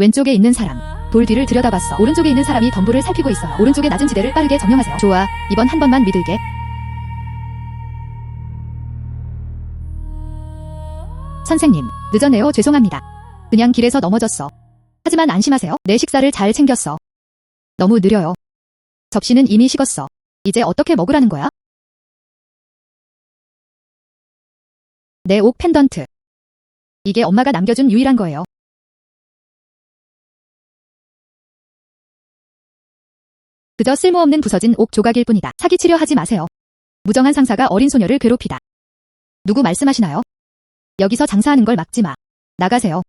왼쪽에 있는 사람. 돌 뒤를 들여다봤어. 오른쪽에 있는 사람이 덤불을 살피고 있어요. 오른쪽의 낮은 지대를 빠르게 점령하세요. 좋아. 이번 한 번만 믿을게. 선생님, 늦었네요. 죄송합니다. 그냥 길에서 넘어졌어. 하지만 안심하세요. 내 식사를 잘 챙겼어. 너무 느려요. 접시는 이미 식었어. 이제 어떻게 먹으라는 거야? 내 옥 펜던트. 이게 엄마가 남겨준 유일한 거예요. 그저 쓸모없는 부서진 옥 조각일 뿐이다. 사기치려 하지 마세요. 무정한 상사가 어린 소녀를 괴롭히다. 누구 말씀하시나요? 여기서 장사하는 걸 막지 마. 나가세요.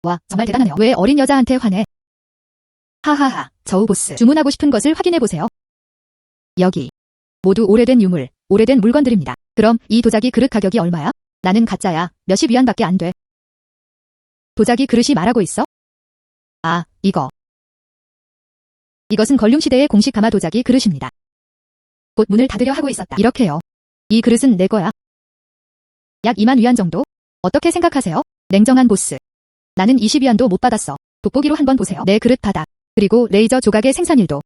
와, 정말 대단하네요. 왜 어린 여자한테 화내? 하하하, 저우 보스. 주문하고 싶은 것을 확인해보세요. 여기. 모두 오래된 유물, 오래된 물건들입니다. 그럼 이 도자기 그릇 가격이 얼마야? 나는 가짜야. 몇십 위안밖에 안 돼. 도자기 그릇이 말하고 있어? 아, 이거. 이것은 걸륭시대의 공식 가마 도자기 그릇입니다. 곧 문을 닫으려 하고 있었다. 이렇게요. 이 그릇은 내 거야. 약 2만 위안 정도? 어떻게 생각하세요? 냉정한 보스. 나는 20위안도 못 받았어. 돋보기로 한번 보세요. 내 그릇 바닥. 그리고 레이저 조각의 생산일도.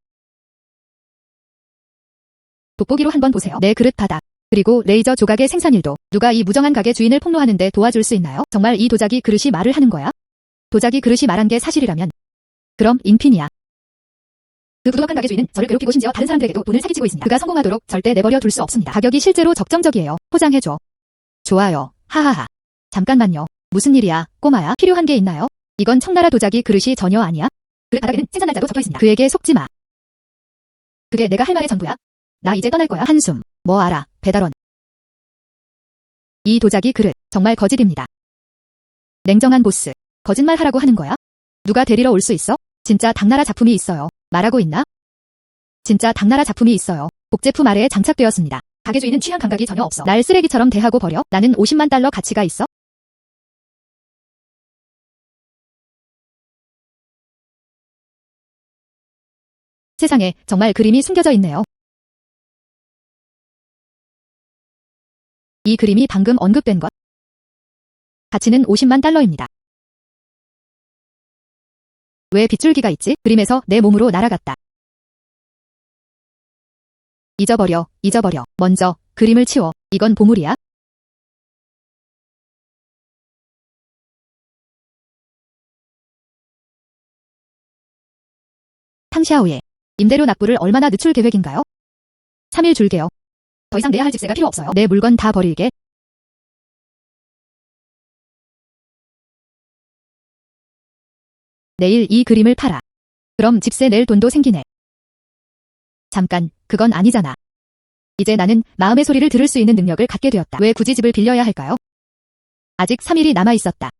돋보기로 한번 보세요. 내 그릇 바닥. 그리고 레이저 조각의 생산일도. 누가 이 무정한 가게 주인을 폭로하는데 도와줄 수 있나요? 정말 이 도자기 그릇이 말을 하는 거야? 도자기 그릇이 말한 게 사실이라면 그럼 인핀이야. 그 부도덕한 가게 주인은 저를 괴롭히고 심지어 다른 사람들에게도 돈을 사기치고 있습니다. 그가 성공하도록 절대 내버려 둘 수 없습니다. 가격이 실제로 적정적이에요. 포장해줘. 좋아요. 하하하. 잠깐만요. 무슨 일이야, 꼬마야? 필요한 게 있나요? 이건 청나라 도자기 그릇이 전혀 아니야? 그릇 바닥에는 생산 날짜도 적혀 있습니다. 그에게 속지 마. 그게 내가 할 말의 전부야? 나 이제 떠날 거야. 한숨. 뭐 알아, 배달원. 이 도자기 그릇, 정말 거짓입니다. 냉정한 보스. 거짓말하라고 하는 거야? 누가 데리러 올 수 있어? 진짜 당나라 작품이 있어요. 말하고 있나? 진짜 당나라 작품이 있어요. 복제품 아래에 장착되었습니다. 가게 주인은 취향 감각이 전혀 없어. 날 쓰레기처럼 대하고 버려? 나는 50만 달러 가치가 있어? 세상에, 정말 그림이 숨겨져 있네요. 이 그림이 방금 언급된 것. 가치는 50만 달러입니다. 왜 빗줄기가 있지? 그림에서 내 몸으로 날아갔다. 잊어버려, 잊어버려. 먼저, 그림을 치워. 이건 보물이야? 탕샤오예. 임대료 납부를 얼마나 늦출 계획인가요? 3일 줄게요. 더 이상 내야 할 집세가 필요 없어요. 내 물건 다 버릴게. 내일 이 그림을 팔아. 그럼 집세 낼 돈도 생기네. 잠깐, 그건 아니잖아. 이제 나는 마음의 소리를 들을 수 있는 능력을 갖게 되었다. 왜 굳이 집을 빌려야 할까요? 아직 3일이 남아 있었다.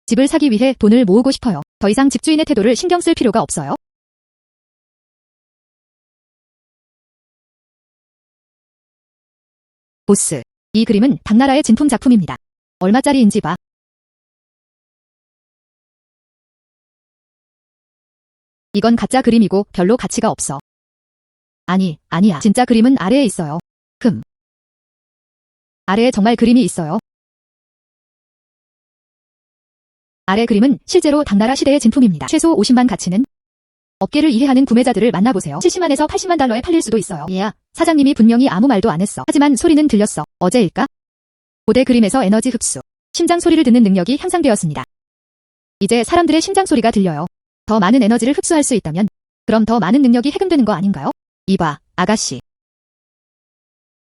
집을 사기 위해 돈을 모으고 싶어요. 더 이상 집주인의 태도를 신경 쓸 필요가 없어요. 보스, 이 그림은 당나라의 진품 작품입니다. 얼마짜리인지 봐. 이건 가짜 그림이고 별로 가치가 없어. 아니, 아니야. 진짜 그림은 아래에 있어요. 아래에 정말 그림이 있어요. 아래 그림은 실제로 당나라 시대의 진품입니다. 최소 50만 가치는? 업계를 이해하는 구매자들을 만나보세요. 70만에서 80만 달러에 팔릴 수도 있어요. 얘야, 사장님이 분명히 아무 말도 안 했어. 하지만 소리는 들렸어. 어제일까? 고대 그림에서 에너지 흡수, 심장 소리를 듣는 능력이 향상되었습니다. 이제 사람들의 심장 소리가 들려요. 더 많은 에너지를 흡수할 수 있다면 그럼 더 많은 능력이 해금되는 거 아닌가요? 이봐, 아가씨.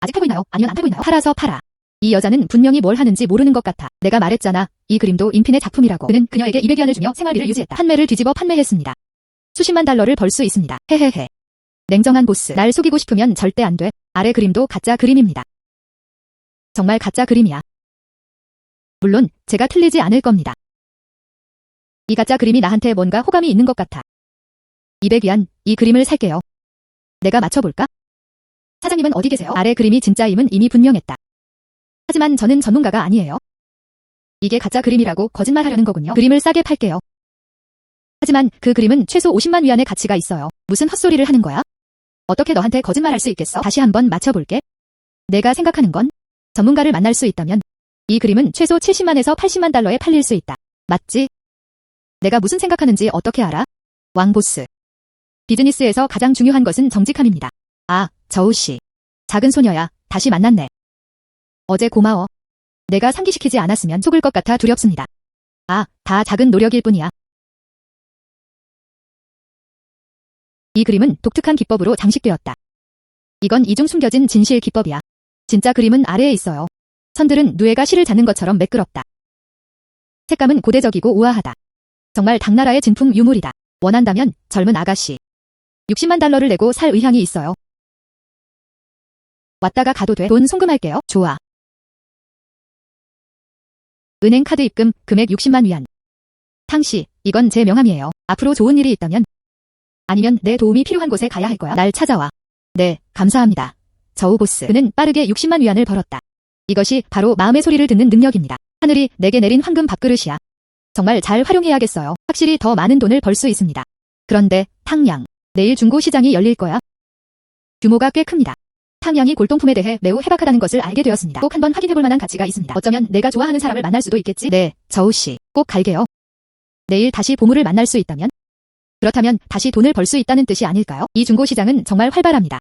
아직 팔고 있나요? 아니면 안 팔고 있나요? 팔아서 팔아. 이 여자는 분명히 뭘 하는지 모르는 것 같아. 내가 말했잖아. 이 그림도 인핀의 작품이라고. 그는 그녀에게 200위안을 주며 생활비를 유지했다. 판매를 뒤집어 판매했습니다. 수십만 달러를 벌 수 있습니다. 헤헤헤. 냉정한 보스. 날 속이고 싶으면 절대 안 돼. 아래 그림도 가짜 그림입니다. 정말 가짜 그림이야. 물론 제가 틀리지 않을 겁니다. 이 가짜 그림이 나한테 뭔가 호감이 있는 것 같아. 200위안, 이 그림을 살게요. 내가 맞춰볼까? 사장님은 어디 계세요? 아래 그림이 진짜임은 이미 분명했다. 하지만 저는 전문가가 아니에요. 이게 가짜 그림이라고 거짓말하려는 거군요. 그림을 싸게 팔게요. 하지만 그 그림은 최소 50만 위안의 가치가 있어요. 무슨 헛소리를 하는 거야? 어떻게 너한테 거짓말할 수 있겠어? 다시 한번 맞춰볼게. 내가 생각하는 건 전문가를 만날 수 있다면 이 그림은 최소 70만에서 80만 달러에 팔릴 수 있다. 맞지? 내가 무슨 생각하는지 어떻게 알아? 왕보스. 비즈니스에서 가장 중요한 것은 정직함입니다. 아, 저우씨. 작은 소녀야, 다시 만났네. 어제 고마워. 내가 상기시키지 않았으면 속을 것 같아 두렵습니다. 아, 다 작은 노력일 뿐이야. 이 그림은 독특한 기법으로 장식되었다. 이건 이중 숨겨진 진실 기법이야. 진짜 그림은 아래에 있어요. 선들은 누에가 실을 잡는 것처럼 매끄럽다. 색감은 고대적이고 우아하다. 정말 당나라의 진품 유물이다. 원한다면 젊은 아가씨. 60만 달러를 내고 살 의향이 있어요. 왔다가 가도 돼. 돈 송금할게요. 좋아. 은행 카드 입금, 금액 60만 위안. 탕씨, 이건 제 명함이에요. 앞으로 좋은 일이 있다면 아니면 내 도움이 필요한 곳에 가야 할 거야. 날 찾아와. 네, 감사합니다. 저우 보스. 그는 빠르게 60만 위안을 벌었다. 이것이 바로 마음의 소리를 듣는 능력입니다. 하늘이 내게 내린 황금 밥그릇이야. 정말 잘 활용해야겠어요. 확실히 더 많은 돈을 벌 수 있습니다. 그런데 탕양, 내일 중고시장이 열릴 거야. 규모가 꽤 큽니다. 탕양이 골동품에 대해 매우 해박하다는 것을 알게 되었습니다. 꼭 한번 확인해볼 만한 가치가 있습니다. 어쩌면 내가 좋아하는 사람을 만날 수도 있겠지? 네, 저우씨. 꼭 갈게요. 내일 다시 보물을 만날 수 있다면? 그렇다면 다시 돈을 벌 수 있다는 뜻이 아닐까요? 이 중고시장은 정말 활발합니다.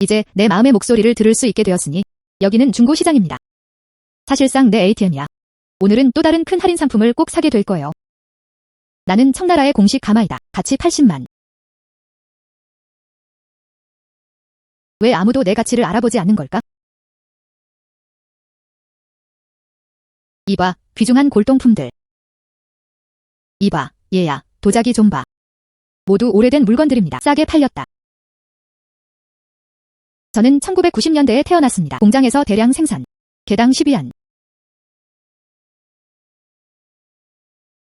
이제 내 마음의 목소리를 들을 수 있게 되었으니 여기는 중고시장입니다. 사실상 내 ATM이야. 오늘은 또 다른 큰 할인 상품을 꼭 사게 될 거예요. 나는 청나라의 공식 가마이다. 가치 80만. 왜 아무도 내 가치를 알아보지 않는 걸까? 이봐, 귀중한 골동품들. 이봐, 얘야, 도자기 좀 봐. 모두 오래된 물건들입니다. 싸게 팔렸다. 저는 1990년대에 태어났습니다. 공장에서 대량 생산. 개당 12안.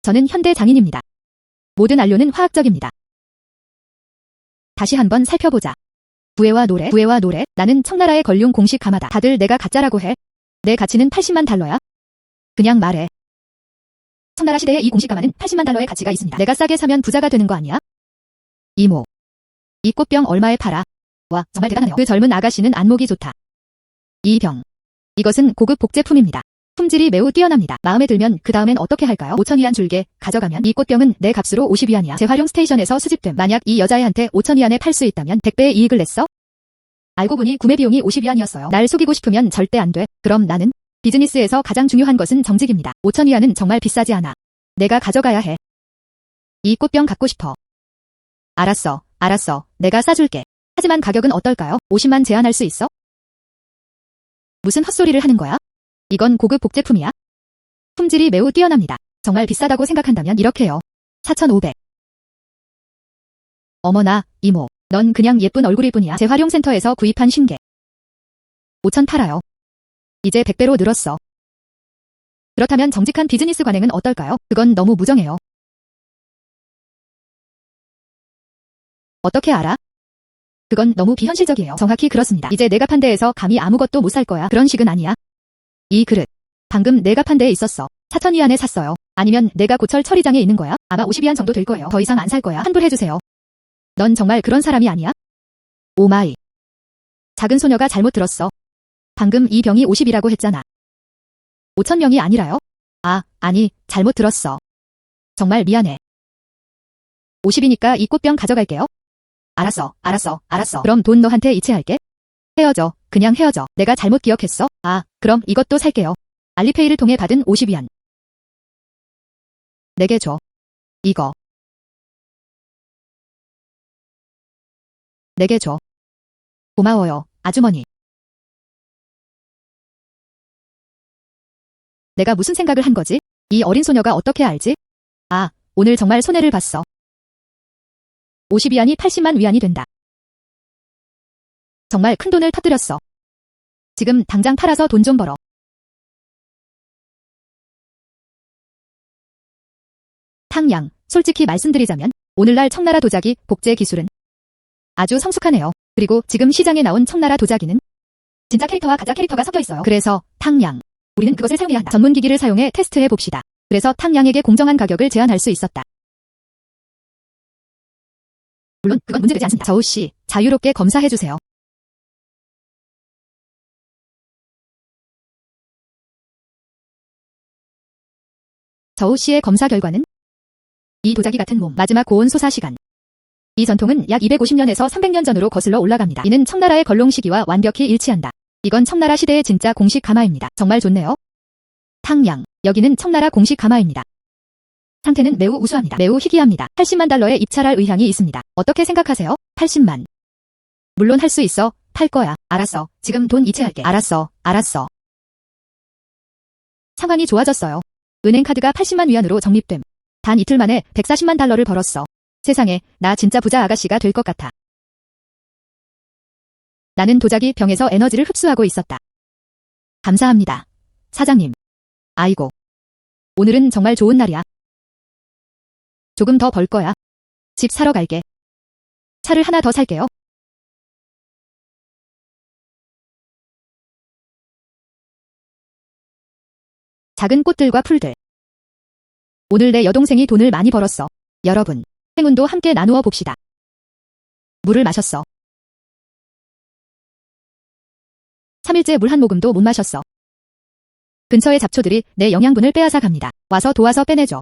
저는 현대 장인입니다. 모든 안료는 화학적입니다. 다시 한번 살펴보자. 부해와 노래, 부해와 노래. 나는 청나라의 걸륭 공식 가마다. 다들 내가 가짜라고 해. 내 가치는 80만 달러야. 그냥 말해. 청나라 시대의 이 공식 가마는 80만 달러의 가치가 있습니다. 내가 싸게 사면 부자가 되는 거 아니야? 이모. 이 꽃병 얼마에 팔아? 와, 정말 대단하네요. 그 젊은 아가씨는 안목이 좋다. 이 병. 이것은 고급 복제품입니다. 품질이 매우 뛰어납니다. 마음에 들면 그 다음엔 어떻게 할까요? 5,000위안 줄게. 가져가면 이 꽃병은 내 값으로 50위안이야. 재활용 스테이션에서 수집됨. 만약 이 여자애한테 5,000위안에 팔 수 있다면 100배의 이익을 냈어? 알고 보니 구매 비용이 50위안이었어요. 날 속이고 싶으면 절대 안 돼. 그럼 나는? 비즈니스에서 가장 중요한 것은 정직입니다. 5,000위안은 정말 비싸지 않아. 내가 가져가야 해. 이 꽃병 갖고 싶어. 알았어, 알았어. 내가 싸줄게. 하지만 가격은 어떨까요? 50만 제한할 수 있어? 무슨 헛소리를 하는 거야? 이건 고급 복제품이야. 품질이 매우 뛰어납니다. 정말 비싸다고 생각한다면 이렇게요. 4,500. 어머나, 이모. 넌 그냥 예쁜 얼굴일 뿐이야. 재활용센터에서 구입한 신게. 5,000 팔아요. 이제 100배로 늘었어. 그렇다면 정직한 비즈니스 관행은 어떨까요? 그건 너무 무정해요. 어떻게 알아? 그건 너무 비현실적이에요. 정확히 그렇습니다. 이제 내가 판 데에서 감히 아무것도 못 살 거야. 그런 식은 아니야. 이 그릇. 방금 내가 판 데에 있었어. 4,000위안에 샀어요. 아니면 내가 고철 처리장에 있는 거야? 아마 50위안 정도 될 거예요. 더 이상 안 살 거야. 환불해주세요. 넌 정말 그런 사람이 아니야? 오마이. 작은 소녀가 잘못 들었어. 방금 이 병이 50이라고 했잖아. 5,000명이 아니라요? 아, 아니, 잘못 들었어. 정말 미안해. 50이니까 이 꽃병 가져갈게요. 알았어, 알았어, 알았어. 그럼 돈 너한테 이체할게. 헤어져, 그냥 헤어져. 내가 잘못 기억했어? 아, 그럼 이것도 살게요. 알리페이를 통해 받은 50위안. 내게 줘. 이거. 내게 줘. 고마워요, 아주머니. 내가 무슨 생각을 한 거지? 이 어린 소녀가 어떻게 알지? 아, 오늘 정말 손해를 봤어. 50위안이 80만 위안이 된다. 정말 큰 돈을 터뜨렸어. 지금 당장 팔아서 돈 좀 벌어. 탕양, 솔직히 말씀드리자면 오늘날 청나라 도자기 복제 기술은 아주 성숙하네요. 그리고 지금 시장에 나온 청나라 도자기는 진짜 캐릭터와 가짜 캐릭터가 섞여 있어요. 그래서 탕양, 우리는 그것을 사용해야 한다. 전문 기기를 사용해 테스트해 봅시다. 그래서 탕양에게 공정한 가격을 제안할 수 있었다. 물론 그건 문제되지 않습니다. 저우씨, 자유롭게 검사해주세요. 저우 씨의 검사 결과는 이 도자기 같은 몸, 마지막 고온 소사 시간. 이 전통은 약 250년에서 300년 전으로 거슬러 올라갑니다. 이는 청나라의 걸롱 시기와 완벽히 일치한다. 이건 청나라 시대의 진짜 공식 가마입니다. 정말 좋네요. 탕양. 여기는 청나라 공식 가마입니다. 상태는 매우 우수합니다. 매우 희귀합니다. 80만 달러에 입찰할 의향이 있습니다. 어떻게 생각하세요? 80만. 물론 할 수 있어. 팔 거야. 알았어. 지금 돈 이체할게. 알았어. 상황이 좋아졌어요. 은행카드가 80만 위안으로 적립됨. 단 이틀 만에 140만 달러를 벌었어. 세상에, 나 진짜 부자 아가씨가 될 것 같아. 나는 도자기 병에서 에너지를 흡수하고 있었다. 감사합니다. 사장님. 아이고. 오늘은 정말 좋은 날이야. 조금 더 벌 거야. 집 사러 갈게. 차를 하나 더 살게요. 작은 꽃들과 풀들. 오늘 내 여동생이 돈을 많이 벌었어. 여러분, 행운도 함께 나누어 봅시다. 물을 마셨어. 3일째 물 한 모금도 못 마셨어. 근처의 잡초들이 내 영양분을 빼앗아 갑니다. 와서 도와서 빼내줘.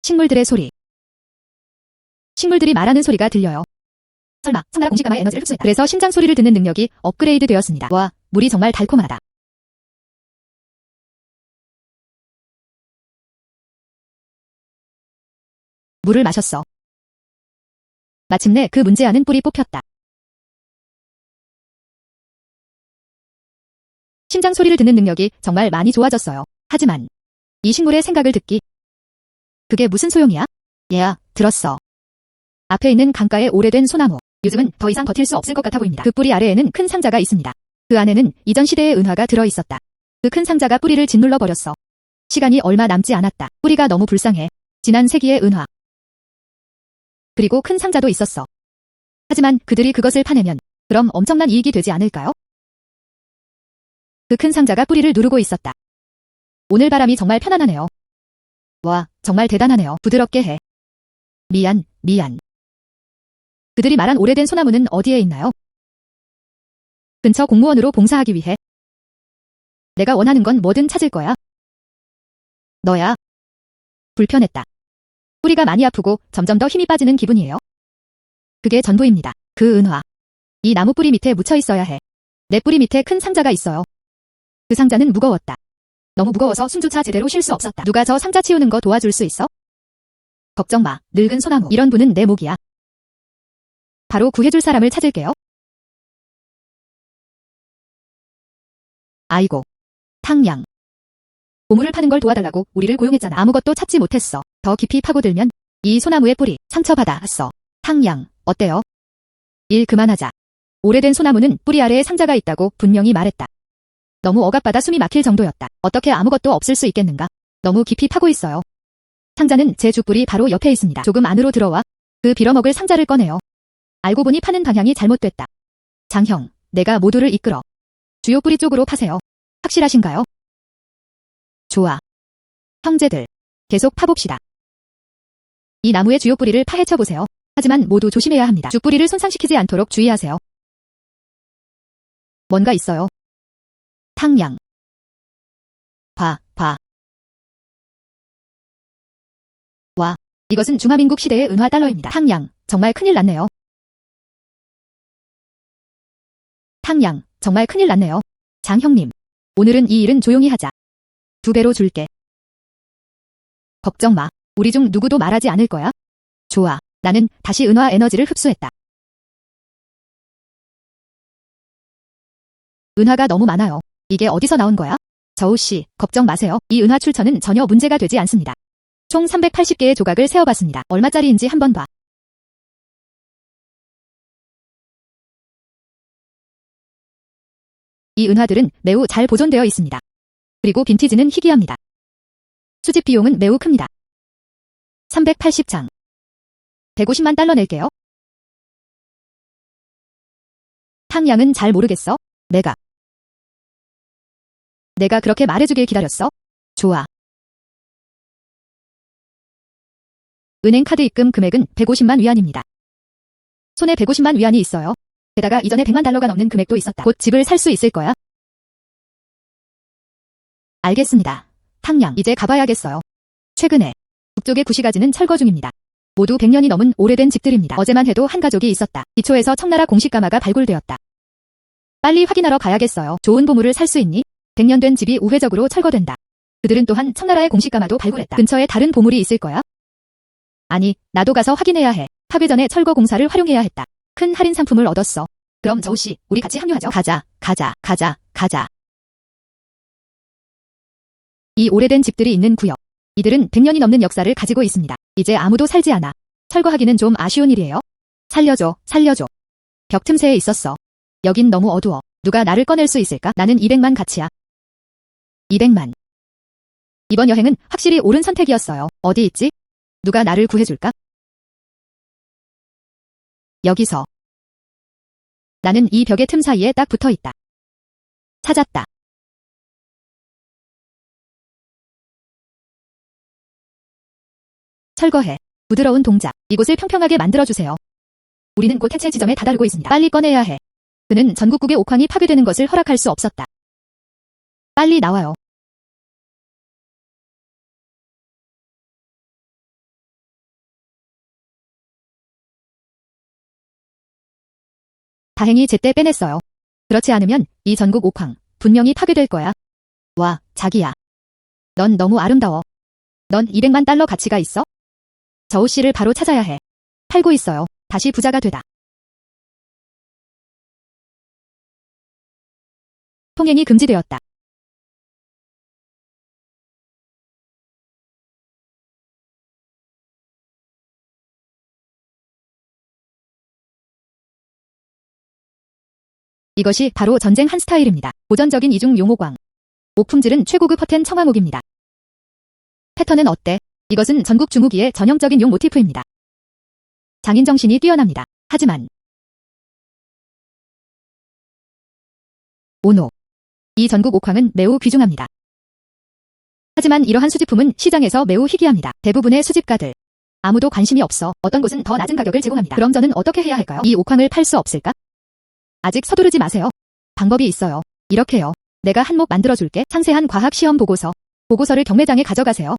식물들의 소리. 식물들이 말하는 소리가 들려요. 설마 청나라 공식 가마의 에너지를 흡수했다. 그래서 심장 소리를 듣는 능력이 업그레이드 되었습니다. 와, 물이 정말 달콤하다. 물을 마셨어. 마침내 그 문제아는 뿔이 뽑혔다. 심장 소리를 듣는 능력이 정말 많이 좋아졌어요. 하지만 이 식물의 생각을 듣기. 그게 무슨 소용이야? 얘야, 들었어. 앞에 있는 강가의 오래된 소나무. 요즘은 더 이상 버틸 수 없을 것 같아 보입니다. 그 뿌리 아래에는 큰 상자가 있습니다. 그 안에는 이전 시대의 은화가 들어있었다. 그 큰 상자가 뿌리를 짓눌러 버렸어. 시간이 얼마 남지 않았다. 뿌리가 너무 불쌍해. 지난 세기의 은화. 그리고 큰 상자도 있었어. 하지만 그들이 그것을 파내면 그럼 엄청난 이익이 되지 않을까요? 그 큰 상자가 뿌리를 누르고 있었다. 오늘 바람이 정말 편안하네요. 와, 정말 대단하네요. 부드럽게 해. 미안. 그들이 말한 오래된 소나무는 어디에 있나요? 근처 공무원으로 봉사하기 위해. 내가 원하는 건 뭐든 찾을 거야. 너야. 불편했다. 뿌리가 많이 아프고 점점 더 힘이 빠지는 기분이에요. 그게 전부입니다. 그 은화. 이 나무 뿌리 밑에 묻혀 있어야 해. 내 뿌리 밑에 큰 상자가 있어요. 그 상자는 무거웠다. 너무 무거워서 숨조차 제대로 쉴 수 없었다. 누가 저 상자 치우는 거 도와줄 수 있어? 걱정 마. 늙은 소나무. 이런 분은 내 목이야. 바로 구해줄 사람을 찾을게요. 아이고. 탕양. 보물을 파는 걸 도와달라고 우리를 고용했잖아. 아무것도 찾지 못했어. 더 깊이 파고들면 이 소나무의 뿌리 상처받았어. 탕양, 어때요? 일 그만하자. 오래된 소나무는 뿌리 아래에 상자가 있다고 분명히 말했다. 너무 억압받아 숨이 막힐 정도였다. 어떻게 아무것도 없을 수 있겠는가? 너무 깊이 파고 있어요. 상자는 제 죽불이 바로 옆에 있습니다. 조금 안으로 들어와. 그 빌어먹을 상자를 꺼내요. 알고 보니 파는 방향이 잘못됐다. 장형, 내가 모두를 이끌어. 주요 뿌리 쪽으로 파세요. 확실하신가요? 좋아. 형제들, 계속 파봅시다. 이 나무의 주요 뿌리를 파헤쳐보세요. 하지만 모두 조심해야 합니다. 죽뿌리를 손상시키지 않도록 주의하세요. 뭔가 있어요. 탕양. 봐. 와, 이것은 중화민국 시대의 은화 달러입니다. 탕양, 정말 큰일 났네요. 탕양, 정말 큰일 났네요. 장형님, 오늘은 이 일은 조용히 하자. 2배로 줄게. 걱정 마. 우리 중 누구도 말하지 않을 거야. 좋아. 나는 다시 은화 에너지를 흡수했다. 은화가 너무 많아요. 이게 어디서 나온 거야? 저우 씨, 걱정 마세요. 이 은화 출처는 전혀 문제가 되지 않습니다. 총 380개의 조각을 세어봤습니다. 얼마짜리인지 한번 봐. 이 은화들은 매우 잘 보존되어 있습니다. 그리고 빈티지는 희귀합니다. 수집 비용은 매우 큽니다. 380장. 150만 달러 낼게요. 탕양은 잘 모르겠어? 내가 그렇게 말해주길 기다렸어? 좋아. 은행 카드 입금 금액은 150만 위안입니다. 손에 150만 위안이 있어요. 게다가 이전에 100만 달러가 넘는 금액도 있었다. 곧 집을 살 수 있을 거야. 알겠습니다. 탕양, 이제 가봐야겠어요. 최근에 북쪽의 구시가지는 철거 중입니다. 모두 100년이 넘은 오래된 집들입니다. 어제만 해도 한 가족이 있었다. 기초에서 청나라 공식가마가 발굴되었다. 빨리 확인하러 가야겠어요. 좋은 보물을 살 수 있니? 100년 된 집이 우회적으로 철거된다. 그들은 또한 청나라의 공식가마도 발굴했다. 근처에 다른 보물이 있을 거야? 아니, 나도 가서 확인해야 해. 파괴 전에 철거 공사를 활용해야 했다. 큰 할인 상품을 얻었어. 그럼 저우씨, 우리 같이 합류하죠. 가자. 이 오래된 집들이 있는 구역. 이들은 100년이 넘는 역사를 가지고 있습니다. 이제 아무도 살지 않아. 철거하기는 좀 아쉬운 일이에요. 살려줘. 벽 틈새에 있었어. 여긴 너무 어두워. 누가 나를 꺼낼 수 있을까? 나는 200만 가치야. 200만. 이번 여행은 확실히 옳은 선택이었어요. 어디 있지? 누가 나를 구해줄까? 여기서. 나는 이 벽의 틈 사이에 딱 붙어 있다. 찾았다. 철거해. 부드러운 동작. 이곳을 평평하게 만들어주세요. 우리는 곧 해체 지점에 다다르고 있습니다. 빨리 꺼내야 해. 그는 전국국의 옥황이 파괴되는 것을 허락할 수 없었다. 빨리 나와요. 다행히 제때 빼냈어요. 그렇지 않으면 이 전국 옥황 분명히 파괴될 거야. 와, 자기야. 넌 너무 아름다워. 넌 200만 달러 가치가 있어? 저우 씨를 바로 찾아야 해. 팔고 있어요. 다시 부자가 되다. 통행이 금지되었다. 이것이 바로 전쟁 한 스타일입니다. 고전적인 이중 용옥왕. 옥품질은 최고급 허텐 청황옥입니다. 패턴은 어때? 이것은 전국 중후기의 전형적인 용 모티프입니다. 장인정신이 뛰어납니다. 하지만 오노. 이 전국 옥황은 매우 귀중합니다. 하지만 이러한 수집품은 시장에서 매우 희귀합니다. 대부분의 수집가들. 아무도 관심이 없어. 어떤 곳은 더 낮은 가격을 제공합니다. 그럼 저는 어떻게 해야 할까요? 이 옥황을 팔 수 없을까? 아직 서두르지 마세요. 방법이 있어요. 이렇게요. 내가 한몫 만들어줄게. 상세한 과학 시험 보고서. 보고서를 경매장에 가져가세요.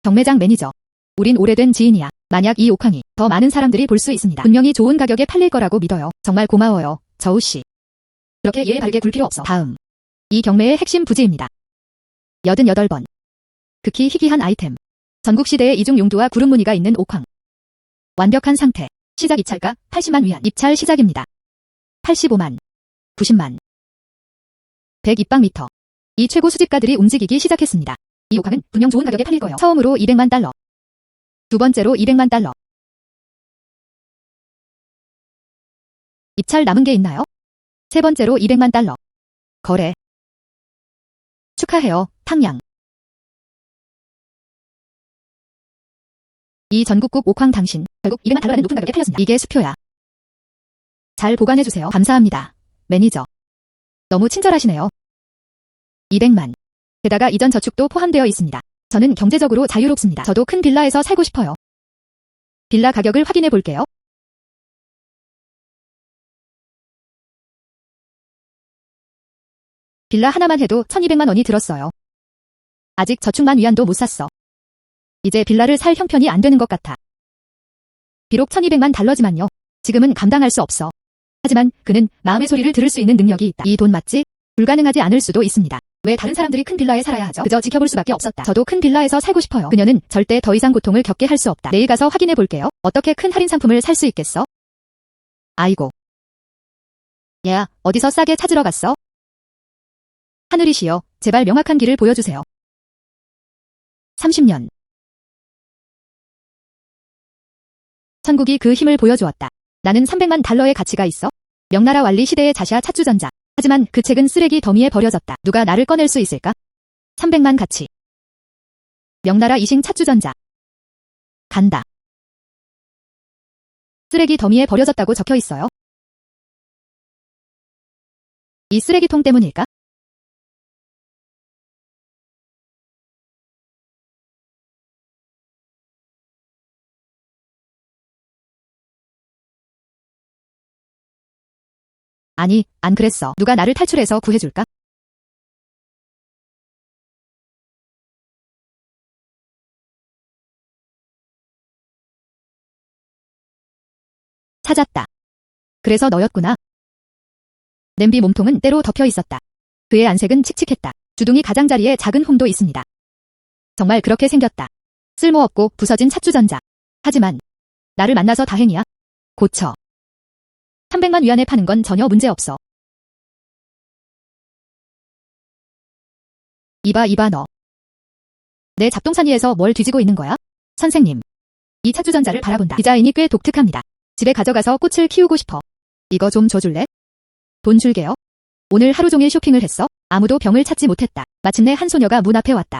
경매장 매니저. 우린 오래된 지인이야. 만약 이 옥황이 더 많은 사람들이 볼 수 있습니다. 분명히 좋은 가격에 팔릴 거라고 믿어요. 정말 고마워요, 저우씨. 그렇게 이해 바르게 굴 필요 없어. 다음. 이 경매의 핵심 부지입니다. 88번. 극히 희귀한 아이템. 전국시대의 이중 용두와 구름 무늬가 있는 옥황. 완벽한 상태. 시작 입찰가 80만 위안. 입찰 시작입니다. 85만. 90만. 100 입방미터. 이 최고 수집가들이 움직이기 시작했습니다. 이 옥황은 분명 좋은 가격에 팔릴 거예요. 처음으로 200만 달러. 두 번째로 200만 달러. 입찰 남은 게 있나요? 세 번째로 200만 달러. 거래. 축하해요, 탕양. 이 전국국 옥황 당신, 결국 200만 달러라는 높은 가격에 팔렸습니다. 이게 수표야. 잘 보관해주세요. 감사합니다, 매니저. 너무 친절하시네요. 200만. 게다가 이전 저축도 포함되어 있습니다. 저는 경제적으로 자유롭습니다. 저도 큰 빌라에서 살고 싶어요. 빌라 가격을 확인해 볼게요. 빌라 하나만 해도 1200만 원이 들었어요. 아직 저축만 위안도 못 샀어. 이제 빌라를 살 형편이 안 되는 것 같아. 비록 1200만 달러지만요. 지금은 감당할 수 없어. 하지만 그는 마음의 소리를 들을 수 있는 능력이 있다. 이 돈 맞지? 불가능하지 않을 수도 있습니다. 왜 다른 사람들이 큰 빌라에 살아야 하죠? 그저 지켜볼 수밖에 없었다. 저도 큰 빌라에서 살고 싶어요. 그녀는 절대 더 이상 고통을 겪게 할 수 없다. 내일 가서 확인해 볼게요. 어떻게 큰 할인 상품을 살 수 있겠어? 아이고. 얘야, 어디서 싸게 찾으러 갔어? 하늘이시여, 제발 명확한 길을 보여주세요. 30년. 천국이 그 힘을 보여주었다. 나는 300만 달러의 가치가 있어? 명나라 완리 시대의 자샤 찻주전자. 하지만 그 책은 쓰레기 더미에 버려졌다. 누가 나를 꺼낼 수 있을까? 300만 가치. 명나라 이신 찻주전자. 간다. 쓰레기 더미에 버려졌다고 적혀 있어요. 이 쓰레기통 때문일까? 아니, 안 그랬어. 누가 나를 탈출해서 구해줄까? 찾았다. 그래서 너였구나. 냄비 몸통은 때로 덮여 있었다. 그의 안색은 칙칙했다. 주둥이 가장자리에 작은 홈도 있습니다. 정말 그렇게 생겼다. 쓸모없고 부서진 찻주전자. 하지만 나를 만나서 다행이야. 고쳐. 300만 위안에 파는 건 전혀 문제 없어. 이봐 너. 내 잡동사니에서 뭘 뒤지고 있는 거야? 선생님. 이 찻주전자를 바라본다. 디자인이 꽤 독특합니다. 집에 가져가서 꽃을 키우고 싶어. 이거 좀 줘줄래? 돈 줄게요. 오늘 하루 종일 쇼핑을 했어. 아무도 병을 찾지 못했다. 마침내 한 소녀가 문 앞에 왔다.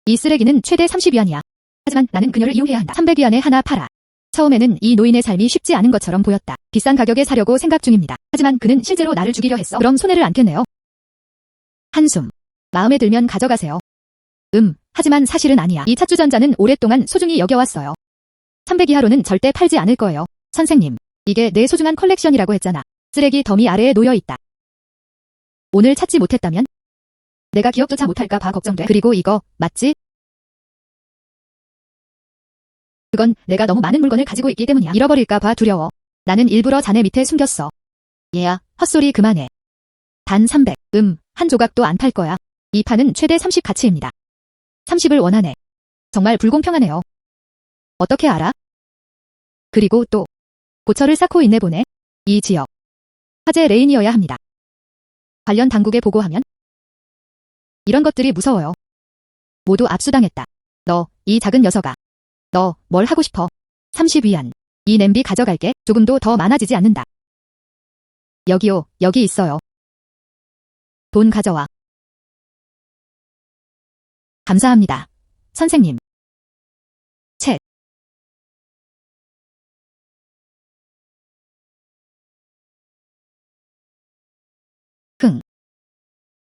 이 쓰레기는 최대 30위안이야. 하지만 나는 그녀를 이용해야 한다. 300위안에 하나 팔아. 처음에는 이 노인의 삶이 쉽지 않은 것처럼 보였다. 비싼 가격에 사려고 생각 중입니다. 하지만 그는 실제로 나를 죽이려 했어. 그럼 손해를 안겠네요. 한숨. 마음에 들면 가져가세요. 하지만 사실은 아니야. 이 찻주전자는 오랫동안 소중히 여겨왔어요. 300 이하로는 절대 팔지 않을 거예요. 선생님, 이게 내 소중한 컬렉션이라고 했잖아. 쓰레기 더미 아래에 놓여있다. 오늘 찾지 못했다면? 내가 기억조차 못할까 봐 걱정돼. 그리고 이거 맞지? 그건 내가 너무 많은 물건을 가지고 있기 때문이야. 잃어버릴까 봐 두려워. 나는 일부러 자네 밑에 숨겼어. 얘야, 헛소리 그만해. 단 300. 한 조각도 안 팔 거야. 이 판은 최대 30 가치입니다. 30을 원하네. 정말 불공평하네요. 어떻게 알아? 그리고 또 고철을 쌓고 있네 보네. 이 지역 화재 레인이어야 합니다. 관련 당국에 보고하면? 이런 것들이 무서워요. 모두 압수당했다. 너, 이 작은 녀석아. 너, 뭘 하고 싶어? 30위안. 이 냄비 가져갈게. 조금도 더 많아지지 않는다. 여기요, 여기 있어요. 돈 가져와. 감사합니다. 선생님. 책.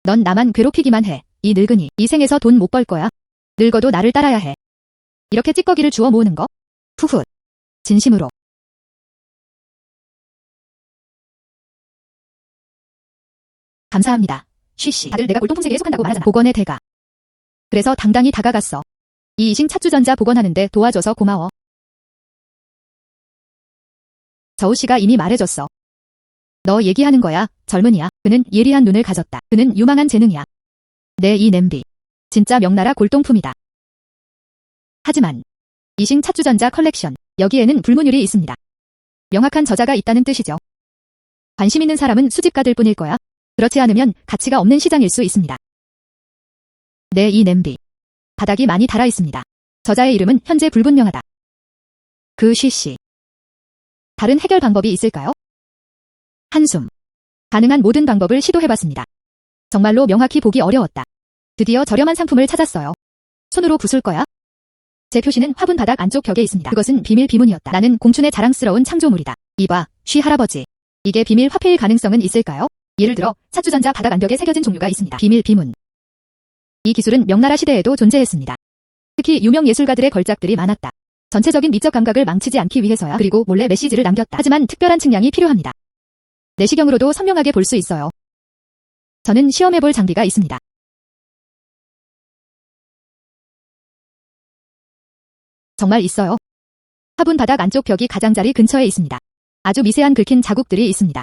넌 나만 괴롭히기만 해. 이 늙은이. 이 생에서 돈 못 벌 거야. 늙어도 나를 따라야 해. 이렇게 찌꺼기를 주워 모으는 거? 푸훗. 진심으로. 감사합니다. 쉬씨. 다들 내가 골동품세계에 속한다고 말하잖아. 복원의 대가. 그래서 당당히 다가갔어. 이 이싱 찻주전자 복원하는데 도와줘서 고마워. 저우씨가 이미 말해줬어. 너 얘기하는 거야, 젊은이야. 그는 예리한 눈을 가졌다. 그는 유망한 재능이야. 내 이 냄비. 진짜 명나라 골동품이다. 하지만 이싱 찻주전자 컬렉션. 여기에는 불문율이 있습니다. 명확한 저자가 있다는 뜻이죠. 관심 있는 사람은 수집가들 뿐일 거야. 그렇지 않으면 가치가 없는 시장일 수 있습니다. 내 이 냄비. 바닥이 많이 닳아 있습니다. 저자의 이름은 현재 불분명하다. 그 쉬씨. 다른 해결 방법이 있을까요? 한숨. 가능한 모든 방법을 시도해봤습니다. 정말로 명확히 보기 어려웠다. 드디어 저렴한 상품을 찾았어요. 손으로 부술 거야? 제 표시는 화분 바닥 안쪽 벽에 있습니다. 그것은 비밀 비문이었다. 나는 공춘의 자랑스러운 창조물이다. 이봐, 쉬 할아버지. 이게 비밀 화폐일 가능성은 있을까요? 예를 들어 찻주전자 바닥 안벽에 새겨진 종류가 있습니다. 비밀 비문. 이 기술은 명나라 시대에도 존재했습니다. 특히 유명 예술가들의 걸작들이 많았다. 전체적인 미적 감각을 망치지 않기 위해서야. 그리고 몰래 메시지를 남겼다. 하지만 특별한 측량이 필요합니다. 내시경으로도 선명하게 볼 수 있어요. 저는 시험해볼 장비가 있습니다. 정말 있어요. 화분 바닥 안쪽 벽이 가장자리 근처에 있습니다. 아주 미세한 긁힌 자국들이 있습니다.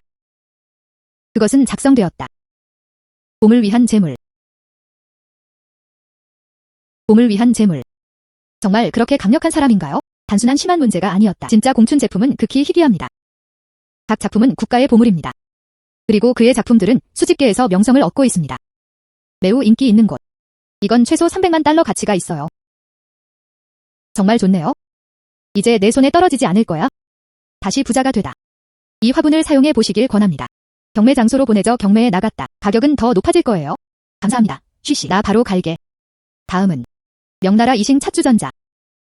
그것은 작성되었다. 봄을 위한 재물. 봄을 위한 재물. 정말 그렇게 강력한 사람인가요? 단순한 심한 문제가 아니었다. 진짜 공춘 제품은 극히 희귀합니다. 각 작품은 국가의 보물입니다. 그리고 그의 작품들은 수집계에서 명성을 얻고 있습니다. 매우 인기 있는 곳. 이건 최소 300만 달러 가치가 있어요. 정말 좋네요. 이제 내 손에 떨어지지 않을 거야. 다시 부자가 되다. 이 화분을 사용해 보시길 권합니다. 경매 장소로 보내져 경매에 나갔다. 가격은 더 높아질 거예요. 감사합니다. 쉬씨. 나 바로 갈게. 다음은 명나라 이싱 찻주전자.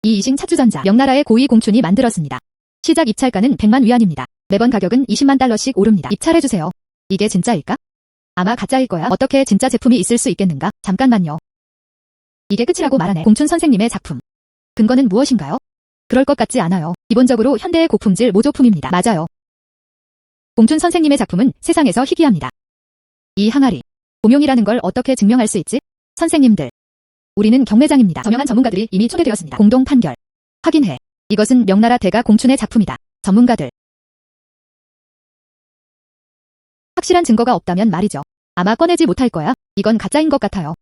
이 이싱 찻주전자 명나라의 고위 공춘이 만들었습니다. 시작 입찰가는 100만 위안입니다. 매번 가격은 20만 달러씩 오릅니다. 입찰해주세요. 이게 진짜일까? 아마 가짜일 거야. 어떻게 진짜 제품이 있을 수 있겠는가? 잠깐만요. 이게 끝이라고 말하네. 공춘 선생님의 작품. 근거는 무엇인가요? 그럴 것 같지 않아요. 기본적으로 현대의 고품질 모조품입니다. 맞아요. 공춘 선생님의 작품은 세상에서 희귀합니다. 이 항아리. 공용이라는 걸 어떻게 증명할 수 있지? 선생님들. 우리는 경매장입니다. 저명한 전문가들이 이미 초대되었습니다. 공동 판결. 확인해. 이것은 명나라 대가 공춘의 작품이다. 전문가들. 확실한 증거가 없다면 말이죠. 아마 꺼내지 못할 거야. 이건 가짜인 것 같아요.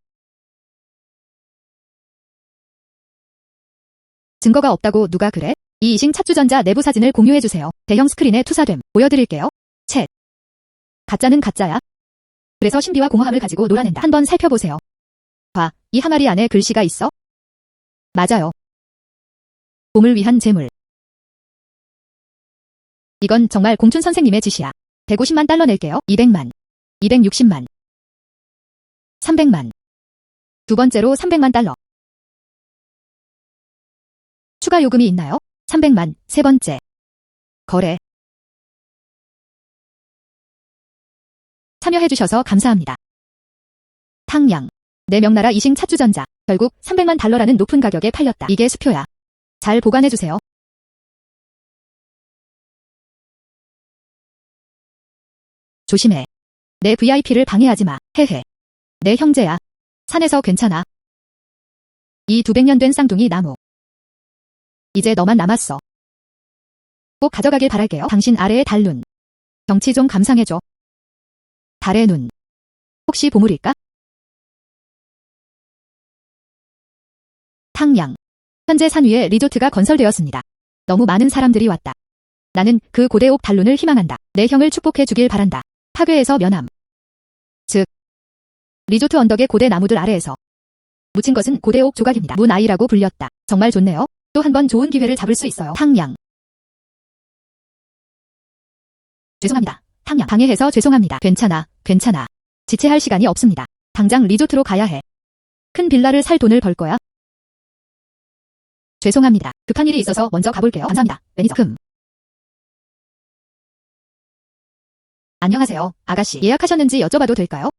증거가 없다고 누가 그래? 이 이싱 찻주전자 내부 사진을 공유해주세요. 대형 스크린에 투사됨. 보여드릴게요. 챗. 가짜는 가짜야. 그래서 신비와 공허함을 가지고 놀아낸다. 한번 살펴보세요. 봐, 이 항아리 안에 글씨가 있어? 맞아요. 봄을 위한 재물. 이건 정말 공춘 선생님의 짓이야. 150만 달러 낼게요. 200만. 260만. 300만. 두 번째로 300만 달러. 추가 요금이 있나요? 300만. 세 번째. 거래. 참여해주셔서 감사합니다. 탕양. 내 명나라 이싱 찻주전자. 결국 300만 달러라는 높은 가격에 팔렸다. 이게 수표야. 잘 보관해주세요. 조심해. 내 VIP를 방해하지 마. 헤헤. 내 형제야. 산에서 괜찮아. 이 200년 된 쌍둥이 나무. 이제 너만 남았어. 꼭 가져가길 바랄게요. 당신 아래의 달눈. 경치 좀 감상해줘. 달의 눈. 혹시 보물일까? 탕양. 현재 산 위에 리조트가 건설되었습니다. 너무 많은 사람들이 왔다. 나는 그 고대옥 달룬을 희망한다. 내 형을 축복해 주길 바란다. 파괴에서 면함. 즉, 리조트 언덕의 고대 나무들 아래에서 묻힌 것은 고대옥 조각입니다. 문아이라고 불렸다. 정말 좋네요. 또 한 번 좋은 기회를 잡을 수 있어요. 탕양. 죄송합니다. 탕양. 방해해서 죄송합니다. 괜찮아, 괜찮아. 지체할 시간이 없습니다. 당장 리조트로 가야 해. 큰 빌라를 살 돈을 벌 거야. 죄송합니다. 급한 일이 있어서 먼저 가볼게요. 감사합니다. 매니저. 안녕하세요, 아가씨. 예약하셨는지 여쭤봐도 될까요?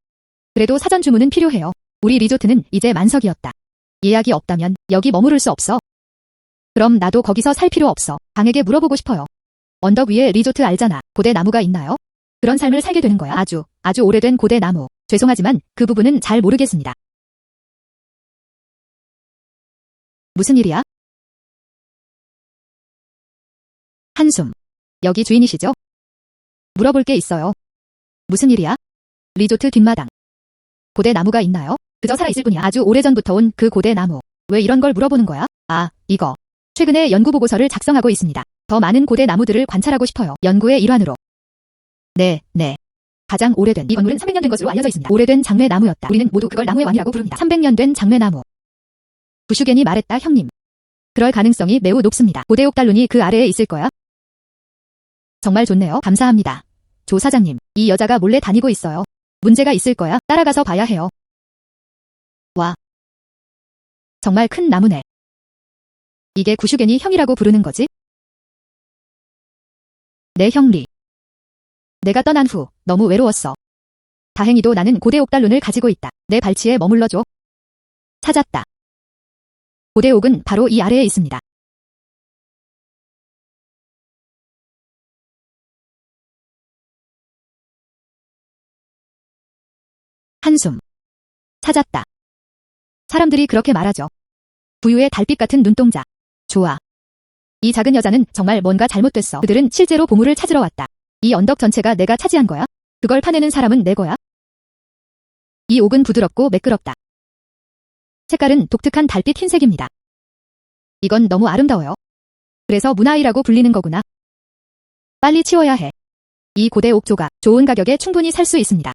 그래도 사전 주문은 필요해요. 우리 리조트는 이제 만석이었다. 예약이 없다면 여기 머무를 수 없어. 그럼 나도 거기서 살 필요 없어. 방에게 물어보고 싶어요. 언덕 위에 리조트 알잖아. 고대 나무가 있나요? 그런 삶을 살게 되는 거야. 아주 오래된 고대 나무. 죄송하지만 그 부분은 잘 모르겠습니다. 무슨 일이야? 한숨. 여기 주인이시죠? 물어볼 게 있어요. 무슨 일이야? 리조트 뒷마당. 고대 나무가 있나요? 그저 살아있을 뿐이야. 아주 오래전부터 온 그 고대 나무. 왜 이런 걸 물어보는 거야? 아, 이거. 최근에 연구보고서를 작성하고 있습니다. 더 많은 고대 나무들을 관찰하고 싶어요. 연구의 일환으로. 네. 가장 오래된 이 건물은 300년 된 것으로 알려져 있습니다. 오래된 장매나무였다. 우리는 모두 그걸 나무의 왕이라고 부릅니다. 300년 된 장매나무. 부슈겐이 말했다, 형님. 그럴 가능성이 매우 높습니다. 고대옥 달룬이 그 아래에 있을 거야? 정말 좋네요. 감사합니다. 조 사장님, 이 여자가 몰래 다니고 있어요. 문제가 있을 거야. 따라가서 봐야 해요. 와. 정말 큰 나무네. 이게 구슈겐이 형이라고 부르는 거지? 내 형리. 내가 떠난 후 너무 외로웠어. 다행히도 나는 고대옥 달룬을 가지고 있다. 내 발치에 머물러줘. 찾았다. 고대옥은 바로 이 아래에 있습니다. 한숨. 찾았다. 사람들이 그렇게 말하죠. 부유의 달빛 같은 눈동자. 좋아. 이 작은 여자는 정말 뭔가 잘못됐어. 그들은 실제로 보물을 찾으러 왔다. 이 언덕 전체가 내가 차지한 거야? 그걸 파내는 사람은 내 거야? 이 옥은 부드럽고 매끄럽다. 색깔은 독특한 달빛 흰색입니다. 이건 너무 아름다워요. 그래서 문아이라고 불리는 거구나. 빨리 치워야 해. 이 고대 옥 조각, 좋은 가격에 충분히 살 수 있습니다.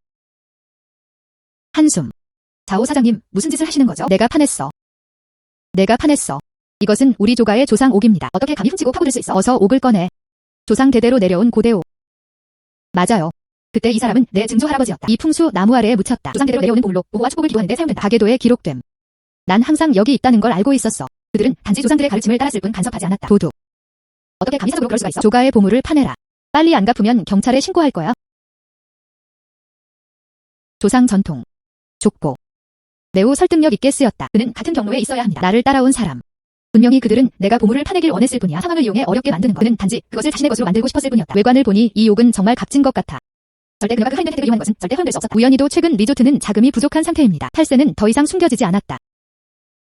한숨. 자오 사장님, 무슨 짓을 하시는 거죠? 내가 파냈어. 이것은 우리 조가의 조상 옥입니다. 어떻게 감히 훔치고 파고들 수 있어? 어서 옥을 꺼내. 조상 대대로 내려온 고대 옥. 맞아요. 그때 이 사람은 내 증조 할아버지였다. 이 풍수 나무 아래에 묻혔다. 조상 대대로 내려오는 보물로 보호와 축복을 기도하는 데 사용된다. 가계도에 기록됨. 난 항상 여기 있다는 걸 알고 있었어. 그들은 단지 조상들의 가르침을 따랐을 뿐 간섭하지 않았다. 도둑. 어떻게 감히 사적으로 그럴 수가 있어? 조가의 보물을 파내라. 빨리 안 갚으면 경찰에 신고할 거야. 조상 전통. 족보. 매우 설득력 있게 쓰였다. 그는 같은 경로에 있어야 합니다. 나를 따라온 사람. 분명히 그들은 내가 보물을 파내길 원했을 뿐이야. 상황을 이용해 어렵게 만드는 것. 그는 단지 그것을 자신의 것으로 만들고 싶었을 뿐이었다. 외관을 보니 이 옥은 정말 값진 것 같아. 절대 그녀가 그 할인된 혜택을 이용한 것은 절대 허용될 수 없었다. 우연히도 최근 리조트는 자금이 부족한 상태입니다. 탈세는 더 이상 숨겨지지 않았다.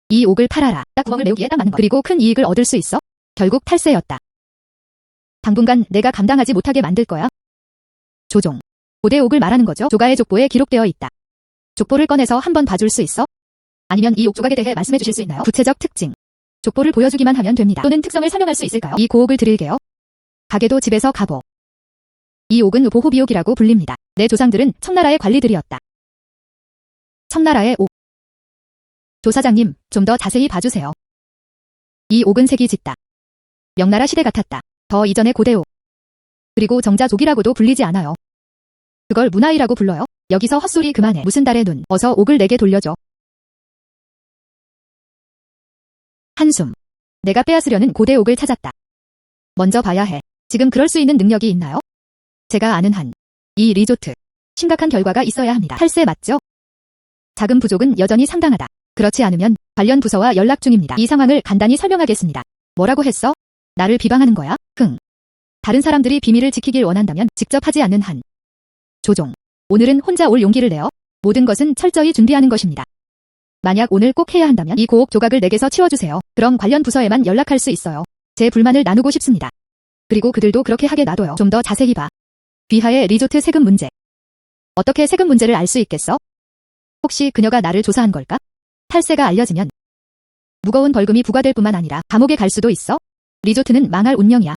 이 옥을 팔아라. 딱 구멍을 메우기에 딱 맞는 것. 그리고 큰 이익을 얻을 수 있어? 결국 탈세였다. 당분간 내가 감당하지 못하게 만들 거야. 조종. 고대 옥을 말하는 거죠. 조가의 족보에 기록되어 있다. 족보를 꺼내서 한번 봐줄 수 있어? 아니면 이 옥조각에 대해 말씀해 주실 수 있나요? 구체적 특징. 족보를 보여주기만 하면 됩니다. 또는 특성을 설명할 수 있을까요? 이 고옥을 드릴게요. 가게도 집에서 가보. 이 옥은 보호비옥이라고 불립니다. 내 조상들은 청나라의 관리들이었다. 청나라의 옥. 조사장님, 좀 더 자세히 봐주세요. 이 옥은 색이 짙다. 명나라 시대 같았다. 더 이전의 고대옥. 그리고 정자족이라고도 불리지 않아요. 그걸 문화이라고 불러요? 여기서 헛소리 그만해. 무슨 달의 눈. 어서 옥을 내게 돌려줘. 한숨. 내가 빼앗으려는 고대옥을 찾았다. 먼저 봐야 해. 지금 그럴 수 있는 능력이 있나요? 제가 아는 한. 이 리조트. 심각한 결과가 있어야 합니다. 탈세 맞죠? 자금 부족은 여전히 상당하다. 그렇지 않으면 관련 부서와 연락 중입니다. 이 상황을 간단히 설명하겠습니다. 뭐라고 했어? 나를 비방하는 거야? 다른 사람들이 비밀을 지키길 원한다면 직접 하지 않는 한. 조종. 오늘은 혼자 올 용기를 내어 모든 것은 철저히 준비하는 것입니다. 만약 오늘 꼭 해야 한다면 이 고옥 조각을 내게서 치워주세요. 그럼 관련 부서에만 연락할 수 있어요. 제 불만을 나누고 싶습니다. 그리고 그들도 그렇게 하게 놔둬요. 좀 더 자세히 봐. 귀하의 리조트 세금 문제. 어떻게 세금 문제를 알 수 있겠어? 혹시 그녀가 나를 조사한 걸까? 탈세가 알려지면 무거운 벌금이 부과될 뿐만 아니라 감옥에 갈 수도 있어? 리조트는 망할 운명이야.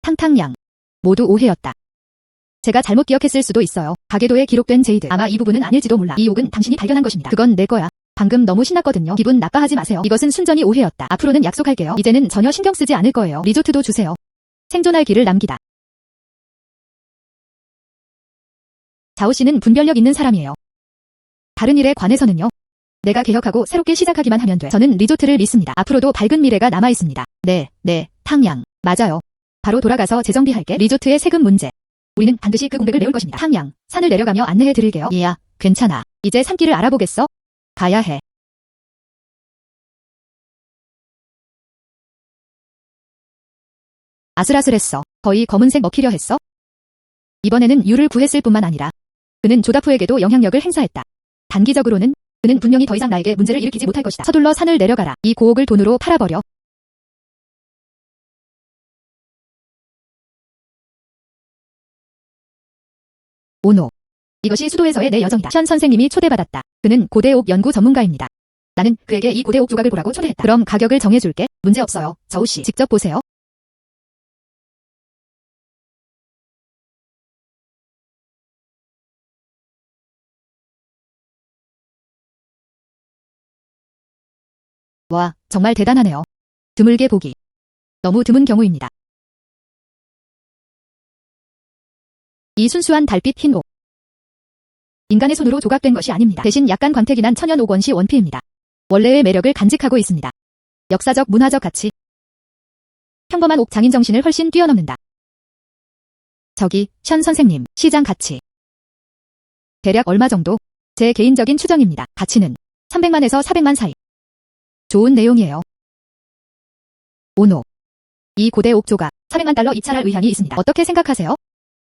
탕탕양. 모두 오해였다. 제가 잘못 기억했을 수도 있어요. 가계도에 기록된 제이드. 아마 이 부분은 아닐지도 몰라. 이 옥은 당신이 발견한 것입니다. 그건 내 거야. 방금 너무 신났거든요. 기분 나빠하지 마세요. 이것은 순전히 오해였다. 앞으로는 약속할게요. 이제는 전혀 신경 쓰지 않을 거예요. 리조트도 주세요. 생존할 길을 남기다. 자오 씨는 분별력 있는 사람이에요. 다른 일에 관해서는요. 내가 개혁하고 새롭게 시작하기만 하면 돼. 저는 리조트를 믿습니다. 앞으로도 밝은 미래가 남아있습니다. 네, 탕양. 맞아요. 바로 돌아가서 재정비할게. 리조트의 세금 문제. 우리는 반드시 그 공백을 메울 것입니다. 탕양. 산을 내려가며 안내해 드릴게요. 얘야, 괜찮아. 이제 산길을 알아보겠어? 가야 해. 아슬아슬했어. 거의 검은색 먹히려 했어? 이번에는 유를 구했을 뿐만 아니라 그는 조다프에게도 영향력을 행사했다. 단기적으로는 그는 분명히 더 이상 나에게 문제를 일으키지 못할 것이다. 서둘러 산을 내려가라. 이 고옥을 돈으로 팔아버려. 오노. 이것이 수도에서의 내 여정이다. 션 선생님이 초대받았다. 그는 고대옥 연구 전문가입니다. 나는 그에게 이 고대옥 조각을 보라고 초대했다. 그럼 가격을 정해줄게. 문제없어요. 저우 씨. 직접 보세요. 와, 정말 대단하네요. 드물게 보기. 너무 드문 경우입니다. 이 순수한 달빛 흰 옥. 인간의 손으로 조각된 것이 아닙니다. 대신 약간 광택이 난 천연 옥 원시 원피입니다. 원래의 매력을 간직하고 있습니다. 역사적 문화적 가치. 평범한 옥 장인 정신을 훨씬 뛰어넘는다. 저기, 션 선생님, 시장 가치. 대략 얼마 정도? 제 개인적인 추정입니다. 가치는 300만에서 400만 사이. 좋은 내용이에요. 오노. 이 고대 옥 조각 400만 달러 입찰할 의향이 있습니다. 어떻게 생각하세요?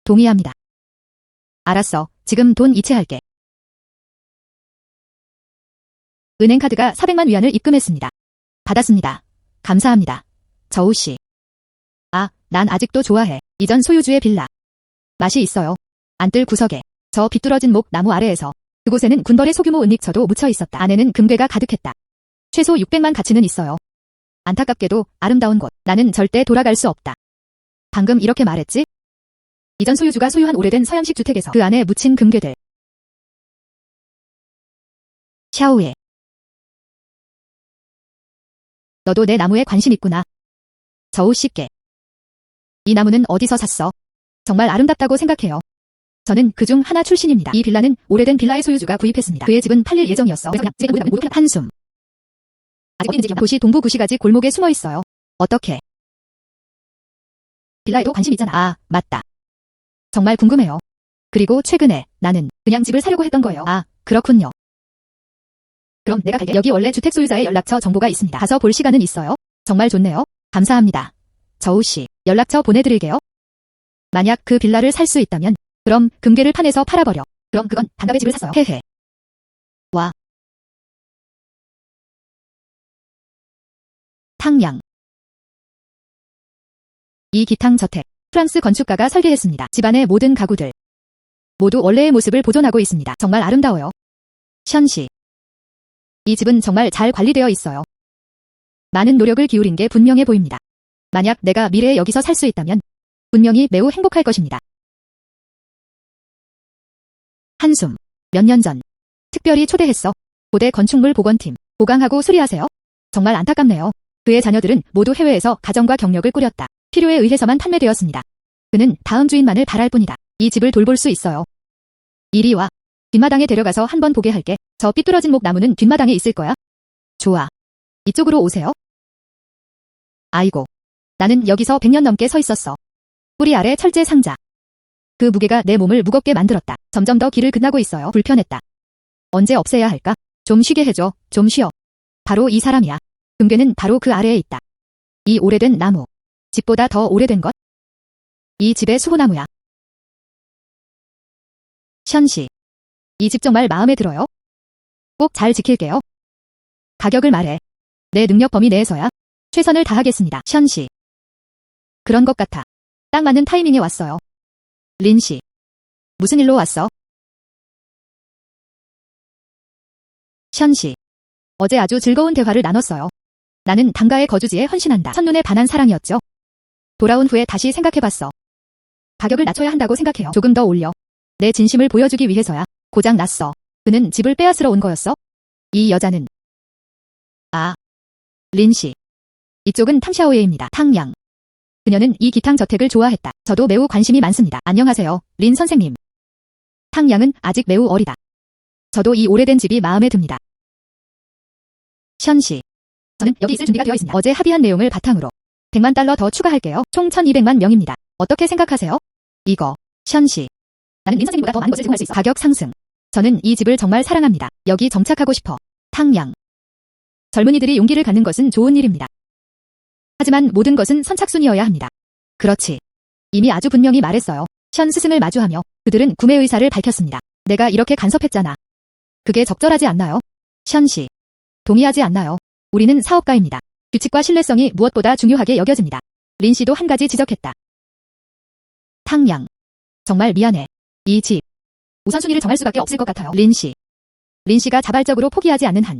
동의합니다. 알았어. 지금 돈 이체할게. 은행카드가 400만 위안을 입금했습니다. 받았습니다. 감사합니다. 저우 씨. 아, 난 아직도 좋아해. 이전 소유주의 빌라. 맛이 있어요. 안뜰 구석에 저 비뚤어진 목 나무 아래에서 그곳에는 군벌의 소규모 은닉처도 묻혀 있었다. 안에는 금괴가 가득했다. 최소 600만 가치는 있어요. 안타깝게도 아름다운 곳. 나는 절대 돌아갈 수 없다. 방금 이렇게 말했지? 이전 소유주가 소유한 오래된 서양식 주택에서 그 안에 묻힌 금괴들. 샤오에. 너도 내 나무에 관심 있구나. 저우 씨께. 이 나무는 어디서 샀어? 정말 아름답다고 생각해요. 저는 그중 하나 출신입니다. 이 빌라는 오래된 빌라의 소유주가 구입했습니다. 그의 집은 팔릴 예정이었어. 한숨. 도시 동부 구시가지 골목에 숨어 있어요. 어떻게? 빌라에도 관심 있잖아. 아, 맞다. 정말 궁금해요. 그리고 최근에 나는 그냥 집을 사려고 했던 거예요. 아, 그렇군요. 그럼 내가 갈게. 여기 원래 주택 소유자의 연락처 정보가 있습니다. 가서 볼 시간은 있어요? 정말 좋네요. 감사합니다. 저우 씨, 연락처 보내드릴게요. 만약 그 빌라를 살 수 있다면 그럼 금괴를 판에서 팔아버려. 그럼 그건 반갑게 집을 샀어요. 헤헤. 와. 탕양. 이 기탕 저택. 프랑스 건축가가 설계했습니다. 집안의 모든 가구들. 모두 원래의 모습을 보존하고 있습니다. 정말 아름다워요. 션씨. 이 집은 정말 잘 관리되어 있어요. 많은 노력을 기울인 게 분명해 보입니다. 만약 내가 미래에 여기서 살 수 있다면 분명히 매우 행복할 것입니다. 한숨. 몇 년 전. 특별히 초대했어. 고대 건축물 복원팀. 보강하고 수리하세요. 정말 안타깝네요. 그의 자녀들은 모두 해외에서 가정과 경력을 꾸렸다. 필요에 의해서만 판매되었습니다. 그는 다음 주인만을 바랄 뿐이다. 이 집을 돌볼 수 있어요. 이리 와. 뒷마당에 데려가서 한번 보게 할게. 저 삐뚤어진 목 나무는 뒷마당에 있을 거야. 좋아. 이쪽으로 오세요. 아이고. 나는 여기서 100년 넘게 서 있었어. 뿌리 아래 철제 상자. 그 무게가 내 몸을 무겁게 만들었다. 점점 더 길을 끝나고 있어요. 불편했다. 언제 없애야 할까? 좀 쉬게 해줘. 좀 쉬어. 바로 이 사람이야. 금괴는 바로 그 아래에 있다. 이 오래된 나무. 집보다 더 오래된 것. 이 집의 수호나무야. 션씨. 이 집 정말 마음에 들어요? 꼭 잘 지킬게요. 가격을 말해. 내 능력 범위 내에서야. 최선을 다하겠습니다. 션씨. 그런 것 같아. 딱 맞는 타이밍에 왔어요. 린씨. 무슨 일로 왔어? 션씨. 어제 아주 즐거운 대화를 나눴어요. 나는 당가의 거주지에 헌신한다. 첫눈에 반한 사랑이었죠. 돌아온 후에 다시 생각해봤어. 가격을 낮춰야 한다고 생각해요. 조금 더 올려. 내 진심을 보여주기 위해서야. 고장 났어. 그는 집을 빼앗으러 온 거였어? 이 여자는. 아. 린씨. 이쪽은 탕샤오예입니다. 탕양. 그녀는 이 기탕 저택을 좋아했다. 저도 매우 관심이 많습니다. 안녕하세요, 린 선생님. 탕양은 아직 매우 어리다. 저도 이 오래된 집이 마음에 듭니다. 션씨. 저는 여기 있을 준비가 되어 있습니다. 어제 합의한 내용을 바탕으로 100만 달러 더 추가할게요. 총 1200만 명입니다. 어떻게 생각하세요? 이거. 션씨. 나는 린 선생님보다 더 많은 것을 제공할 수 있어. 가격 상승. 저는 이 집을 정말 사랑합니다. 여기 정착하고 싶어. 탕양. 젊은이들이 용기를 갖는 것은 좋은 일입니다. 하지만 모든 것은 선착순이어야 합니다. 그렇지. 이미 아주 분명히 말했어요. 션 스승을 마주하며 그들은 구매 의사를 밝혔습니다. 내가 이렇게 간섭했잖아. 그게 적절하지 않나요? 션씨. 동의하지 않나요? 우리는 사업가입니다. 규칙과 신뢰성이 무엇보다 중요하게 여겨집니다. 린 씨도 한 가지 지적했다. 탕양. 정말 미안해. 이 집. 우선순위를 정할 수밖에 없을 것 같아요. 린 씨. 린 씨가 자발적으로 포기하지 않는 한.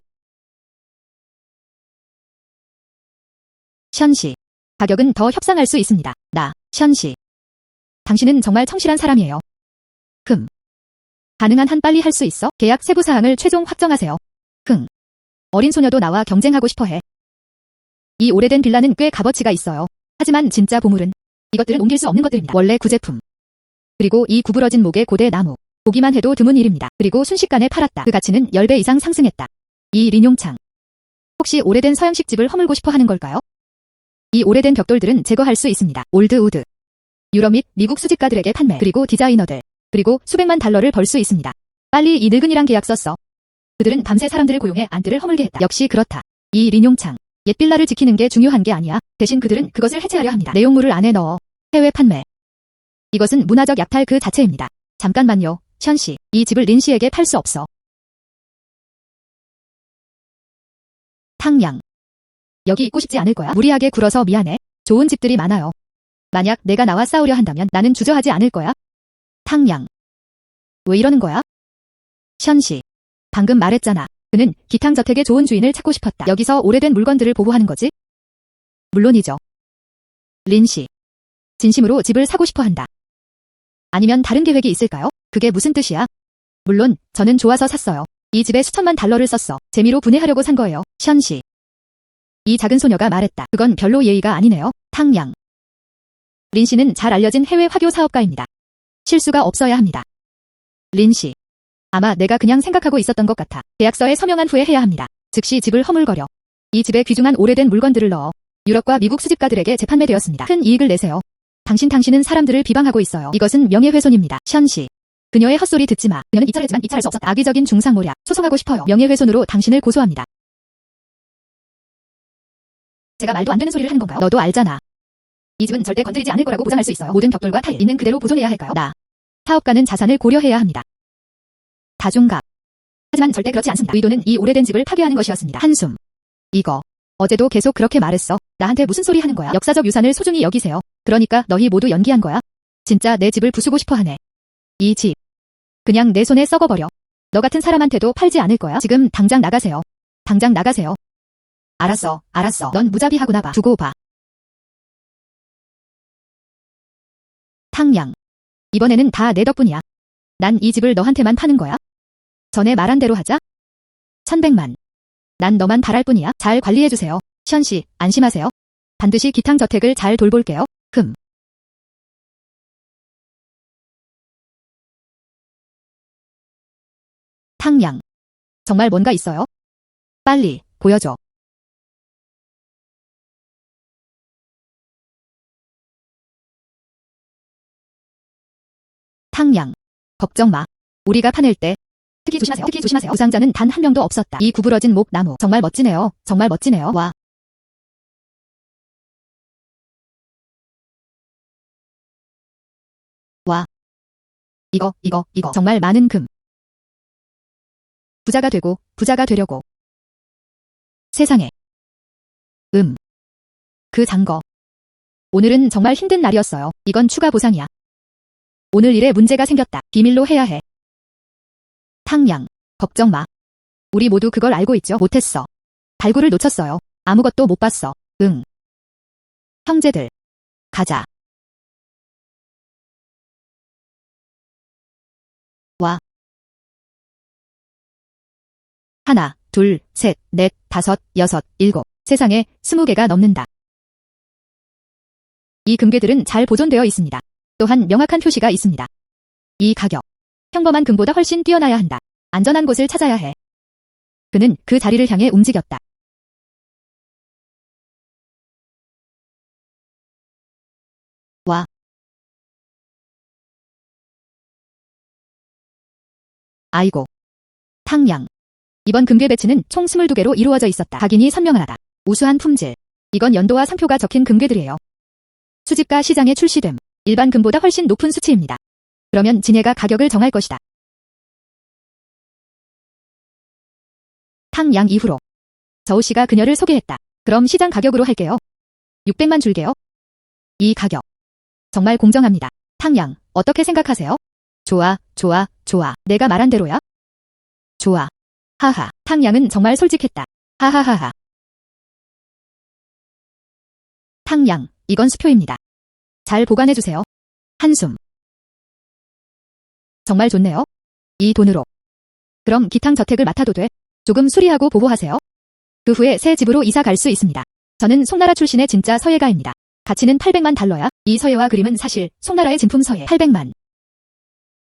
션씨. 가격은 더 협상할 수 있습니다. 션씨. 당신은 정말 성실한 사람이에요. 가능한 한 빨리 할 수 있어? 계약 세부 사항을 최종 확정하세요. 어린 소녀도 나와 경쟁하고 싶어해. 이 오래된 빌라는 꽤 값어치가 있어요. 하지만 진짜 보물은 이것들은 옮길 수 없는 것들입니다. 원래 구제품. 그리고 이 구부러진 목의 고대 나무. 보기만 해도 드문 일입니다. 그리고 순식간에 팔았다. 그 가치는 10배 이상 상승했다. 이 린용창. 혹시 오래된 서양식 집을 허물고 싶어 하는 걸까요? 이 오래된 벽돌들은 제거할 수 있습니다. 올드우드. 유럽 및 미국 수집가들에게 판매. 그리고 디자이너들. 그리고 수백만 달러를 벌 수 있습니다. 빨리 이 늙은이랑 계약 썼어. 그들은 밤새 사람들을 고용해 안뜰을 허물게 했다. 역시 그렇다. 이 린용창. 옛 빌라를 지키는 게 중요한 게 아니야. 대신 그들은 그것을 해체하려 합니다. 내용물을 안에 넣어. 해외 판매. 이것은 문화적 약탈 그 자체입니다. 잠깐만요, 션씨. 이 집을 린 씨에게 팔 수 없어. 탕양. 여기 있고 싶지 않을 거야. 무리하게 굴어서 미안해. 좋은 집들이 많아요. 만약 내가 나와 싸우려 한다면 나는 주저하지 않을 거야. 탕양. 왜 이러는 거야? 션씨. 방금 말했잖아. 그는 기탕 저택의 좋은 주인을 찾고 싶었다. 여기서 오래된 물건들을 보호하는 거지? 물론이죠. 린씨. 진심으로 집을 사고 싶어 한다. 아니면 다른 계획이 있을까요? 그게 무슨 뜻이야? 물론 저는 좋아서 샀어요. 이 집에 수천만 달러를 썼어. 재미로 분해하려고 산 거예요. 션씨. 이 작은 소녀가 말했다. 그건 별로 예의가 아니네요. 탕양. 린씨는 잘 알려진 해외 화교 사업가입니다. 실수가 없어야 합니다. 린씨. 아마 내가 그냥 생각하고 있었던 것 같아. 계약서에 서명한 후에 해야 합니다. 즉시 집을 허물거려. 이 집에 귀중한 오래된 물건들을 넣어. 유럽과 미국 수집가들에게 재판매되었습니다. 큰 이익을 내세요. 당신은 사람들을 비방하고 있어요. 이것은 명예훼손입니다. 션씨. 그녀의 헛소리 듣지 마. 그녀는 입찰했지만 입찰할 수 없었다. 악의적인 중상모략. 소송하고 싶어요. 명예훼손으로 당신을 고소합니다. 제가 말도 안 되는 소리를 하는 건가요? 너도 알잖아. 이 집은 절대 건드리지 않을 거라고 보장할 수 있어요. 모든 벽돌과 타일 있는 그대로 보존해야 할까요? 사업가는 자산을 고려해야 합니다. 다중갑. 하지만 절대 그렇지 않습니다. 의도는 이 오래된 집을 파괴하는 것이었습니다. 한숨. 이거. 어제도 계속 그렇게 말했어. 나한테 무슨 소리 하는 거야? 역사적 유산을 소중히 여기세요. 그러니까 너희 모두 연기한 거야? 진짜 내 집을 부수고 싶어 하네. 이 집. 그냥 내 손에 썩어버려. 너 같은 사람한테도 팔지 않을 거야. 지금 당장 나가세요. 당장 나가세요. 알았어, 알았어. 넌 무자비하고 나가. 두고 봐. 탕양. 이번에는 다 내 덕분이야. 난 이 집을 너한테만 파는 거야. 전에 말한 대로 하자. 1100만. 난 너만 바랄 뿐이야. 잘 관리해주세요. 시현씨, 안심하세요. 반드시 기탕저택을 잘 돌볼게요. 탕양. 정말 뭔가 있어요? 빨리, 보여줘. 탕양. 걱정 마. 우리가 파낼 때. 특히 조심하세요. 특히 조심하세요. 부상자는 단 한 명도 없었다. 이 구부러진 목 나무. 정말 멋지네요. 정말 멋지네요. 와. 와. 이거. 정말 많은 금. 부자가 되고, 부자가 되려고. 세상에. 그 잔거. 오늘은 정말 힘든 날이었어요. 이건 추가 보상이야. 오늘 일에 문제가 생겼다. 비밀로 해야 해. 탕양. 걱정 마. 우리 모두 그걸 알고 있죠. 못했어. 발굴을 놓쳤어요. 아무것도 못 봤어. 응. 형제들. 가자. 와. 하나, 둘, 셋, 넷, 다섯, 여섯, 일곱. 세상에 20개가 넘는다. 이 금괴들은 잘 보존되어 있습니다. 또한 명확한 표시가 있습니다. 이 가격. 평범한 금보다 훨씬 뛰어나야 한다. 안전한 곳을 찾아야 해. 그는 그 자리를 향해 움직였다. 와. 아이고. 탕양. 이번 금괴 배치는 총 22개로 이루어져 있었다. 각인이 선명하다. 우수한 품질. 이건 연도와 상표가 적힌 금괴들이에요. 수집가 시장에 출시됨. 일반 금보다 훨씬 높은 수치입니다. 그러면 진해가 가격을 정할 것이다. 탕양 이후로 저우 씨가 그녀를 소개했다. 그럼 시장 가격으로 할게요. 600만 줄게요. 이 가격. 정말 공정합니다. 탕양, 어떻게 생각하세요? 좋아. 내가 말한 대로야? 좋아. 하하. 탕양은 정말 솔직했다. 하하하하. 탕양, 이건 수표입니다. 잘 보관해주세요. 한숨. 정말 좋네요. 이 돈으로. 그럼 기탕 저택을 맡아도 돼. 조금 수리하고 보호하세요. 그 후에 새 집으로 이사 갈 수 있습니다. 저는 송나라 출신의 진짜 서예가입니다. 가치는 800만 달러야. 이 서예와 그림은 사실 송나라의 진품 서예. 800만.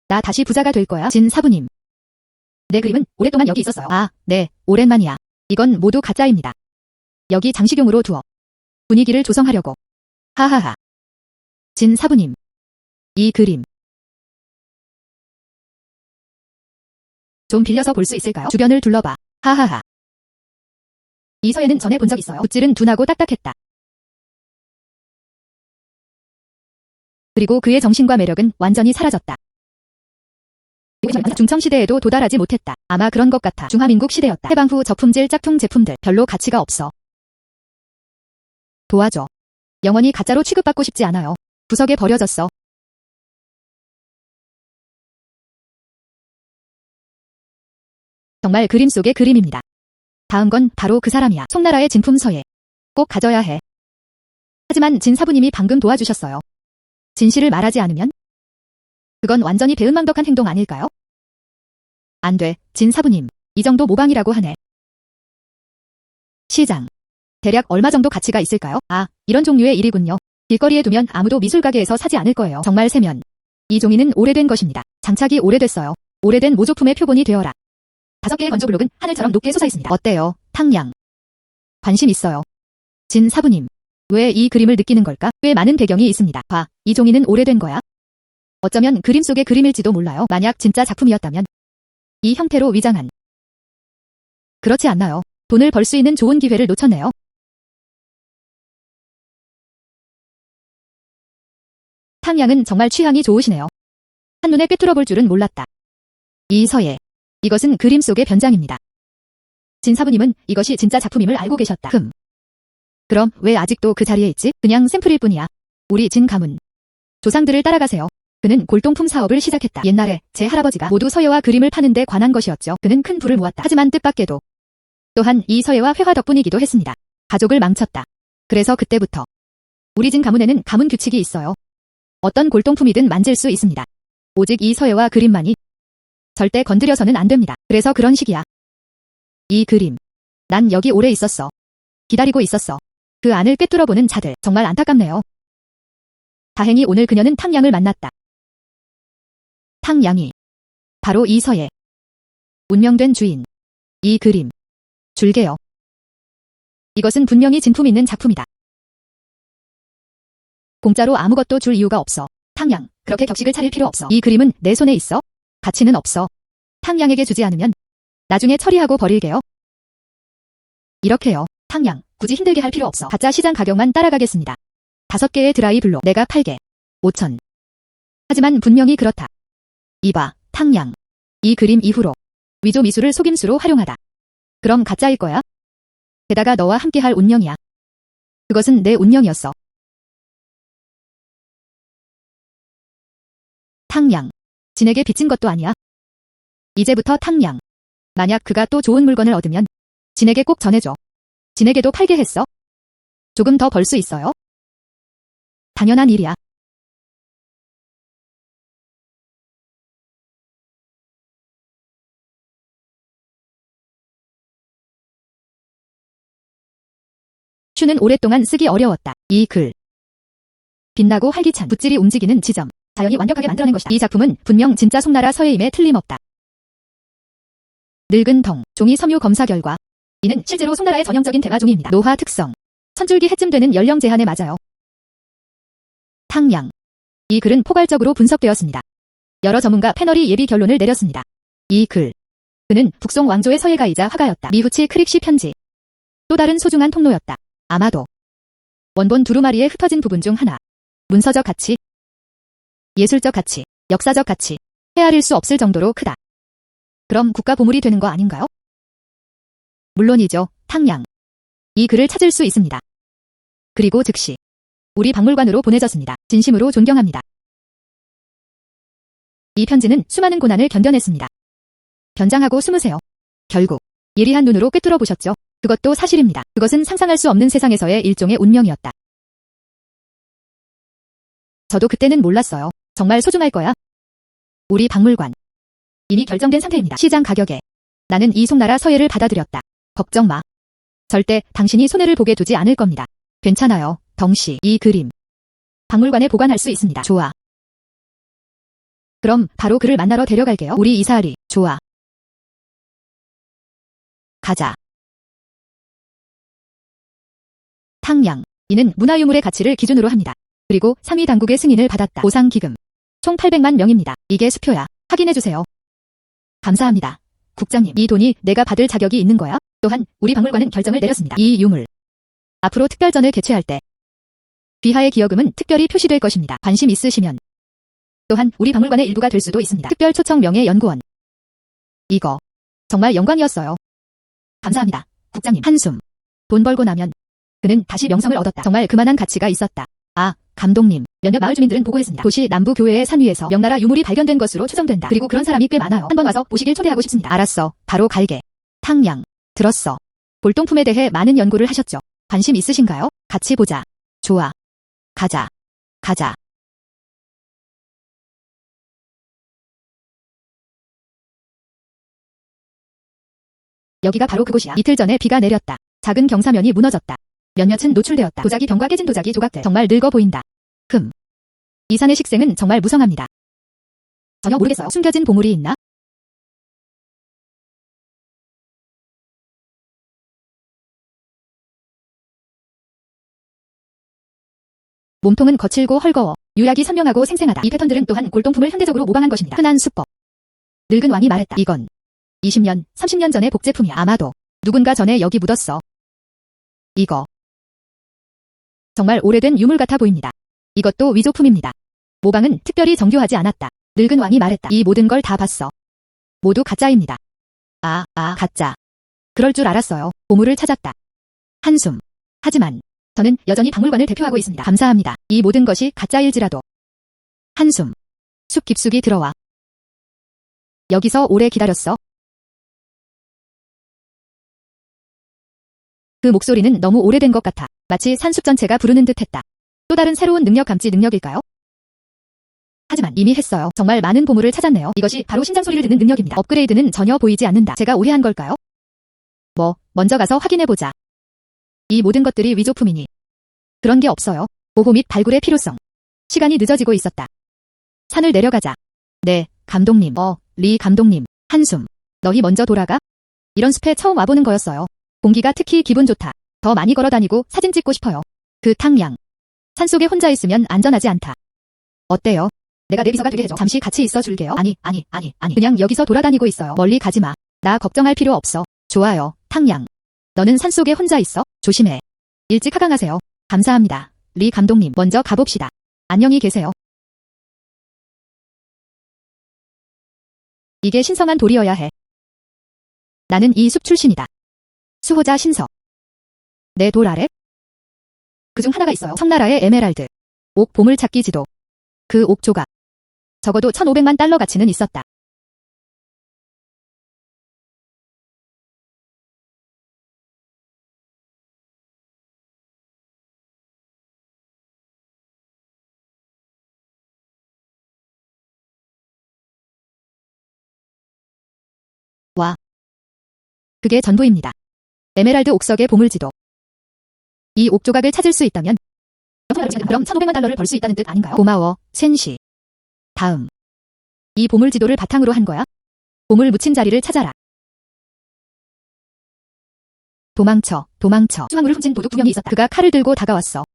나 다시 부자가 될 거야. 진 사부님. 내 그림은 오랫동안 여기 있었어요. 아, 네. 오랜만이야. 이건 모두 가짜입니다. 여기 장식용으로 두어. 분위기를 조성하려고. 하하하. 진 사부님. 이 그림. 좀 빌려서 볼 수 있을까요? 주변을 둘러봐. 하하하. 이 서예는 전에 본 적 있어요. 붓질은 둔하고 딱딱했다. 그리고 그의 정신과 매력은 완전히 사라졌다. 중청시대에도 도달하지 못했다. 아마 그런 것 같아. 중화민국 시대였다. 해방 후 저품질 짝퉁 제품들 별로 가치가 없어. 도와줘. 영원히 가짜로 취급받고 싶지 않아요. 구석에 버려졌어. 정말 그림 속의 그림입니다. 다음 건 바로 그 사람이야. 송나라의 진품 서예. 꼭 가져야 해. 하지만 진 사부님이 방금 도와주셨어요. 진실을 말하지 않으면? 그건 완전히 배은망덕한 행동 아닐까요? 안 돼, 진 사부님. 이 정도 모방이라고 하네. 시장. 대략 얼마 정도 가치가 있을까요? 아, 이런 종류의 일이군요. 길거리에 두면 아무도 미술가게에서 사지 않을 거예요. 정말 세면. 이 종이는 오래된 것입니다. 장착이 오래됐어요. 오래된 모조품의 표본이 되어라. 5개의 건조블록은 하늘처럼 높게 솟아있습니다. 어때요, 탕양? 관심 있어요. 진 사부님. 왜 이 그림을 느끼는 걸까? 꽤 많은 배경이 있습니다. 봐, 이 종이는 오래된 거야. 어쩌면 그림 속의 그림일지도 몰라요. 만약 진짜 작품이었다면 이 형태로 위장한. 그렇지 않나요? 돈을 벌 수 있는 좋은 기회를 놓쳤네요. 탕양은 정말 취향이 좋으시네요. 한눈에 꿰뚫어 볼 줄은 몰랐다. 이 서예. 이것은 그림 속의 변장입니다. 진 사부님은 이것이 진짜 작품임을 알고 계셨다. 그럼 왜 아직도 그 자리에 있지? 그냥 샘플일 뿐이야. 우리 진 가문. 조상들을 따라가세요. 그는 골동품 사업을 시작했다. 옛날에 제 할아버지가 모두 서예와 그림을 파는 데 관한 것이었죠. 그는 큰 부를 모았다. 하지만 뜻밖에도 또한 이 서예와 회화 덕분이기도 했습니다. 가족을 망쳤다. 그래서 그때부터 우리 진 가문에는 가문 규칙이 있어요. 어떤 골동품이든 만질 수 있습니다. 오직 이 서예와 그림만이 절대 건드려서는 안 됩니다. 그래서 그런 식이야. 이 그림. 난 여기 오래 있었어. 기다리고 있었어. 그 안을 꿰뚫어보는 자들. 정말 안타깝네요. 다행히 오늘 그녀는 탕양을 만났다. 탕양이 바로 이 서예. 운명된 주인. 이 그림. 줄게요. 이것은 분명히 진품 있는 작품이다. 공짜로 아무것도 줄 이유가 없어. 탕양, 그렇게 격식을 차릴 필요 없어. 이 그림은 내 손에 있어. 가치는 없어. 탕양에게 주지 않으면 나중에 처리하고 버릴게요. 이렇게요. 탕양, 굳이 힘들게 할 필요 없어. 가짜 시장 가격만 따라가겠습니다. 5개의 드라이 블로. 내가 팔게. 5천. 하지만 분명히 그렇다. 이봐, 탕양. 이 그림 이후로 위조 미술을 속임수로 활용하다. 그럼 가짜일 거야? 게다가 너와 함께할 운명이야. 그것은 내 운명이었어. 탕양. 진에게 빚진 것도 아니야. 이제부터 탕양. 만약 그가 또 좋은 물건을 얻으면 진에게 꼭 전해줘. 진에게도 팔게 했어. 조금 더 벌 수 있어요? 당연한 일이야. 슈는 오랫동안 쓰기 어려웠다. 이 글. 빛나고 활기찬 붓질이 움직이는 지점. 자연이 완벽하게 만들어낸 것이다. 이 작품은 분명 진짜 송나라 서예임에 틀림없다. 늙은 덩, 종이 섬유 검사 결과 이는 실제로 송나라의 전형적인 대마 종이입니다. 노화 특성, 천줄기 해쯤 되는 연령 제한에 맞아요. 탕양. 이 글은 포괄적으로 분석되었습니다. 여러 전문가 패널이 예비 결론을 내렸습니다. 이 글. 그는 북송 왕조의 서예가이자 화가였다. 미후치 크릭시 편지. 또 다른 소중한 통로였다. 아마도 원본 두루마리에 흩어진 부분 중 하나. 문서적 가치, 예술적 가치, 역사적 가치, 헤아릴 수 없을 정도로 크다. 그럼 국가 보물이 되는 거 아닌가요? 물론이죠. 탕양. 이 글을 찾을 수 있습니다. 그리고 즉시 우리 박물관으로 보내졌습니다. 진심으로 존경합니다. 이 편지는 수많은 고난을 견뎌냈습니다. 변장하고 숨으세요. 결국 예리한 눈으로 꿰뚫어 보셨죠? 그것도 사실입니다. 그것은 상상할 수 없는 세상에서의 일종의 운명이었다. 저도 그때는 몰랐어요. 정말 소중할 거야. 우리 박물관. 이미 결정된 상태입니다. 시장 가격에 나는 이 송나라 서예를 받아들였다. 걱정 마. 절대 당신이 손해를 보게 두지 않을 겁니다. 괜찮아요. 덩씨. 이 그림. 박물관에 보관할 수 있습니다. 좋아. 그럼 바로 그를 만나러 데려갈게요. 우리 이사하리. 좋아. 가자. 탕양. 이는 문화유물의 가치를 기준으로 합니다. 그리고 상위 당국의 승인을 받았다. 보상기금. 총 800만 명입니다. 이게 수표야. 확인해주세요. 감사합니다. 국장님, 이 돈이 내가 받을 자격이 있는 거야? 또한 우리 박물관은 결정을 내렸습니다. 이 유물. 앞으로 특별전을 개최할 때 귀하의 기여금은 특별히 표시될 것입니다. 관심 있으시면 또한 우리 박물관의 일부가 될 수도 있습니다. 특별 초청 명예연구원. 이거 정말 영광이었어요. 감사합니다. 국장님. 한숨. 돈 벌고 나면 그는 다시 명성을 얻었다. 정말 그만한 가치가 있었다. 아, 감독님. 몇몇 마을 주민들은 보고했습니다. 도시 남부 교외의 산 위에서 명나라 유물이 발견된 것으로 추정된다. 그리고 그런 사람이 꽤 많아요. 한번 와서 보시길 초대하고 싶습니다. 알았어. 바로 갈게. 탕양. 들었어. 골동품에 대해 많은 연구를 하셨죠? 관심 있으신가요? 같이 보자. 좋아. 가자. 가자. 여기가 바로 그곳이야. 이틀 전에 비가 내렸다. 작은 경사면이 무너졌다. 몇몇은 노출되었다. 도자기 병과 깨진 도자기 조각들. 정말 늙어 보인다. 이 산의 식생은 정말 무성합니다. 전혀 모르겠어요. 숨겨진 보물이 있나? 몸통은 거칠고 헐거워. 유약이 선명하고 생생하다. 이 패턴들은 또한 골동품을 현대적으로 모방한 것입니다. 흔한 수법. 늙은 왕이 말했다. 이건 20년, 30년 전의 복제품이야. 아마도 누군가 전에 여기 묻었어. 이거 정말 오래된 유물 같아 보입니다. 이것도 위조품입니다. 모방은 특별히 정교하지 않았다. 늙은 왕이 말했다. 이 모든 걸 다 봤어. 모두 가짜입니다. 가짜. 그럴 줄 알았어요. 보물을 찾았다. 한숨. 하지만 저는 여전히 박물관을 대표하고 있습니다. 감사합니다. 이 모든 것이 가짜일지라도. 한숨. 숲 깊숙이 들어와. 여기서 오래 기다렸어. 그 목소리는 너무 오래된 것 같아. 마치 산숲 전체가 부르는 듯했다. 또 다른 새로운 능력 감지 능력일까요? 하지만 이미 했어요. 정말 많은 보물을 찾았네요. 이것이 바로 심장 소리를 듣는 능력입니다. 업그레이드는 전혀 보이지 않는다. 제가 오해한 걸까요? 먼저 가서 확인해보자. 이 모든 것들이 위조품이니. 그런 게 없어요. 보호 및 발굴의 필요성. 시간이 늦어지고 있었다. 산을 내려가자. 네, 감독님. 리 감독님. 한숨. 너희 먼저 돌아가? 이런 숲에 처음 와보는 거였어요. 공기가 특히 기분 좋다. 더 많이 걸어다니고 사진 찍고 싶어요. 그 탕양. 산속에 혼자 있으면 안전하지 않다. 어때요? 내가 내 비서가 되게 해줘. 잠시 같이 있어 줄게요. 아니. 그냥 여기서 돌아다니고 있어요. 멀리 가지 마. 나 걱정할 필요 없어. 좋아요, 탕양. 너는 산속에 혼자 있어? 조심해. 일찍 하강하세요. 감사합니다. 리 감독님, 먼저 가봅시다. 안녕히 계세요. 이게 신성한 돌이어야 해. 나는 이 숲 출신이다. 수호자 신석. 내 돌 아래? 그중 하나가 있어요. 청나라의 에메랄드. 옥 보물찾기 지도. 그 옥 조각. 적어도 1,500만 달러 가치는 있었다. 와. 그게 전부입니다. 에메랄드 옥석의 보물지도. 이 옥 조각을 찾을 수 있다면 그럼 1,500만 달러를 벌 수 있다는 뜻 아닌가요? 고마워, 센시. 다음. 이 보물지도를 바탕으로 한 거야? 보물 묻힌 자리를 찾아라. 도망쳐. 수화물을 훔친 도둑 2명이 있었다. 그가 칼을 들고 다가왔어.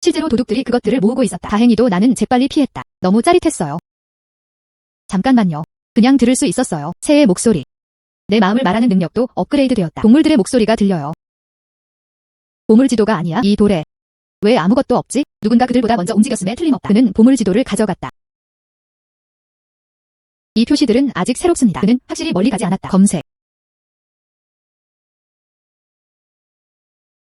실제로 도둑들이 그것들을 모으고 있었다. 다행히도 나는 재빨리 피했다. 너무 짜릿했어요. 잠깐만요. 그냥 들을 수 있었어요. 새의 목소리. 내 마음을 말하는 능력도 업그레이드 되었다. 동물들의 목소리가 들려요. 보물지도가 아니야? 이 돌에. 왜 아무것도 없지? 누군가 그들보다 먼저 움직였음에 틀림없다. 그는 보물지도를 가져갔다. 이 표시들은 아직 새롭습니다. 그는 확실히 멀리 가지 않았다. 검색.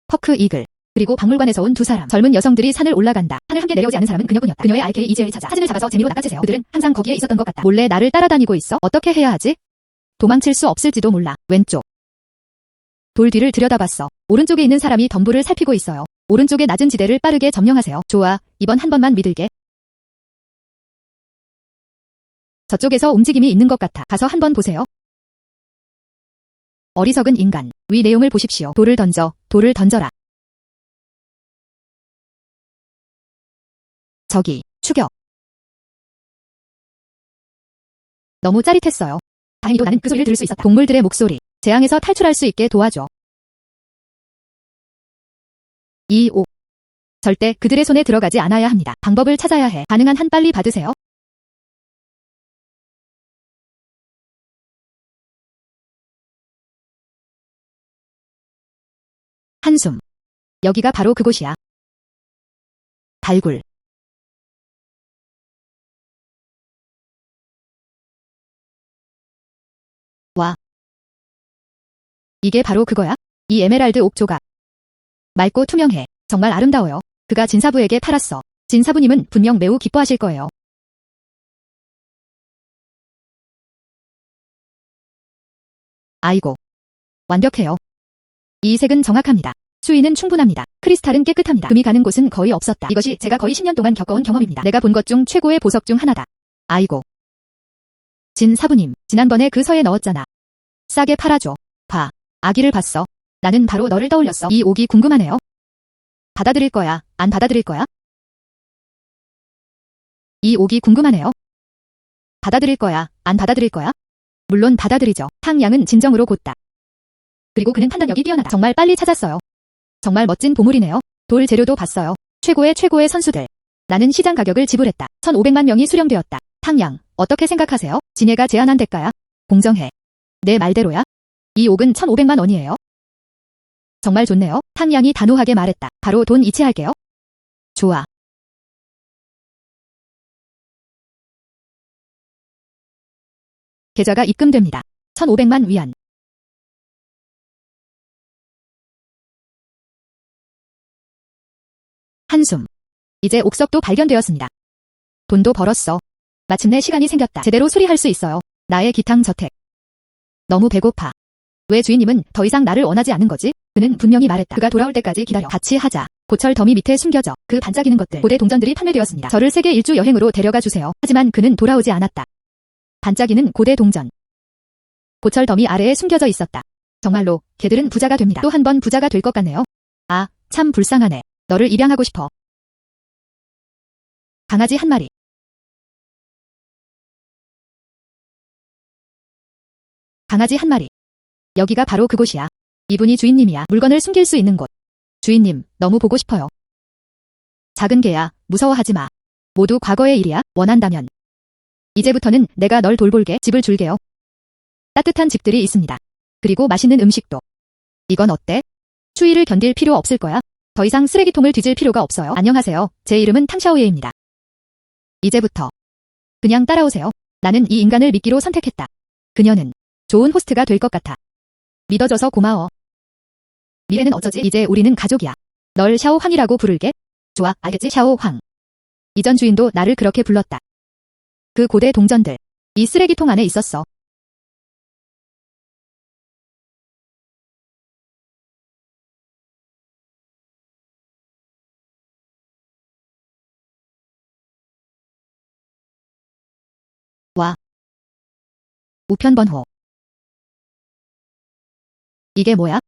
퍼크 이글. 그리고 박물관에서 온 2사람. 젊은 여성들이 산을 올라간다. 산을 함께 내려오지 않은 사람은 그녀뿐이었다. 그녀의 RK-EJ를 찾아 사진을 잡아서 재미로 낚아채세요. 그들은 항상 거기에 있었던 것 같다. 몰래 나를 따라다니고 있어? 어떻게 해야 하지? 도망칠 수 없을지도 몰라. 왼쪽. 돌 뒤를 들여다봤어. 오른쪽에 있는 사람이 덤불을 살피고 있어요. 오른쪽의 낮은 지대를 빠르게 점령하세요. 좋아, 이번 한 번만 믿을게. 저쪽에서 움직임이 있는 것 같아. 가서 한번 보세요. 어리석은 인간. 위 내용을 보십시오. 돌을 던져라. 저기, 추격. 너무 짜릿했어요. 다행히도 나는 그 소리를 들을 수 있었다. 동물들의 목소리. 재앙에서 탈출할 수 있게 도와줘. 이 옥. 절대 그들의 손에 들어가지 않아야 합니다. 방법을 찾아야 해. 가능한 한 빨리 받으세요. 한숨. 여기가 바로 그곳이야. 발굴. 와. 이게 바로 그거야? 이 에메랄드 옥 조각. 맑고 투명해. 정말 아름다워요. 그가 진사부에게 팔았어. 진사부님은 분명 매우 기뻐하실 거예요. 아이고. 완벽해요. 이 색은 정확합니다. 수위는 충분합니다. 크리스탈은 깨끗합니다. 금이 가는 곳은 거의 없었다. 이것이 제가 거의 10년 동안 겪어온 경험입니다. 내가 본 것 중 최고의 보석 중 하나다. 아이고. 진사부님, 지난번에 그 서에 넣었잖아. 싸게 팔아줘. 봐. 아기를 봤어. 나는 바로 너를 떠올렸어. 이 옥이 궁금하네요. 받아들일 거야, 안 받아들일 거야? 이 옥이 궁금하네요. 받아들일 거야, 안 받아들일 거야? 물론 받아들이죠. 탕양은 진정으로 곧다. 그리고 그는 판단력이 뛰어나다. 정말 빨리 찾았어요. 정말 멋진 보물이네요. 돌 재료도 봤어요. 최고의 선수들. 나는 시장 가격을 지불했다. 1,500만 명이 수령되었다. 탕양, 어떻게 생각하세요? 진해가 제안한 대가야? 공정해. 내 말대로야? 이 옥은 1,500만 원이에요. 정말 좋네요. 탕양이 단호하게 말했다. 바로 돈 이체할게요. 좋아. 계좌가 입금됩니다. 1,500만 위안. 한숨. 이제 옥석도 발견되었습니다. 돈도 벌었어. 마침내 시간이 생겼다. 제대로 수리할 수 있어요. 나의 기탕저택. 너무 배고파. 왜 주인님은 더 이상 나를 원하지 않은 거지? 그는 분명히 말했다. 그가 돌아올 때까지 기다려. 같이 하자. 고철 더미 밑에 숨겨져. 그 반짝이는 것들. 고대 동전들이 판매되었습니다. 저를 세계 일주 여행으로 데려가 주세요. 하지만 그는 돌아오지 않았다. 반짝이는 고대 동전. 고철 더미 아래에 숨겨져 있었다. 정말로 걔들은 부자가 됩니다. 또 한 번 부자가 될 것 같네요. 아, 참 불쌍하네. 너를 입양하고 싶어. 강아지 한 마리. 강아지 한 마리. 여기가 바로 그곳이야. 이분이 주인님이야. 물건을 숨길 수 있는 곳. 주인님, 너무 보고 싶어요. 작은 개야, 무서워하지 마. 모두 과거의 일이야, 원한다면. 이제부터는 내가 널 돌볼게. 집을 줄게요. 따뜻한 집들이 있습니다. 그리고 맛있는 음식도. 이건 어때? 추위를 견딜 필요 없을 거야. 더 이상 쓰레기통을 뒤질 필요가 없어요. 안녕하세요. 제 이름은 탕샤오예입니다. 이제부터 그냥 따라오세요. 나는 이 인간을 미끼로 선택했다. 그녀는 좋은 호스트가 될 것 같아. 믿어줘서 고마워. 미래는 어쩌지? 이제 우리는 가족이야. 널 샤오황이라고 부를게. 좋아, 알겠지? 샤오황. 이전 주인도 나를 그렇게 불렀다. 그 고대 동전들. 이 쓰레기통 안에 있었어. 와. 우편 번호. 이게 뭐야?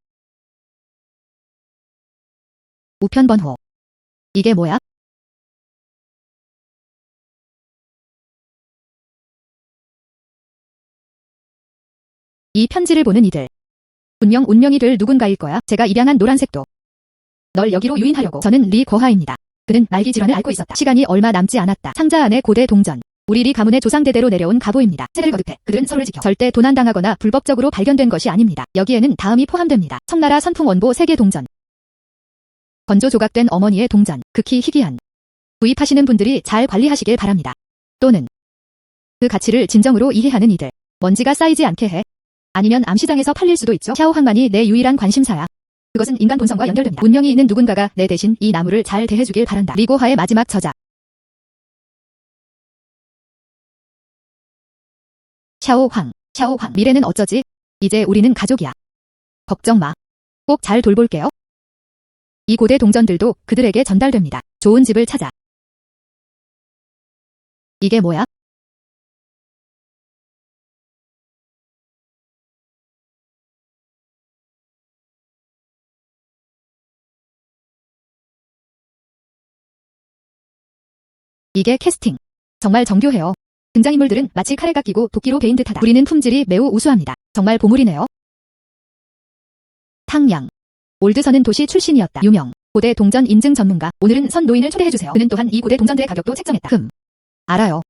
우편 번호. 이게 뭐야? 이 편지를 보는 이들. 분명 운명이 될 누군가일 거야. 제가 입양한 노란색도. 널 여기로 유인하려고. 저는 리 거하입니다. 그는 말기 질환을 앓고 있었다. 시간이 얼마 남지 않았다. 상자 안에 고대 동전. 우리 리 가문의 조상대대로 내려온 가보입니다. 세를 거듭해. 그들은 서로를 지켜. 절대 도난당하거나 불법적으로 발견된 것이 아닙니다. 여기에는 다음이 포함됩니다. 청나라 선풍 원보 3개 동전. 건조 조각된 어머니의 동전. 극히 희귀한. 구입하시는 분들이 잘 관리하시길 바랍니다. 또는 그 가치를 진정으로 이해하는 이들. 먼지가 쌓이지 않게 해. 아니면 암시장에서 팔릴 수도 있죠. 샤오황만이 내 유일한 관심사야. 그것은 인간 본성과 연결됩니다. 운명이 있는 누군가가 내 대신 이 나무를 잘 대해주길 바란다. 리고하의 마지막 저작. 샤오황. 샤오황. 미래는 어쩌지? 이제 우리는 가족이야. 걱정 마. 꼭 잘 돌볼게요. 이 고대 동전들도 그들에게 전달됩니다. 좋은 집을 찾아. 이게 뭐야? 이게 캐스팅. 정말 정교해요. 등장인물들은 마치 칼에 깎이고 도끼로 베인 듯하다. 우리는 품질이 매우 우수합니다. 정말 보물이네요. 탕양. 올드선은 도시 출신이었다. 유명. 고대 동전 인증 전문가. 오늘은 선 노인을 초대해주세요. 그는 또한 이 고대 동전들의 가격도 책정했다. 알아요.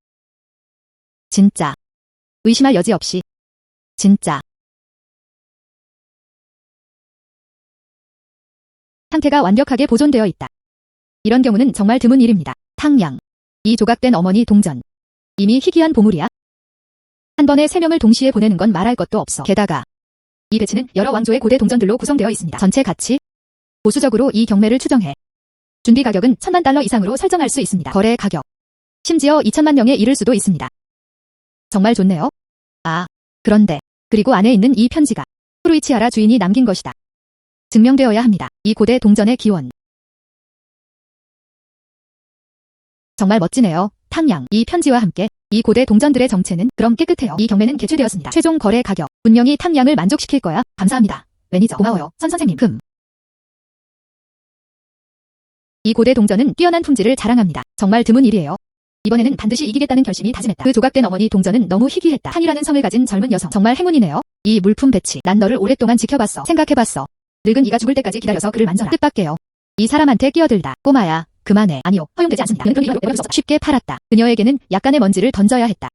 진짜. 의심할 여지 없이. 진짜. 상태가 완벽하게 보존되어 있다. 이런 경우는 정말 드문 일입니다. 탕양. 이 조각된 어머니 동전. 이미 희귀한 보물이야. 한 번에 3명을 동시에 보내는 건 말할 것도 없어. 게다가 이 배치는 여러 왕조의 고대 동전들로 구성되어 있습니다. 전체 가치. 보수적으로 이 경매를 추정해. 준비 가격은 1000만 달러 이상으로 설정할 수 있습니다. 거래 가격. 심지어 2000만 명에 이를 수도 있습니다. 정말 좋네요. 아, 그런데. 그리고 안에 있는 이 편지가 프루이치아라 주인이 남긴 것이다. 증명되어야 합니다. 이 고대 동전의 기원. 정말 멋지네요. 탕양. 이 편지와 함께 이 고대 동전들의 정체는 그럼 깨끗해요. 이 경매는 개최되었습니다. 최종 거래 가격. 분명히 탕양을 만족시킬 거야. 감사합니다. 매니저. 고마워요. 선생님. 이 고대 동전은 뛰어난 품질을 자랑합니다. 정말 드문 일이에요. 이번에는 반드시 이기겠다는 결심이 다짐했다. 그 조각된 어머니 동전은 너무 희귀했다. 탄이라는 성을 가진 젊은 여성. 정말 행운이네요. 이 물품 배치. 난 너를 오랫동안 지켜봤어. 생각해봤어. 늙은 이가 죽을 때까지 기다려서 그를 만져라. 뜻밖에요. 이 사람한테 끼어들다. 꼬마야. 그만해. 아니요. 허용되지 않습니다. 그는 그런 이유로 쉽게 팔았다. 그녀에게는 약간의 먼지를 던져야 했다.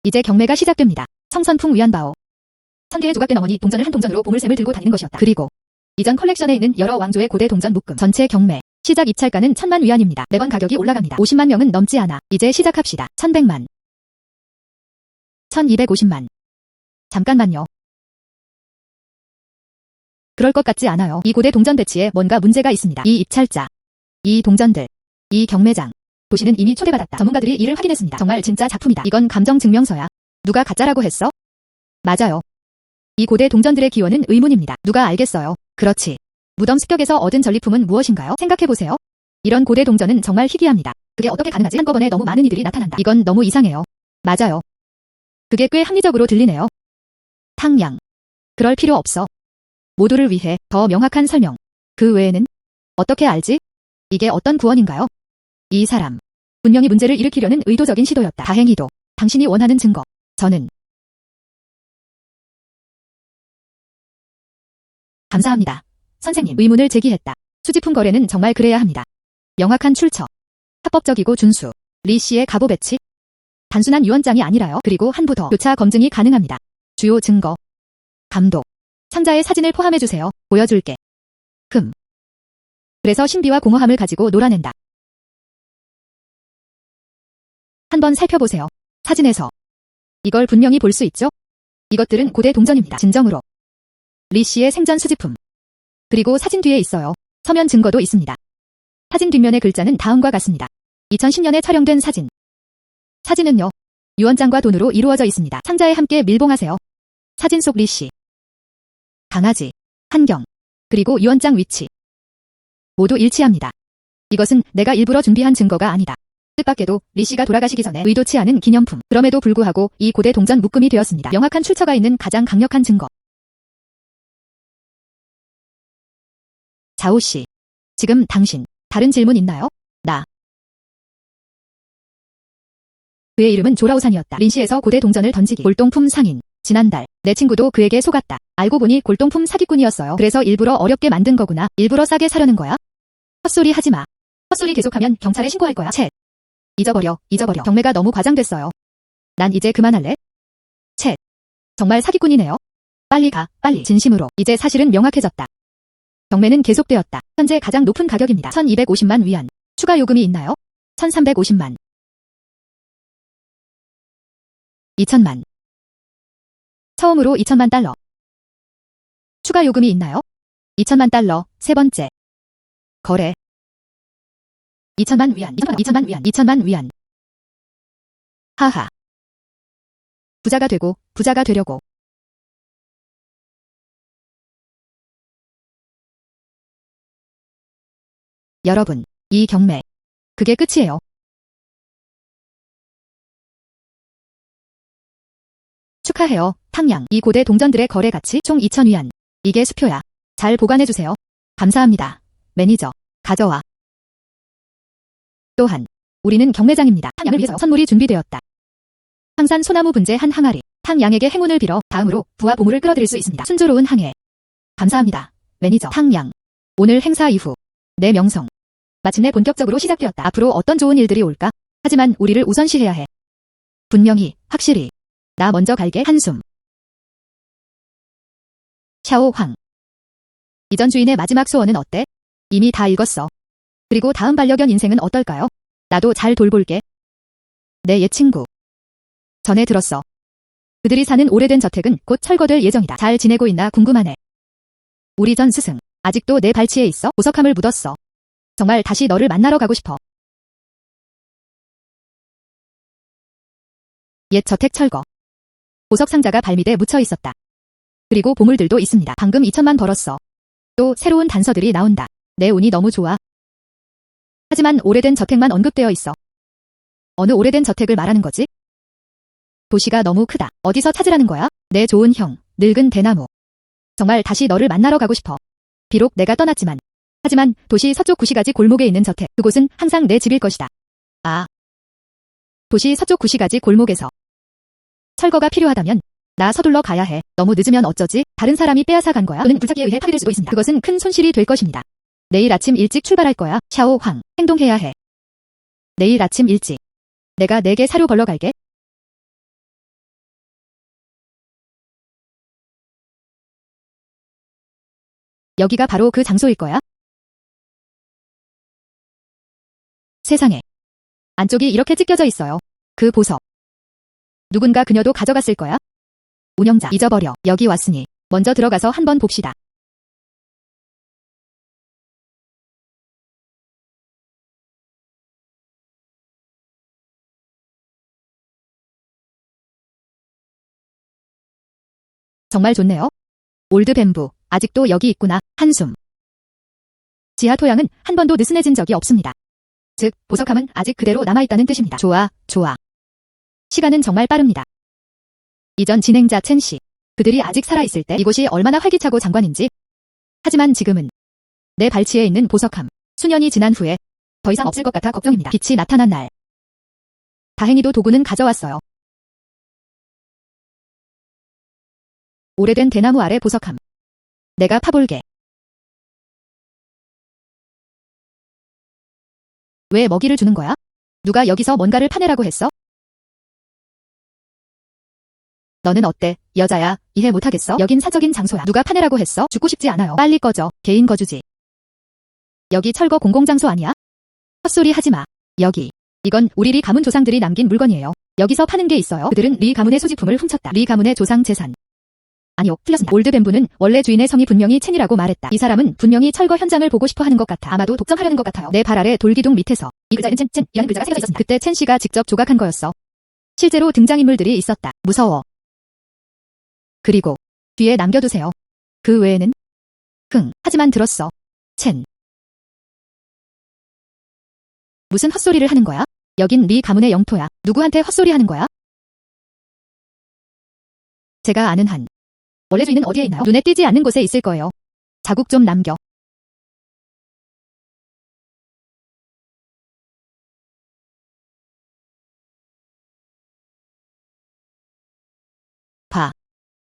이제 경매가 시작됩니다. 성선풍 위안바오. 1000개의 조각된 어머니 동전을 한 동전으로 보물샘을 들고 다니는 것이었다. 그리고 이전 컬렉션에 있는 여러 왕조의 고대 동전 묶음. 전체 경매. 시작 입찰가는 1000만 위안입니다. 매번 가격이 올라갑니다. 50만 명은 넘지 않아. 이제 시작합시다. 1100만. 1250만. 잠깐만요. 그럴 것 같지 않아요. 이 고대 동전 배치에 뭔가 문제가 있습니다. 이 입찰자, 이 동전들, 이 경매장. 도시는 이미 초대받았다. 전문가들이 이를 확인했습니다. 정말 진짜 작품이다. 이건 감정증명서야. 누가 가짜라고 했어? 맞아요. 이 고대 동전들의 기원은 의문입니다. 누가 알겠어요? 그렇지. 무덤 습격에서 얻은 전리품은 무엇인가요? 생각해보세요. 이런 고대 동전은 정말 희귀합니다. 그게 어떻게 가능하지? 한꺼번에 너무 많은 이들이 나타난다. 이건 너무 이상해요. 맞아요. 그게 꽤 합리적으로 들리네요. 탕양. 그럴 필요 없어. 모두를 위해 더 명확한 설명. 그 외에는? 어떻게 알지? 이게 어떤 구원인가요? 이 사람. 분명히 문제를 일으키려는 의도적인 시도였다. 다행히도 당신이 원하는 증거. 저는 감사합니다. 선생님, 의문을 제기했다. 수지품 거래는 정말 그래야 합니다. 명확한 출처. 합법적이고 준수. 리 씨의 갑오 배치. 단순한 유언장이 아니라요. 그리고 한 부 더. 교차 검증이 가능합니다. 주요 증거. 감독. 상자에 사진을 포함해주세요. 보여줄게. 그래서 신비와 공허함을 가지고 놀아낸다. 한번 살펴보세요. 사진에서. 이걸 분명히 볼 수 있죠? 이것들은 고대 동전입니다. 진정으로. 리 씨의 생전 수집품. 그리고 사진 뒤에 있어요. 서면 증거도 있습니다. 사진 뒷면의 글자는 다음과 같습니다. 2010년에 촬영된 사진. 사진은요. 유언장과 돈으로 이루어져 있습니다. 상자에 함께 밀봉하세요. 사진 속 리 씨. 강아지, 환경, 그리고 유언장 위치. 모두 일치합니다. 이것은 내가 일부러 준비한 증거가 아니다. 뜻밖에도 리 씨가 돌아가시기 전에 의도치 않은 기념품. 그럼에도 불구하고 이 고대 동전 묶음이 되었습니다. 명확한 출처가 있는 가장 강력한 증거. 자오 씨. 지금 당신, 다른 질문 있나요? 나. 그의 이름은 조라우산이었다. 린시에서 고대 동전을 던지기. 골동품 상인. 지난달 내 친구도 그에게 속았다. 알고 보니 골동품 사기꾼이었어요. 그래서 일부러 어렵게 만든 거구나. 일부러 싸게 사려는 거야? 헛소리 하지 마. 헛소리 계속하면 경찰에 신고할 거야. 챗. 잊어버려. 경매가 너무 과장됐어요. 난 이제 그만할래? 챗. 정말 사기꾼이네요. 빨리 가, 빨리. 진심으로. 이제 사실은 명확해졌다. 경매는 계속되었다. 현재 가장 높은 가격입니다. 1250만 위안. 추가 요금이 있나요? 1350만. 2000만. 처음으로 2000만 달러. 추가 요금이 있나요? 2000만 달러. 세 번째. 거래. 2000만 위안. 2000만 위안. 하하. 부자가 되려고. 여러분, 이 경매. 그게 끝이에요. 축하해요, 탕양. 이 고대 동전들의 거래 가치 총 2000위안. 이게 수표야. 잘 보관해주세요. 감사합니다. 매니저. 가져와. 또한 우리는 경매장입니다. 탕양을 위해서 선물이 준비되었다. 황산 소나무 분재 한 항아리. 탕양에게 행운을 빌어 다음으로 부와 보물을 끌어들일 수 있습니다. 순조로운 항해. 감사합니다. 매니저. 탕양. 오늘 행사 이후 내 명성. 마침내 본격적으로 시작되었다. 앞으로 어떤 좋은 일들이 올까? 하지만 우리를 우선시해야 해. 분명히, 확실히. 나 먼저 갈게. 한숨. 샤오 황. 이전 주인의 마지막 소원은 어때? 이미 다 읽었어. 그리고 다음 반려견 인생은 어떨까요? 나도 잘 돌볼게. 내 옛 친구. 전에 들었어. 그들이 사는 오래된 저택은 곧 철거될 예정이다. 잘 지내고 있나 궁금하네. 우리 전 스승. 아직도 내 발치에 있어? 보석함을 묻었어. 정말 다시 너를 만나러 가고 싶어. 옛 저택 철거. 보석 상자가 발밑에 묻혀 있었다. 그리고 보물들도 있습니다. 방금 2000만 벌었어. 또 새로운 단서들이 나온다. 내 운이 너무 좋아. 하지만 오래된 저택만 언급되어 있어. 어느 오래된 저택을 말하는 거지? 도시가 너무 크다. 어디서 찾으라는 거야? 내 좋은 형, 늙은 대나무. 정말 다시 너를 만나러 가고 싶어. 비록 내가 떠났지만. 하지만 도시 서쪽 구시가지 골목에 있는 저택. 그곳은 항상 내 집일 것이다. 아. 도시 서쪽 구시가지 골목에서. 철거가 필요하다면 나 서둘러 가야 해. 너무 늦으면 어쩌지? 다른 사람이 빼앗아 간 거야? 또는 불타기에 의해 파괴될 수도 있습니다. 그것은 큰 손실이 될 것입니다. 내일 아침 일찍 출발할 거야. 샤오 황. 행동해야 해. 내일 아침 일찍. 내가 4개 사료 벌러 갈게. 여기가 바로 그 장소일 거야? 세상에. 안쪽이 이렇게 찢겨져 있어요. 그 보석. 누군가 그녀도 가져갔을 거야? 운영자. 잊어버려. 여기 왔으니 먼저 들어가서 한번 봅시다. 정말 좋네요. 올드 뱀부, 아직도 여기 있구나. 한숨. 지하 토양은 한 번도 느슨해진 적이 없습니다. 즉, 보석함은 아직 그대로 남아있다는 뜻입니다. 좋아, 좋아. 시간은 정말 빠릅니다. 이전 진행자 첸 씨. 그들이 아직 살아있을 때 이곳이 얼마나 활기차고 장관인지. 하지만 지금은 내 발치에 있는 보석함. 수년이 지난 후에 더 이상 없을 것 같아 걱정입니다. 빛이 나타난 날. 다행히도 도구는 가져왔어요. 오래된 대나무 아래 보석함. 내가 파볼게. 왜 먹이를 주는 거야? 누가 여기서 뭔가를 파내라고 했어? 너는 어때? 여자야. 이해 못하겠어? 여긴 사적인 장소야. 누가 파내라고 했어? 죽고 싶지 않아요. 빨리 꺼져. 개인 거주지. 여기 철거 공공장소 아니야? 헛소리 하지 마. 여기. 이건 우리 리 가문 조상들이 남긴 물건이에요. 여기서 파는 게 있어요. 그들은 리 가문의 소지품을 훔쳤다. 리 가문의 조상 재산. 아니요, 틀렸습니다. 올드 뱀부는 원래 주인의 성이 분명히 첸이라고 말했다. 이 사람은 분명히 철거 현장을 보고 싶어 하는 것 같아. 아마도 독점하려는 것 같아요. 내 발 아래 돌기둥 밑에서 이 글자는 첸이라는 글자가 새겨져 있었습니다. 그때 첸 씨가 직접 조각한 거였어. 실제로 등장인물들이 있었다. 무서워. 그리고 뒤에 남겨두세요. 그 외에는? 하지만 들었어. 첸. 무슨 헛소리를 하는 거야? 여긴 리 가문의 영토야. 누구한테 헛소리 하는 거야? 제가 아는 한. 원래 주인은 어디에 있나요? 눈에 띄지 않는 곳에 있을 거예요. 자국 좀 남겨. 봐.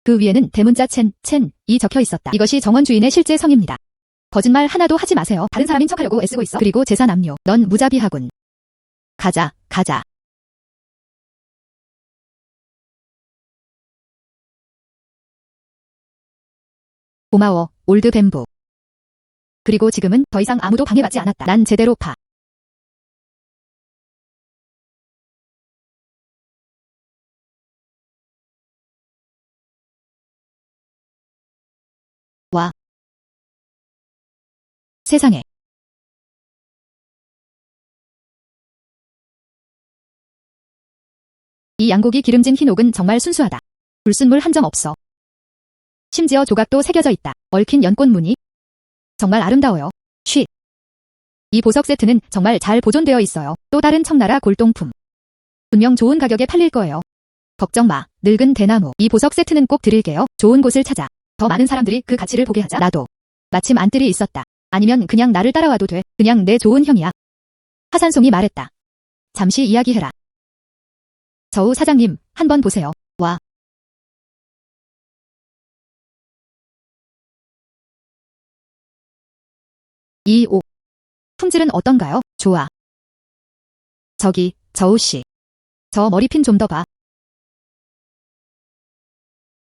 그 위에는 대문자 첸이 적혀 있었다. 이것이 정원 주인의 실제 성입니다. 거짓말 하나도 하지 마세요. 다른 사람인 척하려고 애쓰고 있어. 그리고 재산 압류. 넌 무자비하군. 가자. 고마워, 올드 뱀부. 그리고 지금은 더 이상 아무도 방해받지 않았다. 난 제대로 파. 와. 세상에. 이 양고기 기름진 흰옥은 정말 순수하다. 불순물 한 점 없어. 심지어 조각도 새겨져 있다. 얽힌 연꽃 무늬. 정말 아름다워요. 이 보석 세트는 정말 잘 보존되어 있어요. 또 다른 청나라 골동품. 분명 좋은 가격에 팔릴 거예요. 걱정 마. 늙은 대나무. 이 보석 세트는 꼭 드릴게요. 좋은 곳을 찾아. 더 많은 사람들이 그 가치를 보게 하자. 나도. 마침 안뜰이 있었다. 아니면 그냥 나를 따라와도 돼. 그냥 내 좋은 형이야. 하산송이 말했다. 잠시 이야기해라. 저우 사장님, 한번 보세요. 와. 이 옷. 품질은 어떤가요? 좋아. 저기, 저우씨. 저 머리핀 좀 더 봐.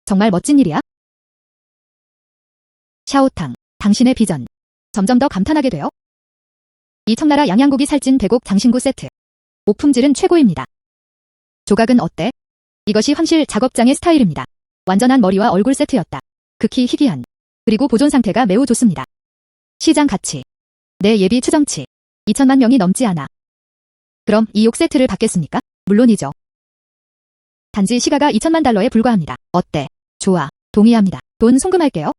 정말 멋진 일이야? 샤오탕, 당신의 비전. 점점 더 감탄하게 돼요. 이 청나라 양양고기 살찐 대곡 장신구 세트. 옷 품질은 최고입니다. 조각은 어때? 이것이 황실 작업장의 스타일입니다. 완전한 머리와 얼굴 세트였다. 극히 희귀한. 그리고 보존 상태가 매우 좋습니다. 시장 가치. 내 예비 추정치. 2천만 명이 넘지 않아. 그럼 이 옷 세트를 받겠습니까? 물론이죠. 단지 시가가 2천만 달러에 불과합니다. 어때? 좋아. 동의합니다. 돈 송금할게요.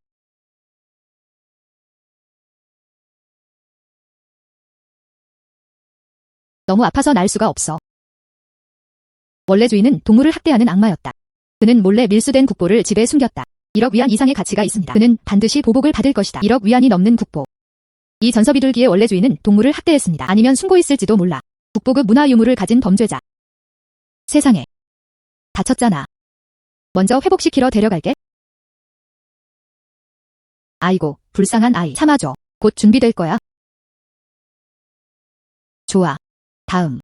너무 아파서 날 수가 없어. 원래 주인은 동물을 학대하는 악마였다. 그는 몰래 밀수된 국보를 집에 숨겼다. 1억 위안 이상의 가치가 있습니다. 그는 반드시 보복을 받을 것이다. 1억 위안이 넘는 국보. 이 전서 비둘기의 원래 주인은 동물을 학대했습니다. 아니면 숨고 있을지도 몰라. 국보급 문화 유물을 가진 범죄자. 세상에. 다쳤잖아. 먼저 회복시키러 데려갈게. 아이고, 불쌍한 아이. 참아줘. 곧 준비될 거야. 좋아. 다음.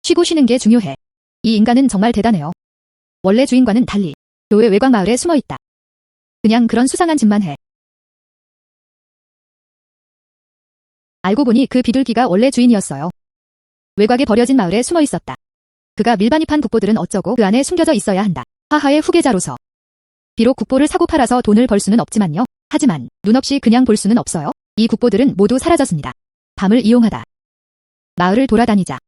쉬고 쉬는 게 중요해. 이 인간은 정말 대단해요. 원래 주인과는 달리 교회 외곽 마을에 숨어 있다. 그냥 그런 수상한 짓만 해. 알고 보니 그 비둘기가 원래 주인이었어요. 외곽에 버려진 마을에 숨어 있었다. 그가 밀반입한 국보들은 어쩌고 그 안에 숨겨져 있어야 한다. 하하의 후계자로서. 비록 국보를 사고 팔아서 돈을 벌 수는 없지만요. 하지만 눈 없이 그냥 볼 수는 없어요. 이 국보들은 모두 사라졌습니다. 밤을 이용하다. 마을을 돌아다니자.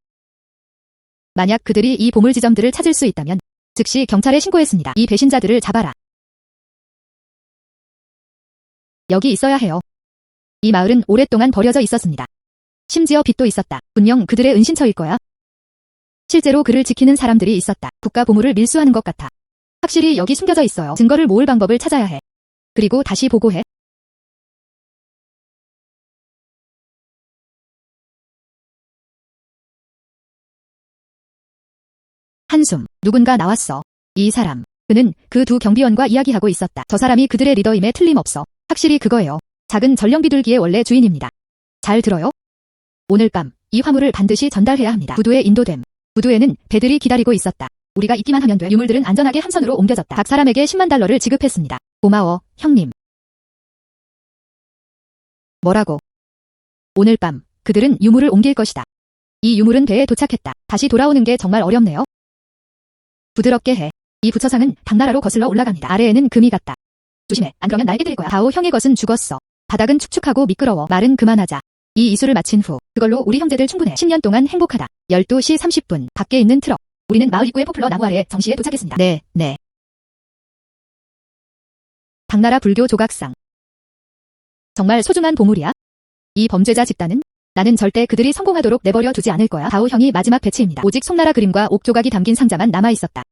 만약 그들이 이 보물 지점들을 찾을 수 있다면 즉시 경찰에 신고했습니다. 이 배신자들을 잡아라. 여기 있어야 해요. 이 마을은 오랫동안 버려져 있었습니다. 심지어 빚도 있었다. 분명 그들의 은신처일 거야. 실제로 그를 지키는 사람들이 있었다. 국가 보물을 밀수하는 것 같아. 확실히 여기 숨겨져 있어요. 증거를 모을 방법을 찾아야 해. 그리고 다시 보고해. 한숨. 누군가 나왔어. 이 사람. 그는 그 두 경비원과 이야기하고 있었다. 저 사람이 그들의 리더임에 틀림없어. 확실히 그거예요. 작은 전령 비둘기의 원래 주인입니다. 잘 들어요? 오늘 밤 이 화물을 반드시 전달해야 합니다. 부두에 인도됨. 부두에는 배들이 기다리고 있었다. 우리가 있기만 하면 돼. 유물들은 안전하게 함선으로 옮겨졌다. 각 사람에게 10만 달러를 지급했습니다. 고마워, 형님. 뭐라고? 오늘 밤 그들은 유물을 옮길 것이다. 이 유물은 배에 도착했다. 다시 돌아오는 게 정말 어렵네요. 부드럽게 해. 이 부처상은 당나라로 거슬러 올라갑니다. 아래에는 금이 같다. 조심해. 안 그러면 날 깨뜨릴 거야. 다오 형의 것은 죽었어. 바닥은 축축하고 미끄러워. 말은 그만하자. 이 이수를 마친 후 그걸로 우리 형제들 충분해. 10년 동안 행복하다. 12시 30분 밖에 있는 트럭. 우리는 마을 입구의 포플러 나무 아래에 정시에 도착했습니다. 네. 당나라 불교 조각상. 정말 소중한 보물이야. 이 범죄자 집단은 나는 절대 그들이 성공하도록 내버려 두지 않을 거야. 다오 형이 마지막 배치입니다. 오직 송나라 그림과 옥조각이 담긴 상자만 남아있었다.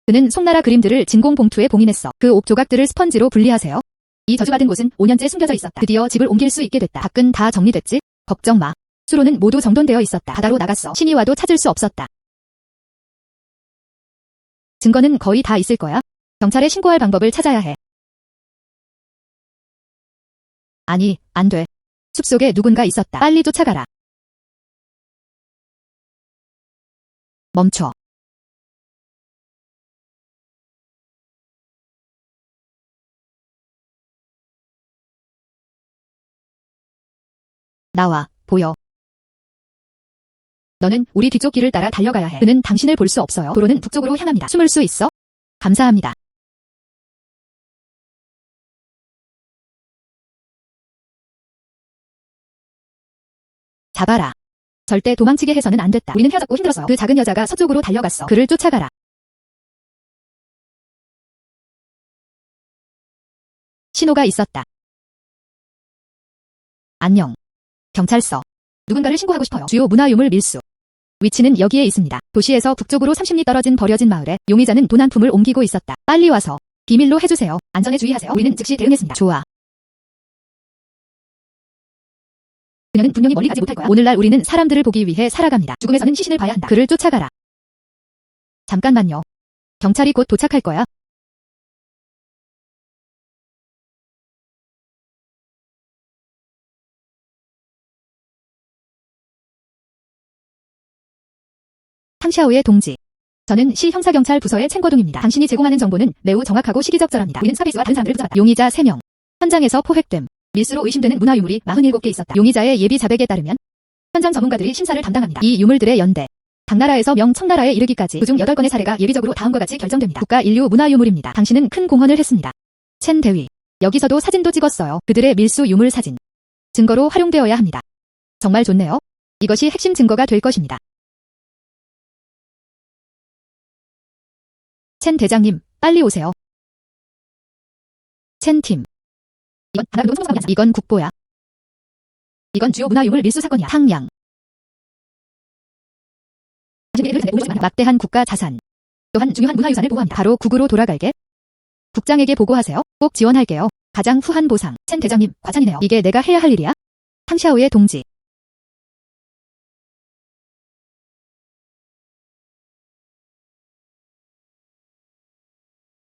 그는 송나라 그림들을 진공 봉투에 봉인했어. 그 옥조각들을 스펀지로 분리하세요. 이 저주받은 곳은 5년째 숨겨져 있었다. 드디어 집을 옮길 수 있게 됐다. 밖은 다 정리됐지? 걱정 마. 수로는 모두 정돈되어 있었다. 바다로 나갔어. 신이 와도 찾을 수 없었다. 증거는 거의 다 있을 거야. 경찰에 신고할 방법을 찾아야 해. 아니, 안 돼. 숲속에 누군가 있었다. 빨리 쫓아가라. 멈춰. 나와, 보여. 너는 우리 뒤쪽 길을 따라 달려가야 해. 그는 당신을 볼 수 없어요. 도로는 북쪽으로 향합니다. 숨을 수 있어? 감사합니다. 잡아라. 절대 도망치게 해서는 안 됐다. 우리는 헤어졌고 힘들었어요. 그 작은 여자가 서쪽으로 달려갔어. 그를 쫓아가라. 신호가 있었다. 안녕. 경찰서. 누군가를 신고하고 싶어요. 주요 문화유물 밀수. 위치는 여기에 있습니다. 도시에서 북쪽으로 30리 떨어진 버려진 마을에 용의자는 돈 한 푼을 옮기고 있었다. 빨리 와서 비밀로 해주세요. 안전에 주의하세요. 우리는 즉시 대응했습니다. 좋아. 그녀는 분명히 멀리 가지 못할 거야. 오늘날 우리는 사람들을 보기 위해 살아갑니다. 죽음에서는 시신을 봐야 한다. 그를 쫓아가라. 잠깐만요. 경찰이 곧 도착할 거야. 탕샤오의 동지. 저는 시 형사경찰 부서의 챙거둥입니다. 당신이 제공하는 정보는 매우 정확하고 시기적절합니다. 우리는 스카비스와 다른 사람들을 붙잡았다. 용의자 3명. 현장에서 포획됨. 밀수로 의심되는 문화유물이 47개 있었다. 용의자의 예비 자백에 따르면 현장 전문가들이 심사를 담당합니다. 이 유물들의 연대. 당나라에서 명청나라에 이르기까지 그중 8건의 사례가 예비적으로 다음과 같이 결정됩니다. 국가 인류 문화유물입니다. 당신은 큰 공헌을 했습니다. 첸 대위. 여기서도 사진도 찍었어요. 그들의 밀수 유물 사진. 증거로 활용되어야 합니다. 정말 좋네요. 이것이 핵심 증거가 될 것입니다. 첸 대장님, 빨리 오세요. 첸 팀. 이건 하나도 성공하지 않아. 이건 국보야. 이건 주요 문화유물 밀수 사건이야. 탕양. 막대한 국가 자산. 또한 중요한 문화유산을 보호합니다. 바로 국으로 돌아갈게. 국장에게 보고하세요. 꼭 지원할게요. 가장 후한 보상. 첸 대장님, 과찬이네요. 이게 내가 해야 할 일이야? 탕샤오의 동지.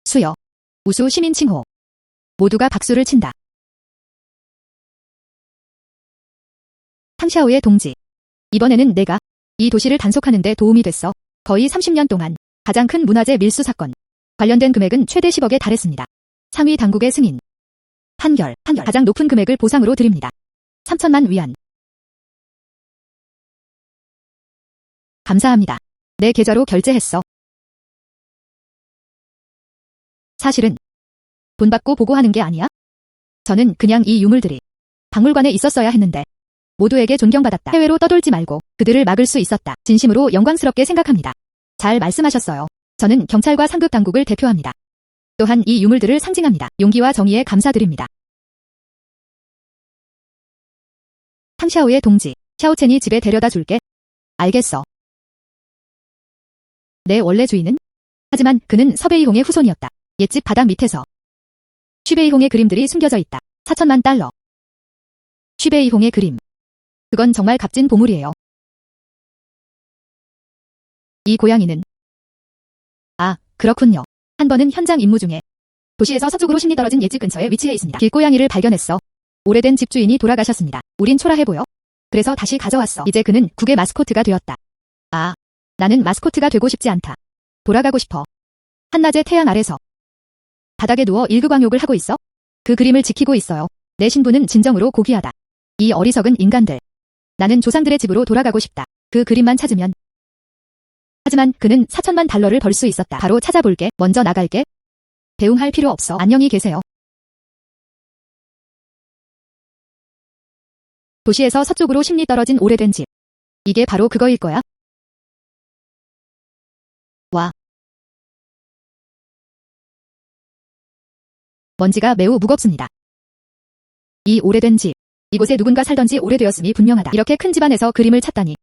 수여. 우수 시민 칭호. 모두가 박수를 친다. 탕샤오의 동지. 이번에는 내가 이 도시를 단속하는 데 도움이 됐어. 거의 30년 동안 가장 큰 문화재 밀수 사건. 관련된 금액은 최대 10억에 달했습니다. 상위 당국의 승인. 판결. 가장 높은 금액을 보상으로 드립니다. 3천만 위안. 감사합니다. 내 계좌로 결제했어. 사실은 돈 받고 보고하는 게 아니야. 저는 그냥 이 유물들이 박물관에 있었어야 했는데 모두에게 존경받았다. 해외로 떠돌지 말고 그들을 막을 수 있었다. 진심으로 영광스럽게 생각합니다. 잘 말씀하셨어요. 저는 경찰과 상급 당국을 대표합니다. 또한 이 유물들을 상징합니다. 용기와 정의에 감사드립니다. 탕샤오의 동지, 샤오첸이 집에 데려다 줄게. 알겠어. 내 원래 주인은? 하지만 그는 서베이홍의 후손이었다. 옛집 바닥 밑에서 쉬베이홍의 그림들이 숨겨져 있다. 4천만 달러. 쉬베이홍의 그림. 그건 정말 값진 보물이에요. 이 고양이는? 아, 그렇군요. 한 번은 현장 임무 중에 도시에서 서쪽으로 10리 떨어진 옛집 근처에 위치해 있습니다. 길고양이를 발견했어. 오래된 집주인이 돌아가셨습니다. 우린 초라해 보여. 그래서 다시 가져왔어. 이제 그는 국의 마스코트가 되었다. 아, 나는 마스코트가 되고 싶지 않다. 돌아가고 싶어. 한낮의 태양 아래서 바닥에 누워 일그광욕을 하고 있어? 그 그림을 지키고 있어요. 내 신부는 진정으로 고귀하다. 이 어리석은 인간들. 나는 조상들의 집으로 돌아가고 싶다. 그 그림만 찾으면. 하지만 그는 4천만 달러를 벌 수 있었다. 바로 찾아볼게. 먼저 나갈게. 대웅할 필요 없어. 안녕히 계세요. 도시에서 서쪽으로 10리 떨어진 오래된 집. 이게 바로 그거일 거야? 와. 먼지가 매우 무겁습니다. 이 오래된 집. 이곳에 누군가 살던 지 오래되었음이 분명하다. 이렇게 큰 집안에서 그림을 찾다니.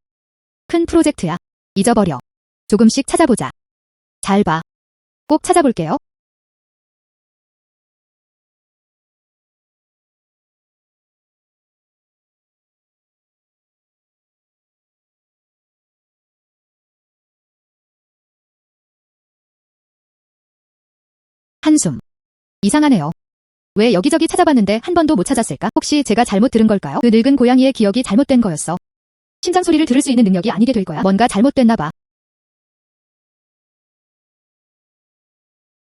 큰 프로젝트야. 잊어버려. 조금씩 찾아보자. 잘 봐. 꼭 찾아볼게요. 한숨. 이상하네요. 왜 여기저기 찾아봤는데 한 번도 못 찾았을까? 혹시 제가 잘못 들은 걸까요? 그 늙은 고양이의 기억이 잘못된 거였어. 심장 소리를 들을 수 있는 능력이 아니게 될 거야. 뭔가 잘못됐나 봐.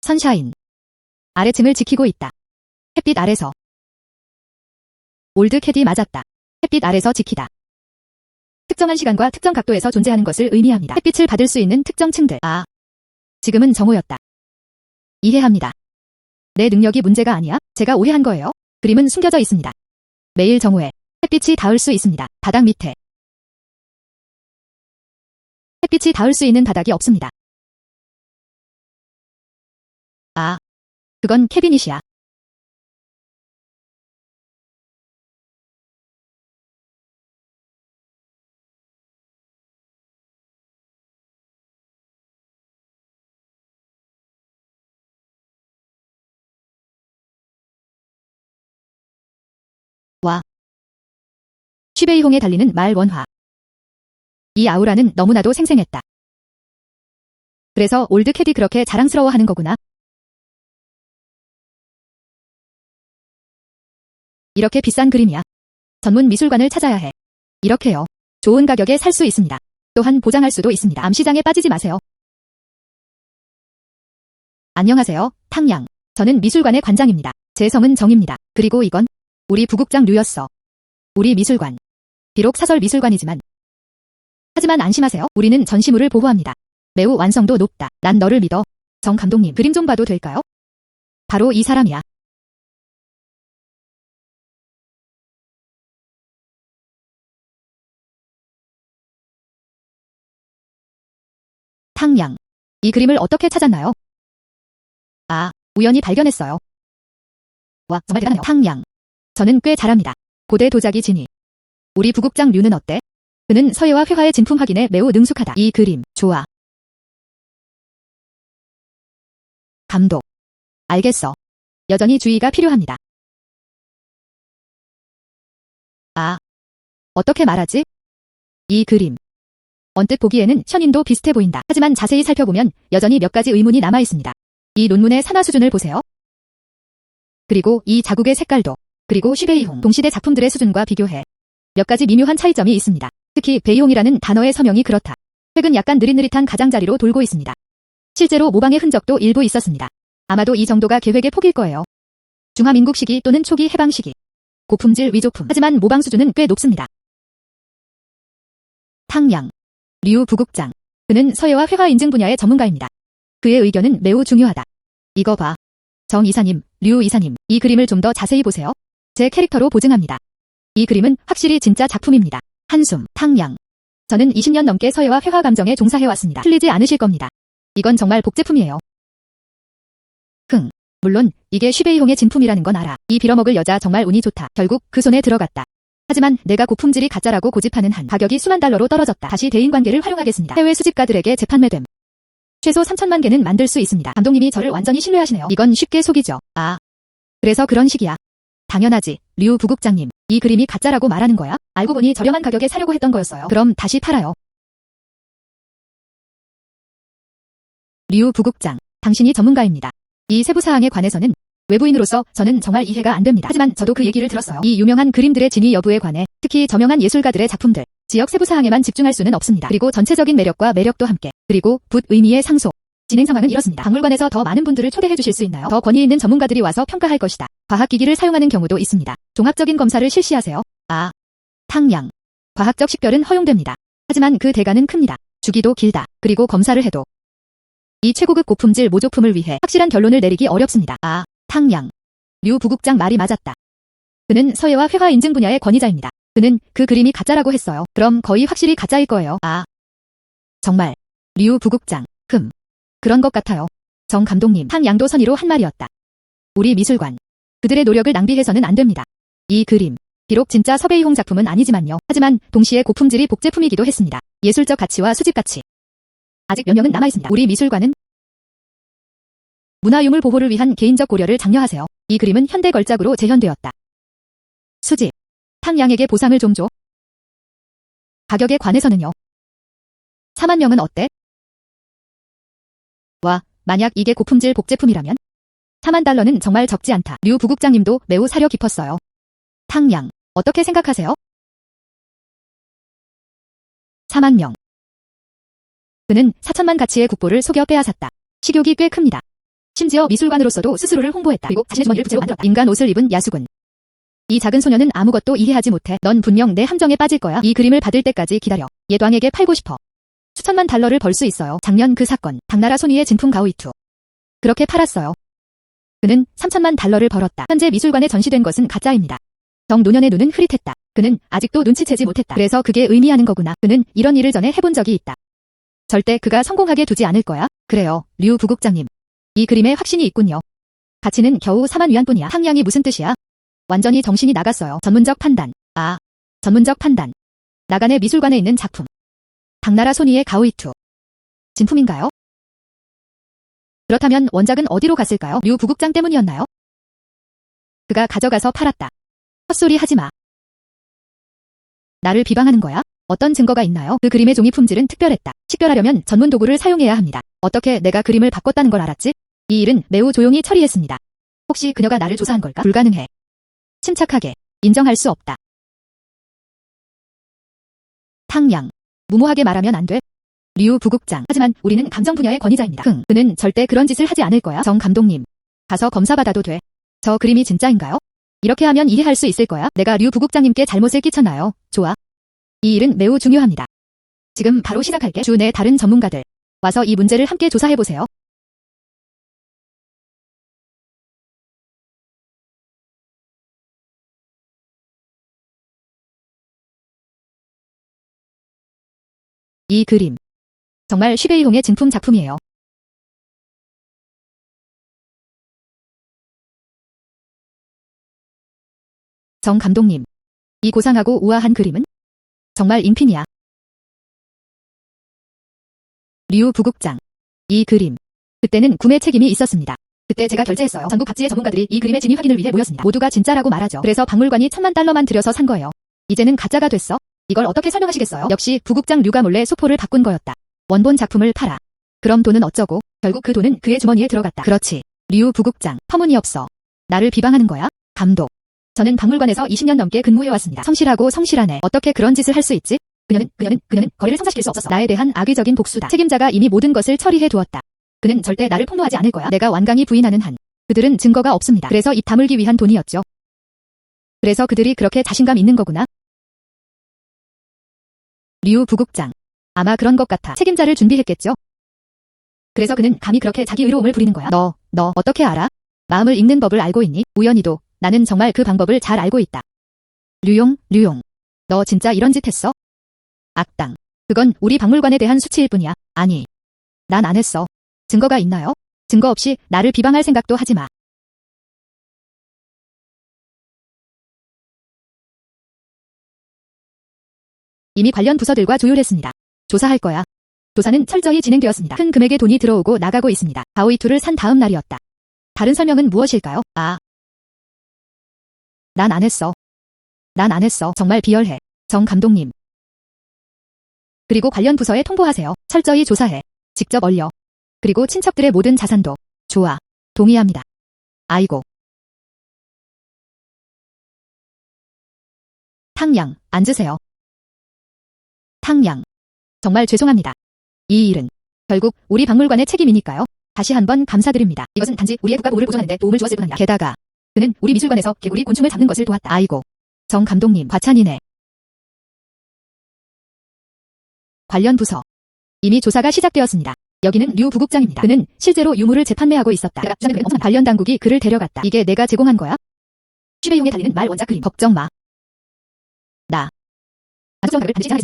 선샤인. 아래층을 지키고 있다. 햇빛 아래서. 올드 캐디 맞았다. 햇빛 아래서 지키다. 특정한 시간과 특정 각도에서 존재하는 것을 의미합니다. 햇빛을 받을 수 있는 특정 층들. 아. 지금은 정오였다. 이해합니다. 내 능력이 문제가 아니야? 제가 오해한 거예요? 그림은 숨겨져 있습니다. 매일 정오에 햇빛이 닿을 수 있습니다. 바닥 밑에. 햇빛이 닿을 수 있는 바닥이 없습니다. 아. 그건 캐비닛이야. 와. 쉬베이홍에 달리는 말 원화. 이 아우라는 너무나도 생생했다. 그래서 올드 캐디 그렇게 자랑스러워하는 거구나. 이렇게 비싼 그림이야. 전문 미술관을 찾아야 해. 이렇게요. 좋은 가격에 살 수 있습니다. 또한 보장할 수도 있습니다. 암시장에 빠지지 마세요. 안녕하세요, 탕양. 저는 미술관의 관장입니다. 제 성은 정입니다. 그리고 이건 우리 부국장 류였어. 우리 미술관. 비록 사설 미술관이지만. 하지만 안심하세요. 우리는 전시물을 보호합니다. 매우 완성도 높다. 난 너를 믿어. 정 감독님, 그림 좀 봐도 될까요? 바로 이 사람이야. 탕양. 이 그림을 어떻게 찾았나요? 아, 우연히 발견했어요. 와, 정말 대단해요. 탕양. 저는 꽤 잘합니다. 고대 도자기 진이. 우리 부국장 류는 어때? 그는 서예와 회화의 진품 확인에 매우 능숙하다. 이 그림, 좋아. 감독. 알겠어. 여전히 주의가 필요합니다. 아. 어떻게 말하지? 이 그림. 언뜻 보기에는 션인도 비슷해 보인다. 하지만 자세히 살펴보면 여전히 몇 가지 의문이 남아 있습니다. 이 논문의 산화 수준을 보세요. 그리고 이 자국의 색깔도. 그리고 쉬베이홍 동시대 작품들의 수준과 비교해 몇 가지 미묘한 차이점이 있습니다. 특히 베이홍이라는 단어의 서명이 그렇다. 최근 약간 느릿느릿한 가장자리로 돌고 있습니다. 실제로 모방의 흔적도 일부 있었습니다. 아마도 이 정도가 계획의 폭일 거예요. 중화민국 시기 또는 초기 해방 시기. 고품질 위조품. 하지만 모방 수준은 꽤 높습니다. 탕양. 류 부국장. 그는 서예와 회화 인증 분야의 전문가입니다. 그의 의견은 매우 중요하다. 이거 봐. 정 이사님, 류 이사님, 이 그림을 좀 더 자세히 보세요. 제 캐릭터로 보증합니다. 이 그림은 확실히 진짜 작품입니다. 한숨, 탕양. 저는 20년 넘게 서예와 회화 감정에 종사해왔습니다. 틀리지 않으실 겁니다. 이건 정말 복제품이에요. 물론 이게 쉬베이홍의 진품이라는 건 알아. 이 빌어먹을 여자 정말 운이 좋다. 결국 그 손에 들어갔다. 하지만 내가 고품질이 가짜라고 고집하는 한 가격이 수만 달러로 떨어졌다. 다시 대인관계를 활용하겠습니다. 해외 수집가들에게 재판매됨. 최소 3천만 개는 만들 수 있습니다. 감독님이 저를 완전히 신뢰하시네요. 이건 쉽게 속이죠. 아, 그래서 그런 식이야. 당연하지. 류 부국장님. 이 그림이 가짜라고 말하는 거야? 알고 보니 저렴한 가격에 사려고 했던 거였어요. 그럼 다시 팔아요. 류 부국장. 당신이 전문가입니다. 이 세부 사항에 관해서는 외부인으로서 저는 정말 이해가 안 됩니다. 하지만 저도 그 얘기를 들었어요. 이 유명한 그림들의 진위 여부에 관해 특히 저명한 예술가들의 작품들, 지역 세부 사항에만 집중할 수는 없습니다. 그리고 전체적인 매력과 매력도 함께. 그리고 붓 의미의 상소. 진행 상황은 이렇습니다. 박물관에서 더 많은 분들을 초대해 주실 수 있나요? 더 권위 있는 전문가들이 와서 평가할 것이다. 과학기기를 사용하는 경우도 있습니다. 종합적인 검사를 실시하세요. 아, 탕양. 과학적 식별은 허용됩니다. 하지만 그 대가는 큽니다. 주기도 길다. 그리고 검사를 해도 이 최고급 고품질 모조품을 위해 확실한 결론을 내리기 어렵습니다. 아, 탕양. 류 부국장 말이 맞았다. 그는 서예와 회화 인증 분야의 권위자입니다. 그는 그 그림이 가짜라고 했어요. 그럼 거의 확실히 가짜일 거예요. 아, 정말. 류 부국장. 그런 것 같아요. 정 감독님, 탕양도 선의로 한 말이었다. 우리 미술관. 그들의 노력을 낭비해서는 안 됩니다. 이 그림. 비록 진짜 서베이홍 작품은 아니지만요. 하지만 동시에 고품질이 복제품이기도 했습니다. 예술적 가치와 수집 가치. 아직 몇 명은 남아있습니다. 우리 미술관은 문화유물 보호를 위한 개인적 고려를 장려하세요. 이 그림은 현대 걸작으로 재현되었다. 수집. 탕양에게 보상을 좀 줘. 가격에 관해서는요. 4만 명은 어때? 와, 만약 이게 고품질 복제품이라면 4만 달러는 정말 적지 않다. 류 부국장님도 매우 사려 깊었어요. 탕양, 어떻게 생각하세요? 4만 명. 그는 4천만 가치의 국보를 속여 빼앗았다. 식욕이 꽤 큽니다. 심지어 미술관으로서도 스스로를 홍보했다. 그리고 자신의 주머니를 부채로 만들었다. 인간 옷을 입은 야수군. 이 작은 소녀는 아무것도 이해하지 못해. 넌 분명 내 함정에 빠질 거야. 이 그림을 받을 때까지 기다려. 예광에게 팔고 싶어. 수천만 달러를 벌 수 있어요. 작년 그 사건, 당나라 손위의 진품 가오이투. 그렇게 팔았어요. 그는 3천만 달러를 벌었다. 현재 미술관에 전시된 것은 가짜입니다. 정 노년의 눈은 흐릿했다. 그는 아직도 눈치채지 못했다. 그래서 그게 의미하는 거구나. 그는 이런 일을 전에 해본 적이 있다. 절대 그가 성공하게 두지 않을 거야. 그래요, 류 부국장님. 이 그림에 확신이 있군요. 가치는 겨우 4만 위안뿐이야. 탕양이 무슨 뜻이야? 완전히 정신이 나갔어요. 전문적 판단. 아, 전문적 판단. 나간의 미술관에 있는 작품. 당나라 손위의 가오이투. 진품인가요? 그렇다면 원작은 어디로 갔을까요? 류 부국장 때문이었나요? 그가 가져가서 팔았다. 헛소리 하지 마. 나를 비방하는 거야? 어떤 증거가 있나요? 그 그림의 종이 품질은 특별했다. 식별하려면 전문 도구를 사용해야 합니다. 어떻게 내가 그림을 바꿨다는 걸 알았지? 이 일은 매우 조용히 처리했습니다. 혹시 그녀가 나를 조사한 걸까? 불가능해. 침착하게. 인정할 수 없다. 탕양. 무모하게 말하면 안 돼. 류 부국장. 하지만 우리는 감정 분야의 권위자입니다. 그는 절대 그런 짓을 하지 않을 거야. 정 감독님. 가서 검사받아도 돼. 저 그림이 진짜인가요? 이렇게 하면 이해할 수 있을 거야. 내가 류 부국장님께 잘못을 끼쳤나요? 좋아. 이 일은 매우 중요합니다. 지금 바로 시작할게. 주 내 다른 전문가들. 와서 이 문제를 함께 조사해보세요. 이 그림. 정말 쉬베이홍의 진품 작품이에요. 정 감독님. 이 고상하고 우아한 그림은? 정말 인핀이야. 류 부국장. 이 그림. 그때는 구매 책임이 있었습니다. 그때 제가 결제했어요. 전국 각지의 전문가들이 이 그림의 진위 확인을 위해 모였습니다. 모두가 진짜라고 말하죠. 그래서 박물관이 1,000만 달러만 들여서 산 거예요. 이제는 가짜가 됐어? 이걸 어떻게 설명하시겠어요? 역시 부국장 류가 몰래 소포를 바꾼 거였다. 원본 작품을 팔아. 그럼 돈은 어쩌고? 결국 그 돈은 그의 주머니에 들어갔다. 그렇지. 류 부국장. 터무니없어. 나를 비방하는 거야? 감독. 저는 박물관에서 20년 넘게 근무해왔습니다. 성실하고 성실하네. 어떻게 그런 짓을 할 수 있지? 그녀는 거리를 성사시킬 수 없었어. 나에 대한 악의적인 복수다. 책임자가 이미 모든 것을 처리해 두었다. 그는 절대 나를 폭로하지 않을 거야. 내가 완강히 부인하는 한. 그들은 증거가 없습니다. 그래서 입 다물기 위한 돈이었죠. 그래서 그들이 그렇게 자신감 있는 거구나. 류 부국장. 아마 그런 것 같아. 책임자를 준비했겠죠? 그래서 그는 감히 그렇게 자기 의로움을 부리는 거야. 너 어떻게 알아? 마음을 읽는 법을 알고 있니? 우연히도. 나는 정말 그 방법을 잘 알고 있다. 류용. 너 진짜 이런 짓 했어? 악당. 그건 우리 박물관에 대한 수치일 뿐이야. 아니. 난 안 했어. 증거가 있나요? 증거 없이 나를 비방할 생각도 하지 마. 이미 관련 부서들과 조율했습니다. 조사할 거야. 조사는 철저히 진행되었습니다. 큰 금액의 돈이 들어오고 나가고 있습니다. 바오이투를 산 다음 날이었다. 다른 설명은 무엇일까요? 난 안 했어. 난 안 했어. 정말 비열해. 정 감독님. 그리고 관련 부서에 통보하세요. 철저히 조사해. 직접 얼려. 그리고 친척들의 모든 자산도. 좋아. 동의합니다. 아이고. 탕양, 앉으세요. 탕양. 정말 죄송합니다. 이 일은 결국 우리 박물관의 책임이니까요. 다시 한번 감사드립니다. 이것은 단지 우리의 국가보호를 보존하는 데 도움을 주었을 뿐입니다. 게다가 그는 우리 미술관에서 개구리 곤충을 잡는 것을 도왔다. 아이고. 정 감독님, 과찬이네. 관련 부서. 이미 조사가 시작되었습니다. 여기는 류 부국장입니다. 그는 실제로 유물을 재판매하고 있었다. 관련 당국이 그를 데려갔다. 이게 내가 제공한 거야? 취배용에 달리는 말 원작 그림. 걱정 마. 나.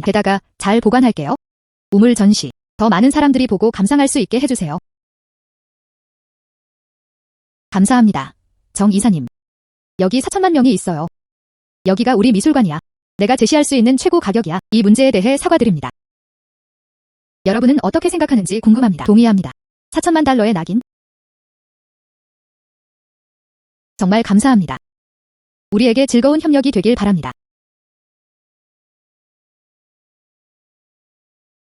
게다가 잘 보관할게요. 우물 전시. 더 많은 사람들이 보고 감상할 수 있게 해주세요. 감사합니다. 정 이사님. 여기 4천만 명이 있어요. 여기가 우리 미술관이야. 내가 제시할 수 있는 최고 가격이야. 이 문제에 대해 사과드립니다. 여러분은 어떻게 생각하는지 궁금합니다. 동의합니다. 4천만 달러의 낙인? 정말 감사합니다. 우리에게 즐거운 협력이 되길 바랍니다.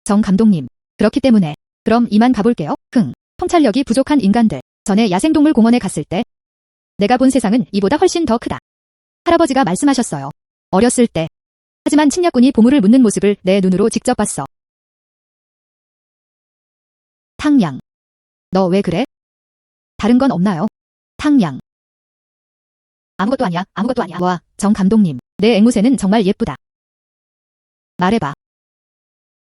정 감독님. 그렇기 때문에 그럼 이만 가볼게요. 통찰력이 부족한 인간들. 전에 야생동물공원에 갔을 때 내가 본 세상은 이보다 훨씬 더 크다. 할아버지가 말씀하셨어요. 어렸을 때. 하지만 침략군이 보물을 묻는 모습을 내 눈으로 직접 봤어. 탕양. 너 왜 그래? 다른 건 없나요? 탕양. 아무것도 아니야. 아무것도 아니야. 와, 정 감독님. 내 앵무새는 정말 예쁘다. 말해봐.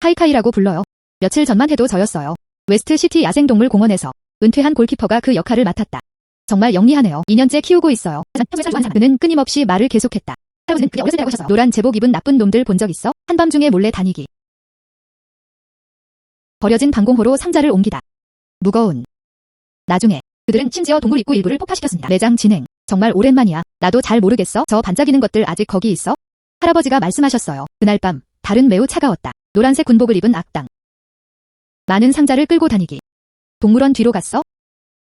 카이카이라고 불러요. 며칠 전만 해도 저였어요. 웨스트시티 야생동물공원에서 은퇴한 골키퍼가 그 역할을 맡았다. 정말 영리하네요. 2년째 키우고 있어요. 그는 끊임없이 말을 계속했다. 할아버지는 그게 어렸을 때라고 하셨어요. 노란 제복 입은 나쁜 놈들 본 적 있어? 한밤중에 몰래 다니기. 버려진 방공호로 상자를 옮기다. 무거운. 나중에 그들은 심지어 동굴 입구 일부를 폭파시켰습니다. 매장 진행. 정말 오랜만이야. 나도 잘 모르겠어. 저 반짝이는 것들 아직 거기 있어? 할아버지가 말씀하셨어요. 그날 밤 달은 매우 차가웠다. 노란색 군복을 입은 악당. 많은 상자를 끌고 다니기. 동물원 뒤로 갔어?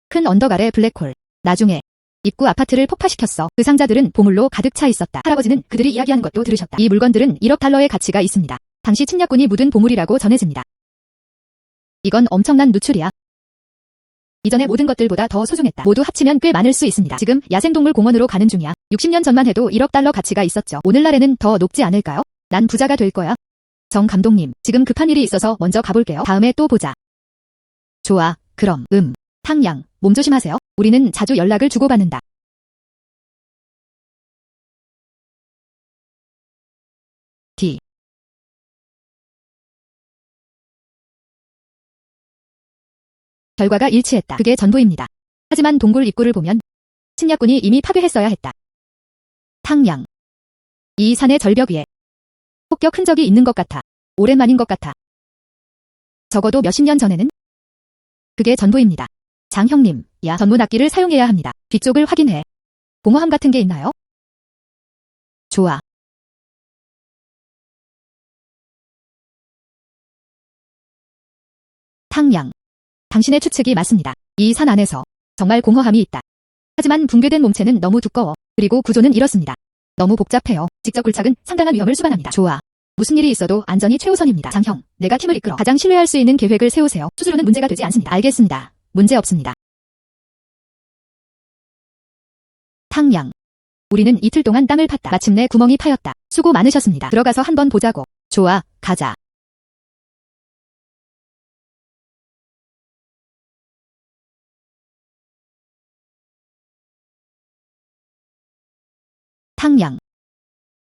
큰 언덕 아래 블랙홀. 나중에 입구 아파트를 폭파시켰어. 그 상자들은 보물로 가득 차 있었다. 할아버지는 그들이 이야기하는 것도 들으셨다. 이 물건들은 1억 달러의 가치가 있습니다. 당시 침략군이 묻은 보물이라고 전해집니다. 이건 엄청난 누출이야. 이전의 모든 것들보다 더 소중했다. 모두 합치면 꽤 많을 수 있습니다. 지금 야생동물공원으로 가는 중이야. 60년 전만 해도 1억 달러 가치가 있었죠. 오늘날에는 더 높지 않을까요? 난 부자가 될 거야. 정 감독님, 지금 급한 일이 있어서 먼저 가볼게요. 다음에 또 보자. 좋아, 그럼. 탕양, 몸 조심하세요. 우리는 자주 연락을 주고받는다. D. 결과가 일치했다. 그게 전부입니다. 하지만 동굴 입구를 보면 침략군이 이미 파괴했어야 했다. 탕양. 이 산의 절벽 위에 폭격 흔적이 있는 것 같아. 오랜만인 것 같아. 적어도 몇십 년 전에는? 그게 전부입니다. 장 형님, 야, 전문 악기를 사용해야 합니다. 뒤쪽을 확인해. 공허함 같은 게 있나요? 좋아. 탕양. 당신의 추측이 맞습니다. 이 산 안에서 정말 공허함이 있다. 하지만 붕괴된 몸체는 너무 두꺼워. 그리고 구조는 이렇습니다. 너무 복잡해요. 직접 굴착은 상당한 위험을 수반합니다. 좋아. 무슨 일이 있어도 안전이 최우선입니다. 장형, 내가 팀을 이끌어 가장 신뢰할 수 있는 계획을 세우세요. 수수료는 문제가 되지 않습니다. 알겠습니다. 문제 없습니다. 탕양. 우리는 이틀 동안 땅을 팠다. 마침내 구멍이 파였다. 수고 많으셨습니다. 들어가서 한번 보자고. 좋아, 가자. 탕양.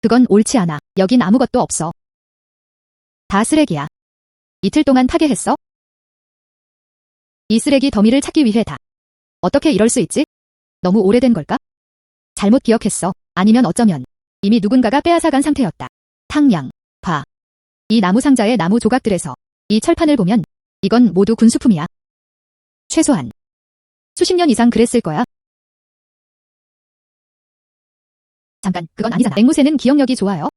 그건 옳지 않아. 여긴 아무것도 없어. 다 쓰레기야. 이틀 동안 파괴했어? 이 쓰레기 더미를 찾기 위해 다. 어떻게 이럴 수 있지? 너무 오래된 걸까? 잘못 기억했어. 아니면 어쩌면 이미 누군가가 빼앗아간 상태였다. 탕양. 봐. 이 나무 상자의 나무 조각들에서 이 철판을 보면 이건 모두 군수품이야. 최소한 수십 년 이상 그랬을 거야. 잠깐, 그건 아니잖아. 앵무새는 기억력이 좋아요.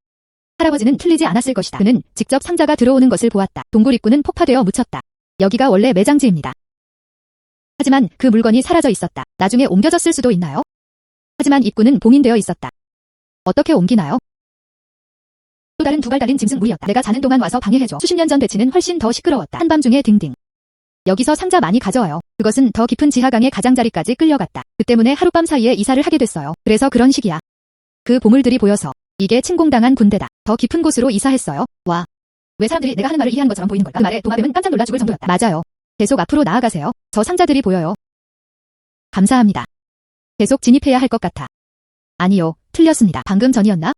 할아버지는 틀리지 않았을 것이다. 그는 직접 상자가 들어오는 것을 보았다. 동굴 입구는 폭파되어 묻혔다. 여기가 원래 매장지입니다. 하지만 그 물건이 사라져 있었다. 나중에 옮겨졌을 수도 있나요? 하지만 입구는 봉인되어 있었다. 어떻게 옮기나요? 또 다른 두 발 달린 짐승 무리였다. 내가 자는 동안 와서 방해해줘. 수십 년 전 배치는 훨씬 더 시끄러웠다. 한밤중에 딩딩. 여기서 상자 많이 가져와요. 그것은 더 깊은 지하강의 가장자리까지 끌려갔다. 그 때문에 하룻밤 사이에 이사를 하게 됐어요. 그래서 그런 식이야. 그 보물들이 보여서 이게 침공당한 군대다. 더 깊은 곳으로 이사했어요. 와. 왜 사람들이 내가 하는 말을 이해한 것처럼 보이는 걸까? 그 말에 도마뱀은 깜짝 놀라 죽을 정도였다. 맞아요. 계속 앞으로 나아가세요. 저 상자들이 보여요. 감사합니다. 계속 진입해야 할 것 같아. 아니요, 틀렸습니다. 방금 전이었나?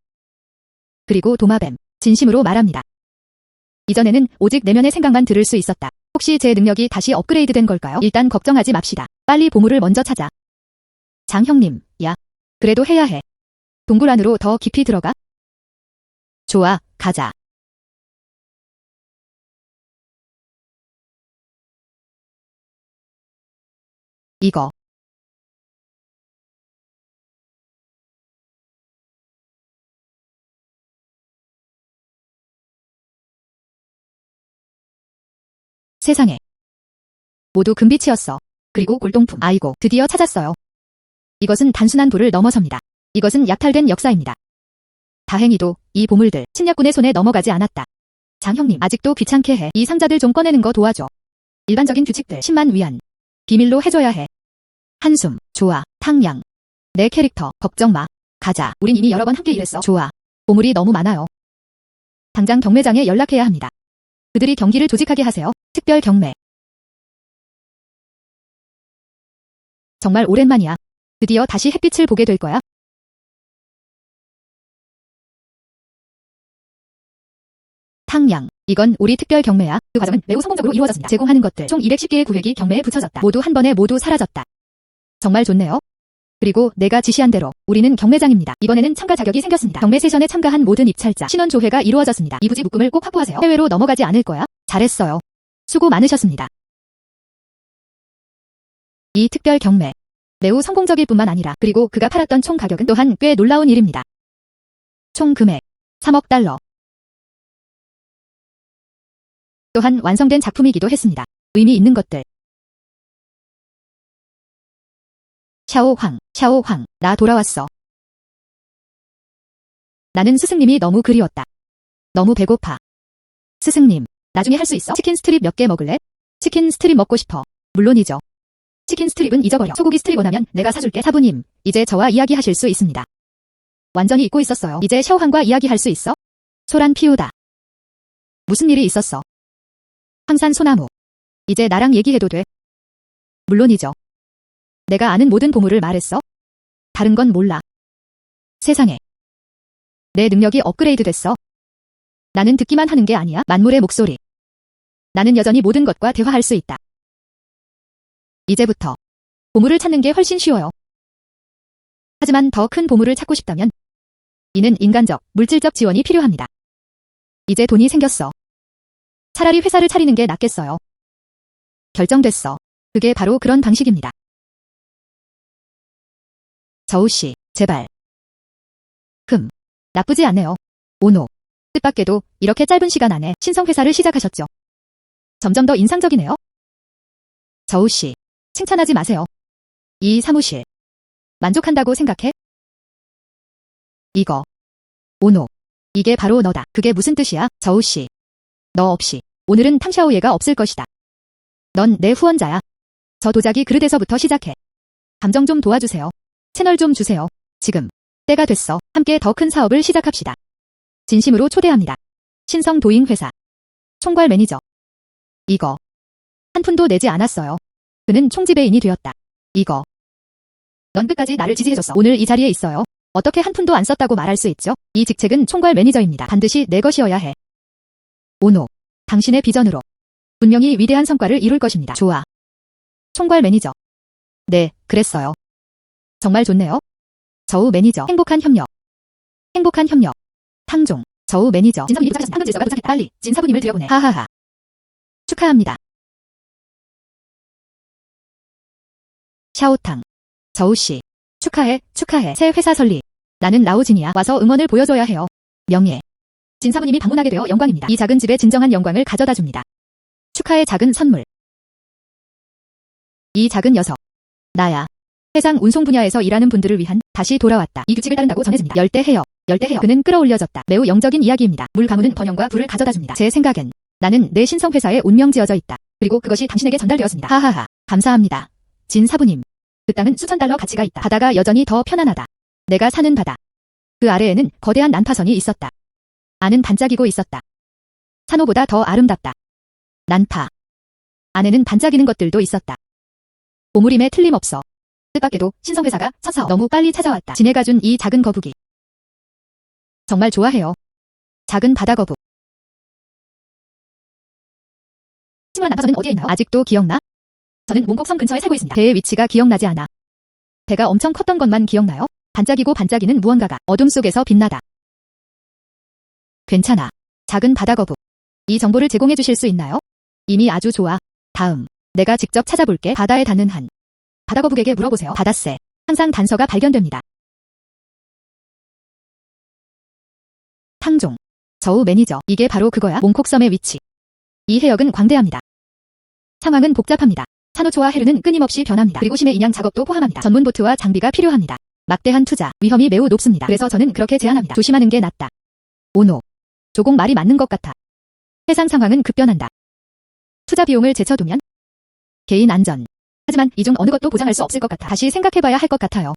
그리고 도마뱀, 진심으로 말합니다. 이전에는 오직 내면의 생각만 들을 수 있었다. 혹시 제 능력이 다시 업그레이드 된 걸까요? 일단 걱정하지 맙시다. 빨리 보물을 먼저 찾아. 장형님, 야. 그래도 해야 해. 동굴 안으로 더 깊이 들어가? 좋아, 가자. 이거. 세상에. 모두 금빛이었어. 그리고 골동품. 아이고, 드디어 찾았어요. 이것은 단순한 돌을 넘어섭니다. 이것은 약탈된 역사입니다. 다행히도 이 보물들 침략군의 손에 넘어가지 않았다. 장형님, 아직도 귀찮게 해. 이 상자들 좀 꺼내는 거 도와줘. 일반적인 규칙들 10만 위안. 비밀로 해줘야 해. 한숨. 좋아. 탕양. 내 캐릭터. 걱정 마. 가자. 우린 이미 여러 번 함께 일했어. 좋아. 보물이 너무 많아요. 당장 경매장에 연락해야 합니다. 그들이 경기를 조직하게 하세요. 특별 경매. 정말 오랜만이야. 드디어 다시 햇빛을 보게 될 거야. 탕양. 이건 우리 특별 경매야. 그 과정은 매우 성공적으로 이루어졌습니다. 제공하는 것들 총 210개의 구획이 경매에 붙여졌다. 모두 한 번에 모두 사라졌다. 정말 좋네요. 그리고 내가 지시한 대로 우리는 경매장입니다. 이번에는 참가 자격이 생겼습니다. 경매 세션에 참가한 모든 입찰자 신원 조회가 이루어졌습니다. 이부지 묶음을 꼭 확보하세요. 해외로 넘어가지 않을 거야. 잘했어요. 수고 많으셨습니다. 이 특별 경매. 매우 성공적일 뿐만 아니라 그리고 그가 팔았던 총 가격은 또한 꽤 놀라운 일입니다. 총 금액 3억 달러. 또한 완성된 작품이기도 했습니다. 의미 있는 것들. 샤오황, 나 돌아왔어. 나는 스승님이 너무 그리웠다. 너무 배고파. 스승님, 나중에 할 수 있어? 치킨 스트립 몇 개 먹을래? 치킨 스트립 먹고 싶어. 물론이죠. 치킨 스트립은 잊어버려. 소고기 스트립 원하면 내가 사줄게. 사부님, 이제 저와 이야기하실 수 있습니다. 완전히 잊고 있었어요. 이제 샤오황과 이야기할 수 있어? 소란 피우다. 무슨 일이 있었어? 황산 소나무. 이제 나랑 얘기해도 돼? 물론이죠. 내가 아는 모든 보물을 말했어? 다른 건 몰라. 세상에. 내 능력이 업그레이드 됐어. 나는 듣기만 하는 게 아니야. 만물의 목소리. 나는 여전히 모든 것과 대화할 수 있다. 이제부터 보물을 찾는 게 훨씬 쉬워요. 하지만 더 큰 보물을 찾고 싶다면 이는 인간적, 물질적 지원이 필요합니다. 이제 돈이 생겼어. 차라리 회사를 차리는 게 낫겠어요. 결정됐어. 그게 바로 그런 방식입니다. 저우씨, 제발. 나쁘지 않네요. 오노. 뜻밖에도 이렇게 짧은 시간 안에 신성회사를 시작하셨죠. 점점 더 인상적이네요. 저우씨, 칭찬하지 마세요. 이 사무실. 만족한다고 생각해? 이거. 오노. 이게 바로 너다. 그게 무슨 뜻이야, 저우씨? 너 없이 오늘은 탕샤오예가 없을 것이다. 넌 내 후원자야. 저 도자기 그릇에서부터 시작해. 감정 좀 도와주세요. 채널 좀 주세요. 지금. 때가 됐어. 함께 더 큰 사업을 시작합시다. 진심으로 초대합니다. 신성 도잉 회사. 총괄 매니저. 이거. 한 푼도 내지 않았어요. 그는 총지배인이 되었다. 이거. 넌 끝까지 나를 지지해줬어. 오늘 이 자리에 있어요. 어떻게 한 푼도 안 썼다고 말할 수 있죠? 이 직책은 총괄 매니저입니다. 반드시 내 것이어야 해. 오노. 당신의 비전으로 분명히 위대한 성과를 이룰 것입니다. 좋아. 총괄 매니저. 네, 그랬어요. 정말 좋네요. 저우 매니저. 행복한 협력. 탕종. 저우 매니저. 진사부님이 도착했습니다. 방금 질서가 도착했다. 빨리 진사부님을 들여보내. 하하하. 축하합니다. 샤오탕. 저우씨. 축하해, 축하해. 새 회사 설립. 나는 라오진이야. 와서 응원을 보여줘야 해요. 명예. 진 사부님이 방문하게 되어 영광입니다. 이 작은 집에 진정한 영광을 가져다 줍니다. 축하의 작은 선물. 이 작은 녀석. 나야. 해상 운송 분야에서 일하는 분들을 위한 다시 돌아왔다. 이 규칙을 따른다고 전해집니다. 열대 해역. 열대 해역. 그는 끌어올려졌다. 매우 영적인 이야기입니다. 물 가무는 번영과 불을 가져다 줍니다. 제 생각엔 나는 내 신성 회사에 운명 지어져 있다. 그리고 그것이 당신에게 전달되었습니다. 하하하. 감사합니다. 진 사부님. 그 땅은 수천 달러 가치가 있다. 바다가 여전히 더 편안하다. 내가 사는 바다. 그 아래에는 거대한 난파선이 있었다. 안은 반짝이고 있었다. 산호보다 더 아름답다. 난파. 안에는 반짝이는 것들도 있었다. 보물임에 틀림없어. 뜻밖에도 신성회사가 서서 너무 빨리 찾아왔다. 지네가 준 이 작은 거북이. 정말 좋아해요. 작은 바다 거북. 하지만 난파선은 어디에 있나요? 아직도 기억나? 저는 몽곡섬 근처에 살고 있습니다. 배의 위치가 기억나지 않아. 배가 엄청 컸던 것만 기억나요? 반짝이고 반짝이는 무언가가 어둠 속에서 빛나다. 괜찮아. 작은 바다 거북. 이 정보를 제공해 주실 수 있나요? 이미 아주 좋아. 다음. 내가 직접 찾아볼게. 바다에 닿는 한. 바다 거북에게 물어보세요. 바닷새. 항상 단서가 발견됩니다. 탕종. 저우 매니저. 이게 바로 그거야. 몽콕섬의 위치. 이 해역은 광대합니다. 상황은 복잡합니다. 산호초와 해류는 끊임없이 변합니다. 그리고 심해 인양 작업도 포함합니다. 전문 보트와 장비가 필요합니다. 막대한 투자, 위험이 매우 높습니다. 그래서 저는 그렇게 제안합니다. 조심하는 게 낫다. 오노. 조공 말이 맞는 것 같아. 해상 상황은 급변한다. 투자 비용을 제쳐두면 개인 안전. 하지만 이 중 어느 것도 보장할 수 없을 것 같아. 다시 생각해봐야 할 것 같아요.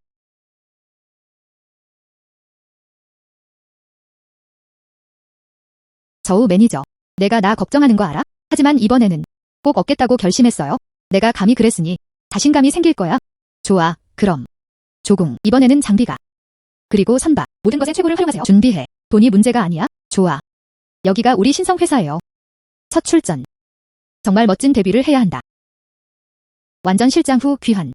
저우 매니저. 내가 나 걱정하는 거 알아? 하지만 이번에는 꼭 얻겠다고 결심했어요. 내가 감히 그랬으니 자신감이 생길 거야. 좋아, 그럼. 조공. 이번에는 장비가. 그리고 선박. 모든 것의 최고를 활용하세요. 준비해. 돈이 문제가 아니야? 좋아. 여기가 우리 신성 회사예요. 첫 출전. 정말 멋진 데뷔를 해야 한다. 완전 실장 후 귀환.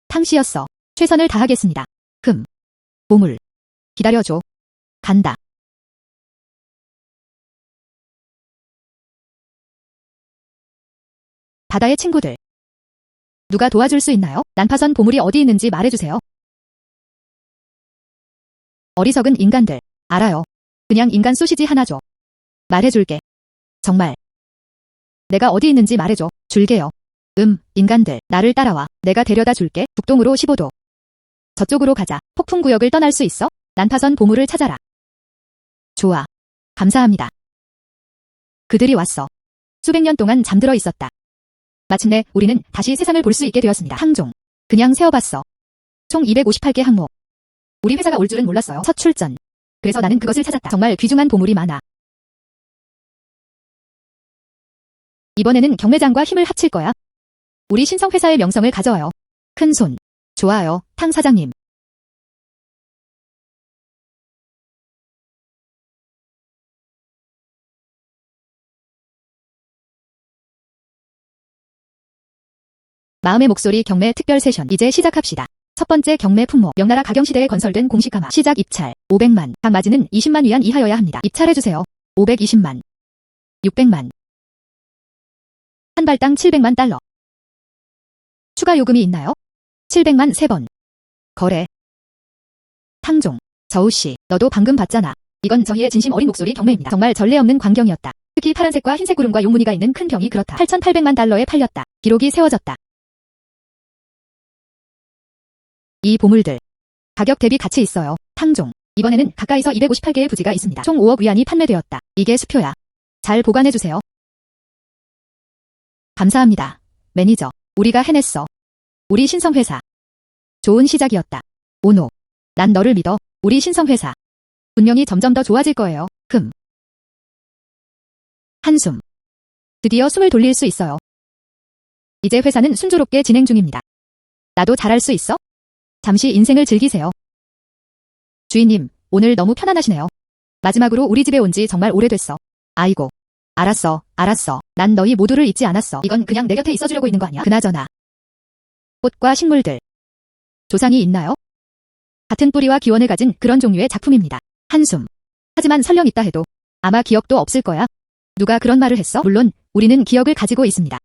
탕씨였어. 최선을 다하겠습니다. 보물. 기다려줘. 간다. 바다의 친구들. 누가 도와줄 수 있나요? 난파선 보물이 어디 있는지 말해주세요. 어리석은 인간들. 알아요. 그냥 인간 소시지 하나 줘. 말해줄게. 정말. 내가 어디 있는지 말해줘. 줄게요. 인간들. 나를 따라와. 내가 데려다 줄게. 북동으로 15도. 저쪽으로 가자. 폭풍구역을 떠날 수 있어? 난파선 보물을 찾아라. 좋아. 감사합니다. 그들이 왔어. 수백 년 동안 잠들어 있었다. 마침내 우리는 다시 세상을 볼 수 있게 되었습니다. 탕종. 그냥 세어봤어. 총 258개 항목. 우리 회사가 올 줄은 몰랐어요. 첫 출전. 그래서 나는 그것을 찾았다. 정말 귀중한 보물이 많아. 이번에는 경매장과 힘을 합칠 거야. 우리 신성 회사의 명성을 가져와요. 큰 손. 좋아요, 탕 사장님. 마음의 목소리 경매 특별 세션. 이제 시작합시다. 첫 번째 경매 품목. 명나라 가경시대에 건설된 공식 가마. 시작 입찰. 500만. 각 마진은 20만 위안 이하여야 합니다. 입찰해주세요. 520만. 600만. 한 발당 700만 달러. 추가 요금이 있나요? 700만 3번. 거래. 탕종. 저우씨, 너도 방금 봤잖아. 이건 저희의 진심 어린 목소리 경매입니다. 정말 전례 없는 광경이었다. 특히 파란색과 흰색 구름과 용무늬가 있는 큰 병이 그렇다. 8,800만 달러에 팔렸다. 기록이 세워졌다. 이 보물들. 가격 대비 가치 있어요. 탕종. 이번에는 가까이서 258개의 부지가 있습니다. 총 5억 위안이 판매되었다. 이게 수표야. 잘 보관해주세요. 감사합니다. 매니저. 우리가 해냈어. 우리 신성회사. 좋은 시작이었다. 오노. 난 너를 믿어. 우리 신성회사. 분명히 점점 더 좋아질 거예요. 한숨. 드디어 숨을 돌릴 수 있어요. 이제 회사는 순조롭게 진행 중입니다. 나도 잘할 수 있어? 잠시 인생을 즐기세요. 주인님, 오늘 너무 편안하시네요. 마지막으로 우리 집에 온 지 정말 오래됐어. 아이고. 알았어. 난 너희 모두를 잊지 않았어. 이건 그냥 내 곁에 있어주려고 있는 거 아니야? 그나저나. 꽃과 식물들. 조상이 있나요? 같은 뿌리와 기원을 가진 그런 종류의 작품입니다. 한숨. 하지만 설령 있다 해도 아마 기억도 없을 거야. 누가 그런 말을 했어? 물론 우리는 기억을 가지고 있습니다.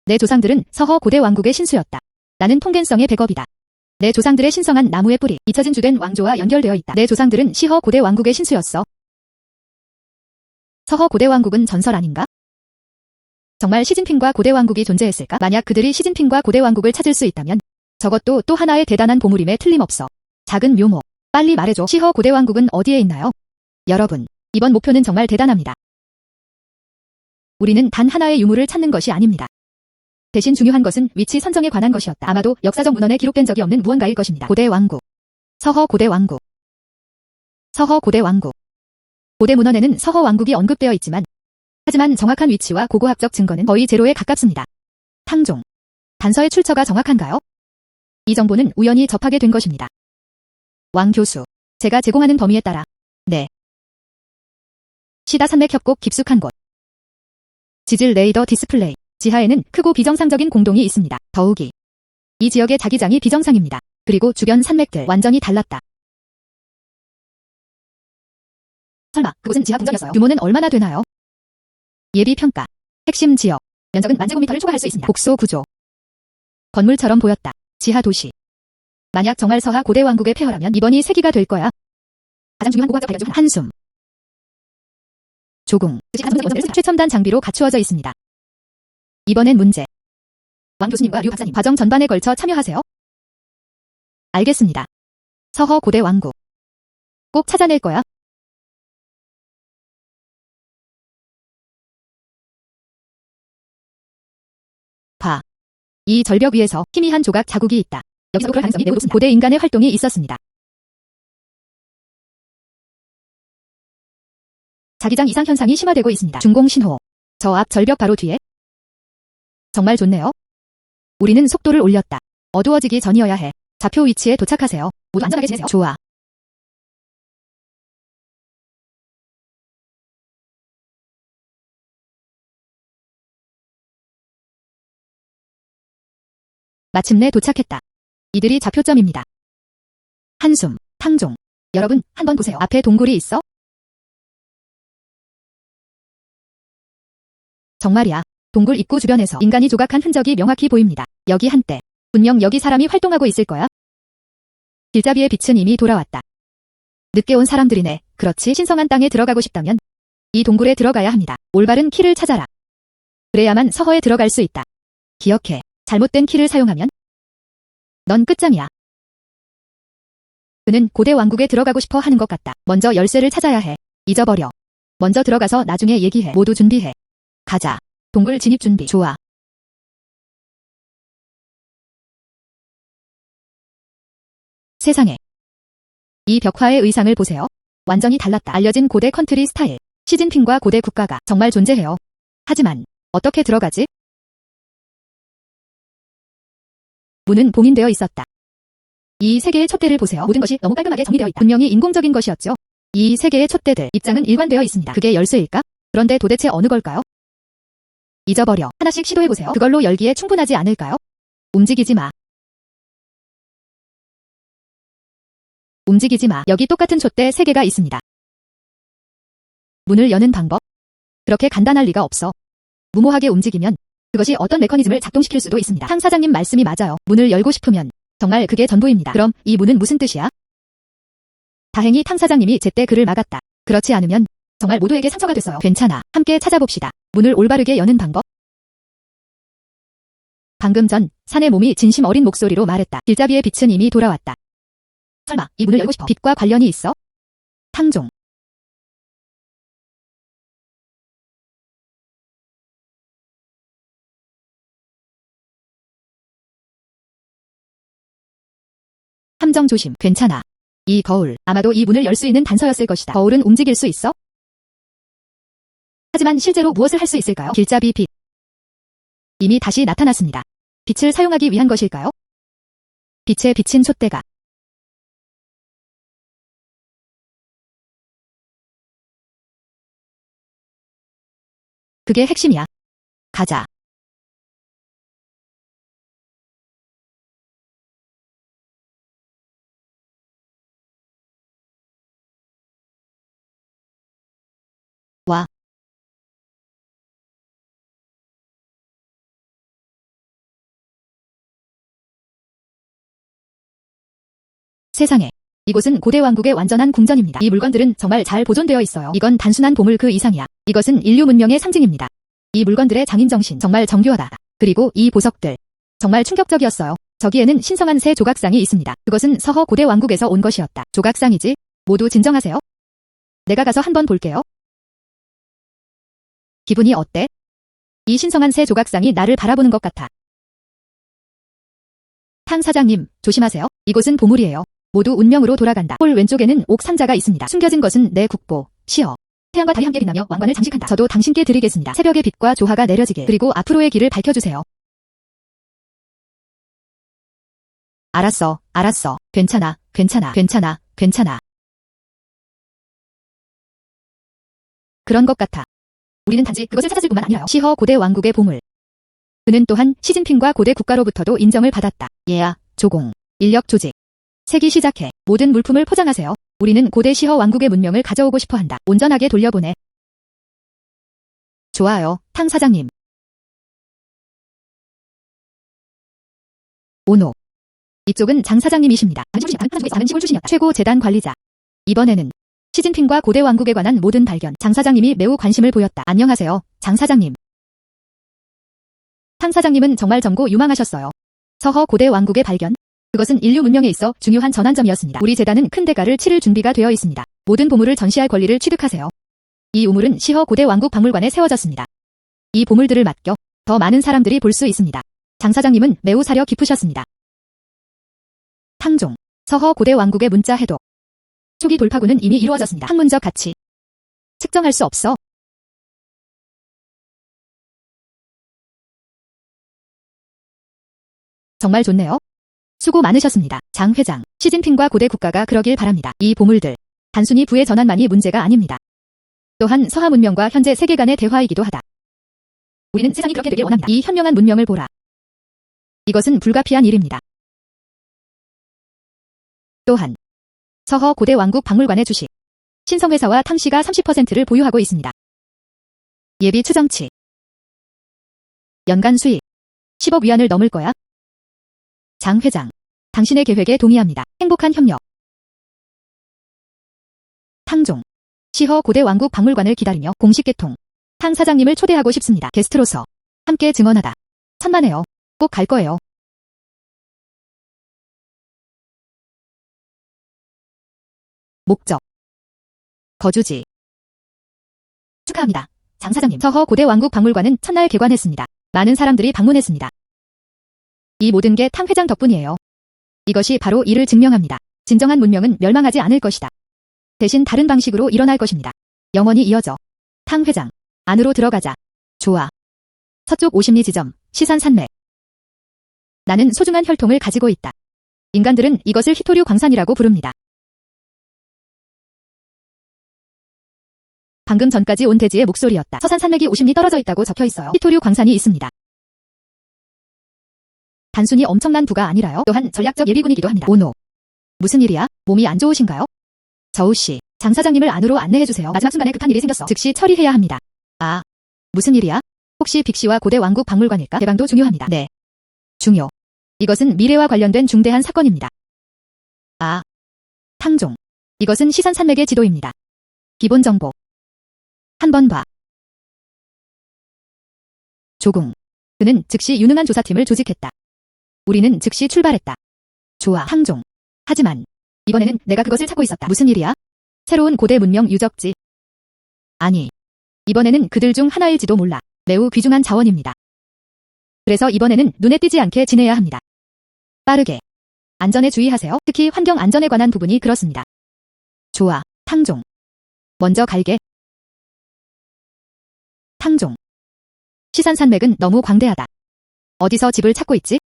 내 조상들은 서허 고대 왕국의 신수였다. 나는 통겐성의 백업이다. 내 조상들의 신성한 나무의 뿌리, 잊혀진 주된 왕조와 연결되어 있다. 내 조상들은 시허 고대 왕국의 신수였어. 서허 고대 왕국은 전설 아닌가? 정말 시진핑과 고대 왕국이 존재했을까? 만약 그들이 시진핑과 고대 왕국을 찾을 수 있다면 저것도 또 하나의 대단한 보물임에 틀림없어. 작은 묘목, 빨리 말해줘. 시허 고대 왕국은 어디에 있나요? 여러분, 이번 목표는 정말 대단합니다. 우리는 단 하나의 유물을 찾는 것이 아닙니다. 대신 중요한 것은 위치 선정에 관한 것이었다. 아마도 역사적 문헌에 기록된 적이 없는 무언가일 것입니다. 고대 왕국. 서허 고대 왕국. 서허 고대 왕국. 고대 문헌에는 서허 왕국이 언급되어 있지만 하지만 정확한 위치와 고고학적 증거는 거의 제로에 가깝습니다. 탕종. 단서의 출처가 정확한가요? 이 정보는 우연히 접하게 된 것입니다. 왕 교수. 제가 제공하는 범위에 따라. 네. 시다 산맥 협곡 깊숙한 곳. 지질 레이더 디스플레이. 지하에는 크고 비정상적인 공동이 있습니다. 더욱이 이 지역의 자기장이 비정상입니다. 그리고 주변 산맥들 완전히 달랐다. 설마 그곳은 지하 궁전이었어요. 규모는 얼마나 되나요? 예비평가. 핵심 지역. 면적은 만제곱미터를 초과할 수 있습니다. 곡소 구조. 건물처럼 보였다. 지하 도시. 만약 정말 서하 고대 왕국의 폐허라면 이번이 세기가 될 거야. 가장 중요한 고고학적 발견 중 하나. 한숨. 조궁. 최첨단 장비로 갖추어져 있습니다. 이번엔 문제. 왕 교수님과 류 박사님 과정 전반에 걸쳐 참여하세요. 알겠습니다. 서허 고대 왕국. 꼭 찾아낼 거야. 봐. 이 절벽 위에서 희미한 조각 자국이 있다. 여기서 그럴 가능성이 매우 높습니다. 고대 인간의 활동이 있었습니다. 자기장 이상 현상이 심화되고 있습니다. 중공 신호. 저 앞 절벽 바로 뒤에. 정말 좋네요. 우리는 속도를 올렸다. 어두워지기 전이어야 해. 좌표 위치에 도착하세요. 모두 안전하게 지내세요. 좋아. 마침내 도착했다. 이들이 좌표점입니다. 한숨, 탕종. 여러분, 한번 보세요. 앞에 동굴이 있어? 정말이야. 동굴 입구 주변에서 인간이 조각한 흔적이 명확히 보입니다. 여기 한때. 분명 여기 사람이 활동하고 있을 거야. 길잡이의 빛은 이미 돌아왔다. 늦게 온 사람들이네. 그렇지. 신성한 땅에 들어가고 싶다면 이 동굴에 들어가야 합니다. 올바른 키를 찾아라. 그래야만 서허에 들어갈 수 있다. 기억해. 잘못된 키를 사용하면 넌 끝장이야. 그는 고대 왕국에 들어가고 싶어 하는 것 같다. 먼저 열쇠를 찾아야 해. 잊어버려. 먼저 들어가서 나중에 얘기해. 모두 준비해. 가자. 동굴 진입 준비. 좋아. 세상에. 이 벽화의 의상을 보세요. 완전히 달랐다. 알려진 고대 컨트리 스타일. 시진핑과 고대 국가가 정말 존재해요. 하지만 어떻게 들어가지? 문은 봉인되어 있었다. 이 세 개의 촛대를 보세요. 모든 것이 너무 깔끔하게 정리되어 있다. 분명히 인공적인 것이었죠. 이 세 개의 촛대들 입장은 일관되어 있습니다. 그게 열쇠일까? 그런데 도대체 어느 걸까요? 잊어버려. 하나씩 시도해보세요. 그걸로 열기에 충분하지 않을까요? 움직이지 마. 움직이지 마. 여기 똑같은 촛대 3개가 있습니다. 문을 여는 방법? 그렇게 간단할 리가 없어. 무모하게 움직이면 그것이 어떤 메커니즘을 작동시킬 수도 있습니다. 탕 사장님 말씀이 맞아요. 문을 열고 싶으면 정말 그게 전부입니다. 그럼 이 문은 무슨 뜻이야? 다행히 탕 사장님이 제때 그를 막았다. 그렇지 않으면 정말 모두에게 상처가 됐어요. 괜찮아. 함께 찾아봅시다. 문을 올바르게 여는 방법? 방금 전 산의 몸이 진심 어린 목소리로 말했다. 길잡이의 빛은 이미 돌아왔다. 설마 이 문을 열고 싶어? 빛과 관련이 있어? 탕종. 함정 조심. 괜찮아. 이 거울, 아마도 이 문을 열 수 있는 단서였을 것이다. 거울은 움직일 수 있어? 하지만 실제로 무엇을 할 수 있을까요? 길잡이 빛. 이미 다시 나타났습니다. 빛을 사용하기 위한 것일까요? 빛에 비친 촛대가. 그게 핵심이야. 가자. 와. 세상에. 이곳은 고대 왕국의 완전한 궁전입니다. 이 물건들은 정말 잘 보존되어 있어요. 이건 단순한 보물 그 이상이야. 이것은 인류 문명의 상징입니다. 이 물건들의 장인정신 정말 정교하다. 그리고 이 보석들 정말 충격적이었어요. 저기에는 신성한 새 조각상이 있습니다. 그것은 서허 고대 왕국에서 온 것이었다. 조각상이지? 모두 진정하세요. 내가 가서 한번 볼게요. 기분이 어때? 이 신성한 새 조각상이 나를 바라보는 것 같아. 탕 사장님, 조심하세요. 이곳은 보물이에요. 모두 운명으로 돌아간다. 홀 왼쪽에는 옥 상자가 있습니다. 숨겨진 것은 내 국보, 시어. 태양과 달이 함께 빛나며 왕관을 장식한다. 저도 당신께 드리겠습니다. 새벽의 빛과 조화가 내려지게. 그리고 앞으로의 길을 밝혀주세요. 알았어. 괜찮아. 그런 것 같아. 우리는 단지 그것을 찾았을 뿐만 아니라요. 시허 고대 왕국의 보물. 그는 또한 시진핑과 고대 국가로부터도 인정을 받았다. 예야, 조공, 인력 조직. 세기 시작해. 모든 물품을 포장하세요. 우리는 고대 시허 왕국의 문명을 가져오고 싶어 한다. 온전하게 돌려보내. 좋아요, 탕 사장님. 오노. 이쪽은 장 사장님이십니다. 다른 시골 출신이었다. 최고 재단 관리자. 이번에는 시진핑과 고대 왕국에 관한 모든 발견. 장 사장님이 매우 관심을 보였다. 안녕하세요, 장 사장님. 탕 사장님은 정말 젊고 유망하셨어요. 서허 고대 왕국의 발견. 그것은 인류 문명에 있어 중요한 전환점이었습니다. 우리 재단은 큰 대가를 치를 준비가 되어 있습니다. 모든 보물을 전시할 권리를 취득하세요. 이 우물은 시허 고대 왕국 박물관에 세워졌습니다. 이 보물들을 맡겨 더 많은 사람들이 볼 수 있습니다. 장 사장님은 매우 사려 깊으셨습니다. 탕종, 서허 고대 왕국의 문자 해독. 초기 돌파구는 이미 이루어졌습니다. 학문적 가치. 측정할 수 없어. 정말 좋네요. 수고 많으셨습니다. 장 회장, 시진핑과 고대 국가가 그러길 바랍니다. 이 보물들, 단순히 부의 전환만이 문제가 아닙니다. 또한 서하 문명과 현재 세계 간의 대화이기도 하다. 우리는 세상이 그렇게 되길 원합니다. 이 현명한 문명을 보라. 이것은 불가피한 일입니다. 또한 서허 고대 왕국 박물관의 주식, 신성회사와 탕씨가 30%를 보유하고 있습니다. 예비 추정치. 연간 수익 10억 위안을 넘을 거야. 장 회장, 당신의 계획에 동의합니다. 행복한 협력. 탕종, 시허 고대 왕국 박물관을 기다리며 공식 개통. 탕 사장님을 초대하고 싶습니다. 게스트로서 함께 증언하다. 천만에요. 꼭 갈 거예요. 목적, 거주지. 축하합니다, 장 사장님. 서허 고대 왕국 박물관은 첫날 개관했습니다. 많은 사람들이 방문했습니다. 이 모든 게 탕 회장 덕분이에요. 이것이 바로 이를 증명합니다. 진정한 문명은 멸망하지 않을 것이다. 대신 다른 방식으로 일어날 것입니다. 영원히 이어져. 탕 회장, 안으로 들어가자. 좋아. 서쪽 50리 지점, 시산산맥. 나는 소중한 혈통을 가지고 있다. 인간들은 이것을 히토류 광산이라고 부릅니다. 방금 전까지 온 돼지의 목소리였다. 서산산맥이 50리 떨어져 있다고 적혀 있어요. 히토류 광산이 있습니다. 단순히 엄청난 부가 아니라요. 또한 전략적 예비군이기도 합니다. 오노. 무슨 일이야? 몸이 안 좋으신가요? 저우씨, 장 사장님을 안으로 안내해주세요. 마지막 순간에 급한 일이 생겼어. 즉시 처리해야 합니다. 아, 무슨 일이야? 혹시 빅씨와 고대 왕국 박물관일까? 대방도 중요합니다. 네. 중요. 이것은 미래와 관련된 중대한 사건입니다. 아, 탕종. 이것은 시산산맥의 지도입니다. 기본 정보. 한번 봐. 조궁. 그는 즉시 유능한 조사팀을 조직했다. 우리는 즉시 출발했다. 좋아, 탕종. 하지만 이번에는 내가 그것을 찾고 있었다. 무슨 일이야? 새로운 고대 문명 유적지. 아니, 이번에는 그들 중 하나일지도 몰라. 매우 귀중한 자원입니다. 그래서 이번에는 눈에 띄지 않게 지내야 합니다. 빠르게. 안전에 주의하세요. 특히 환경 안전에 관한 부분이 그렇습니다. 좋아, 탕종. 먼저 갈게. 탕종. 시산산맥은 너무 광대하다. 어디서 집을 찾고 있지?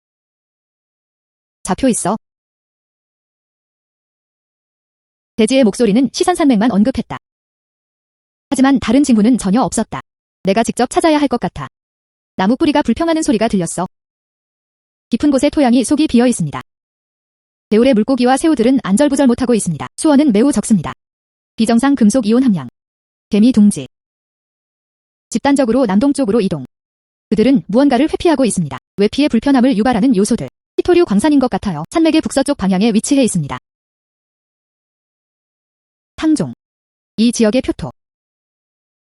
잡혀 있어. 돼지의 목소리는 시산산맥만 언급했다. 하지만 다른 징후는 전혀 없었다. 내가 직접 찾아야 할 것 같아. 나무 뿌리가 불평하는 소리가 들렸어. 깊은 곳에 토양이 속이 비어 있습니다. 개울의 물고기와 새우들은 안절부절 못하고 있습니다. 수어는 매우 적습니다. 비정상 금속 이온 함량. 개미 둥지. 집단적으로 남동쪽으로 이동. 그들은 무언가를 회피하고 있습니다. 외피의 불편함을 유발하는 요소들. 히토류 광산인 것 같아요. 산맥의 북서쪽 방향에 위치해 있습니다. 탕종. 이 지역의 표토.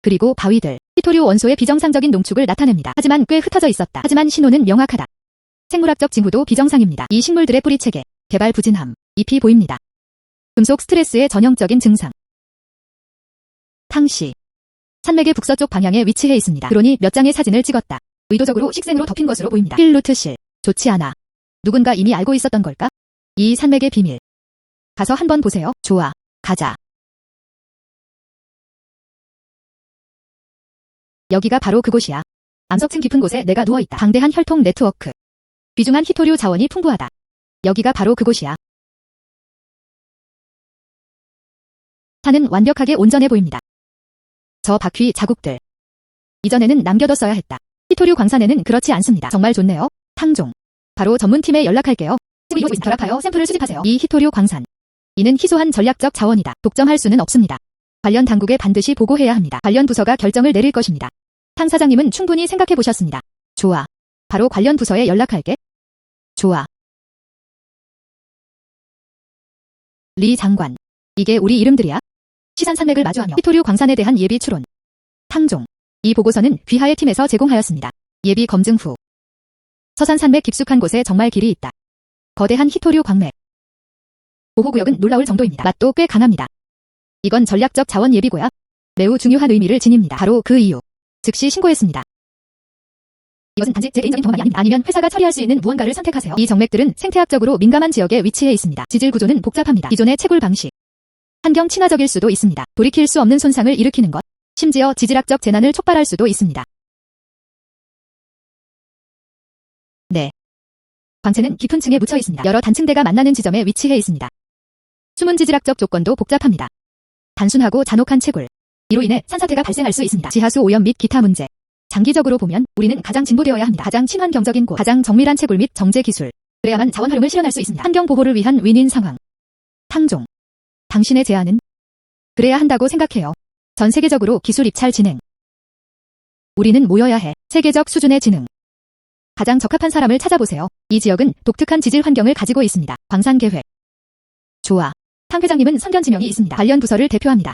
그리고 바위들. 히토류 원소의 비정상적인 농축을 나타냅니다. 하지만 꽤 흩어져 있었다. 하지만 신호는 명확하다. 생물학적 징후도 비정상입니다. 이 식물들의 뿌리 체계, 개발 부진함, 잎이 보입니다. 금속 스트레스의 전형적인 증상. 탕시. 산맥의 북서쪽 방향에 위치해 있습니다. 그러니 몇 장의 사진을 찍었다. 의도적으로 식생으로 덮인 것으로 보입니다. 필루트실. 좋지 않아. 누군가 이미 알고 있었던 걸까? 이 산맥의 비밀. 가서 한번 보세요. 좋아. 가자. 여기가 바로 그곳이야. 암석층 깊은 곳에 내가 누워있다. 방대한 혈통 네트워크. 귀중한 히토류 자원이 풍부하다. 여기가 바로 그곳이야. 산은 완벽하게 온전해 보입니다. 저 바퀴 자국들. 이전에는 남겨뒀어야 했다. 히토류 광산에는 그렇지 않습니다. 정말 좋네요. 탕종. 바로 전문팀에 연락할게요. 결합하여 샘플을 수집하세요. 이 히토류 광산. 이는 희소한 전략적 자원이다. 독점할 수는 없습니다. 관련 당국에 반드시 보고해야 합니다. 관련 부서가 결정을 내릴 것입니다. 탕 사장님은 충분히 생각해 보셨습니다. 좋아. 바로 관련 부서에 연락할게. 좋아. 리 장관. 이게 우리 이름들이야? 시산 산맥을 마주하며 히토류 광산에 대한 예비 추론. 탕종. 이 보고서는 귀하의 팀에서 제공하였습니다. 예비 검증 후. 서산 산맥 깊숙한 곳에 정말 길이 있다. 거대한 히토류 광맥. 보호구역은 놀라울 정도입니다. 맛도 꽤 강합니다. 이건 전략적 자원 예비고야. 매우 중요한 의미를 지닙니다. 바로 그 이유. 즉시 신고했습니다. 이것은 단지 제 개인적인 경험이 아닙니다. 아니면 회사가 처리할 수 있는 무언가를 선택하세요. 이 정맥들은 생태학적으로 민감한 지역에 위치해 있습니다. 지질 구조는 복잡합니다. 기존의 채굴 방식. 환경 친화적일 수도 있습니다. 돌이킬 수 없는 손상을 일으키는 것. 심지어 지질학적 재난을 촉발할 수도 있습니다. 네. 광채는 깊은 층에 묻혀 있습니다. 여러 단층대가 만나는 지점에 위치해 있습니다. 숨은 지질학적 조건도 복잡합니다. 단순하고 잔혹한 채굴. 이로 인해 산사태가 발생할 수 있습니다. 지하수 오염 및 기타 문제. 장기적으로 보면 우리는 가장 진보되어야 합니다. 가장 친환경적인 곳, 가장 정밀한 채굴 및 정제 기술. 그래야만 자원 활용을 실현할 수 있습니다. 환경 보호를 위한 윈윈 상황. 탕종. 당신의 제안은? 그래야 한다고 생각해요. 전 세계적으로 기술 입찰 진행. 우리는 모여야 해. 세계적 수준의 지능. 가장 적합한 사람을 찾아보세요. 이 지역은 독특한 지질 환경을 가지고 있습니다. 광산 계획. 좋아. 탕 회장님은 선견 지명이 있습니다. 관련 부서를 대표합니다.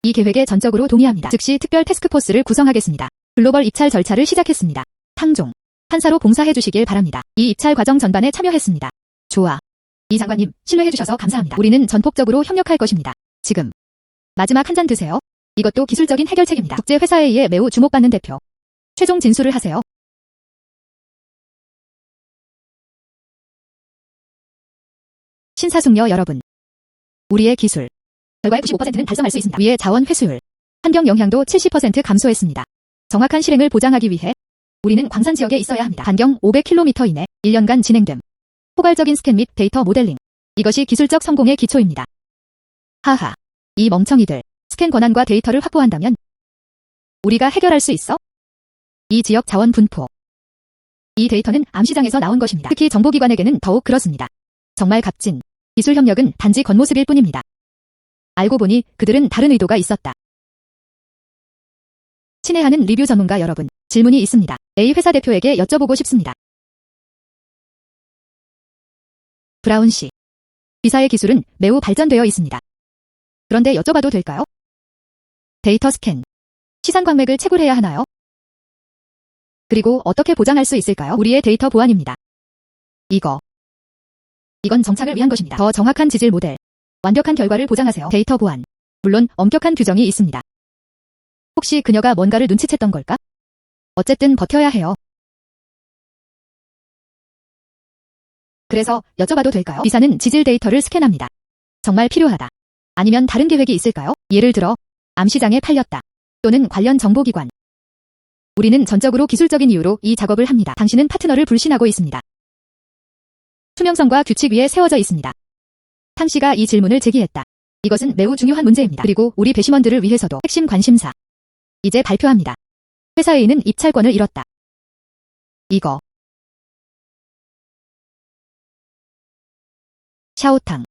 이 계획에 전적으로 동의합니다. 즉시 특별 태스크포스를 구성하겠습니다. 글로벌 입찰 절차를 시작했습니다. 탕종. 판사로 봉사해 주시길 바랍니다. 이 입찰 과정 전반에 참여했습니다. 좋아. 이 장관님, 신뢰해 주셔서 감사합니다. 우리는 전폭적으로 협력할 것입니다. 지금. 마지막 한 잔 드세요. 이것도 기술적인 해결책입니다. 국제회사에 의해 매우 주목받는 대표. 최종 진술을 하세요. 신사숙녀 여러분. 우리의 기술. 결과의 95%는 달성할 수 있습니다. 위의 자원 회수율. 환경 영향도 70% 감소했습니다. 정확한 실행을 보장하기 위해 우리는 광산 지역에 있어야 합니다. 반경 500km 이내 1년간 진행됨. 포괄적인 스캔 및 데이터 모델링. 이것이 기술적 성공의 기초입니다. 하하. 이 멍청이들. 스캔 권한과 데이터를 확보한다면 우리가 해결할 수 있어? 이 지역 자원 분포. 이 데이터는 암시장에서 나온 것입니다. 특히 정보기관에게는 더욱 그렇습니다. 정말 값진. 기술 협력은 단지 겉모습일 뿐입니다. 알고 보니 그들은 다른 의도가 있었다. 친애하는 리뷰 전문가 여러분, 질문이 있습니다. A 회사 대표에게 여쭤보고 싶습니다. 브라운 씨. B사의 기술은 매우 발전되어 있습니다. 그런데 여쭤봐도 될까요? 데이터 스캔. 시산 광맥을 채굴해야 하나요? 그리고 어떻게 보장할 수 있을까요? 우리의 데이터 보안입니다. 이건 정착을 위한 것입니다. 더 정확한 지질 모델. 완벽한 결과를 보장하세요. 데이터 보안. 물론 엄격한 규정이 있습니다. 혹시 그녀가 뭔가를 눈치챘던 걸까? 어쨌든 버텨야 해요. 그래서 여쭤봐도 될까요? B사는 지질 데이터를 스캔합니다. 정말 필요하다. 아니면 다른 계획이 있을까요? 예를 들어 암시장에 팔렸다. 또는 관련 정보기관. 우리는 전적으로 기술적인 이유로 이 작업을 합니다. 당신은 파트너를 불신하고 있습니다. 투명성과 규칙 위에 세워져 있습니다. 탕 씨가 이 질문을 제기했다. 이것은 매우 중요한 문제입니다. 그리고 우리 배심원들을 위해서도 핵심 관심사. 이제 발표합니다. 회사 A는 입찰권을 잃었다. 샤오탕.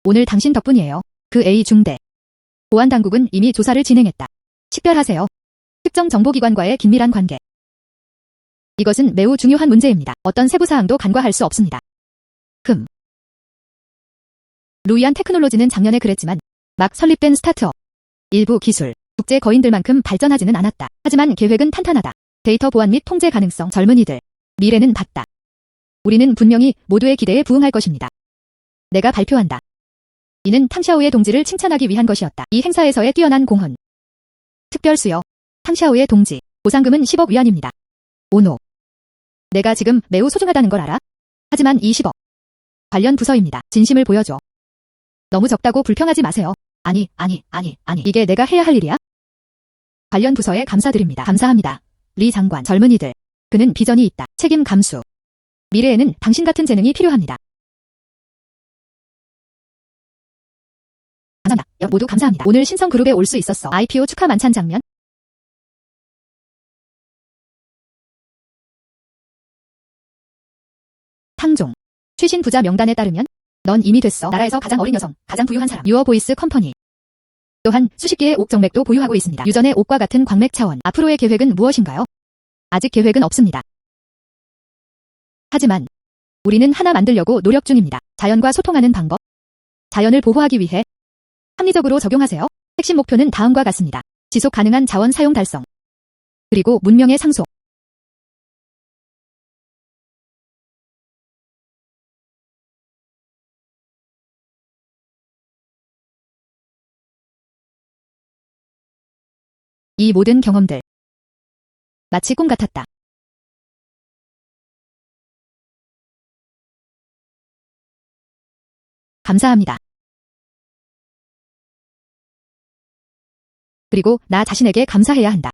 오늘 당신 덕분이에요. 그 A 중대. 보안당국은 이미 조사를 진행했다. 식별하세요. 특정 정보기관과의 긴밀한 관계. 이것은 매우 중요한 문제입니다. 어떤 세부사항도 간과할 수 없습니다. 루이안 테크놀로지는 작년에 그랬지만 막 설립된 스타트업. 일부 기술, 국제 거인들만큼 발전하지는 않았다. 하지만 계획은 탄탄하다. 데이터 보안 및 통제 가능성, 젊은이들. 미래는 밝다. 우리는 분명히 모두의 기대에 부응할 것입니다. 내가 발표한다. 이는 탕샤오의 동지를 칭찬하기 위한 것이었다. 이 행사에서의 뛰어난 공헌. 특별수여. 탕샤오의 동지. 보상금은 10억 위안입니다. 오노. 내가 지금 매우 소중하다는 걸 알아? 하지만 이 10억. 관련 부서입니다. 진심을 보여줘. 너무 적다고 불평하지 마세요. 아니. 이게 내가 해야 할 일이야? 관련 부서에 감사드립니다. 감사합니다. 리 장관, 젊은이들. 그는 비전이 있다. 책임 감수. 미래에는 당신 같은 재능이 필요합니다. 감사합니다. 모두 감사합니다. 오늘 신성그룹에 올 수 있었어. IPO 축하 만찬 장면. 탕종. 최신 부자 명단에 따르면 넌 이미 됐어. 나라에서 가장 어린 여성, 가장 부유한 사람. 유어보이스 컴퍼니. 또한 수십 개의 옥 정맥도 보유하고 있습니다. 유전의 옥과 같은 광맥 차원. 앞으로의 계획은 무엇인가요? 아직 계획은 없습니다. 하지만 우리는 하나 만들려고 노력 중입니다. 자연과 소통하는 방법. 자연을 보호하기 위해 합리적으로 적용하세요. 핵심 목표는 다음과 같습니다. 지속 가능한 자원 사용 달성. 그리고 문명의 상속. 이 모든 경험들. 마치 꿈 같았다. 감사합니다. 그리고 나 자신에게 감사해야 한다.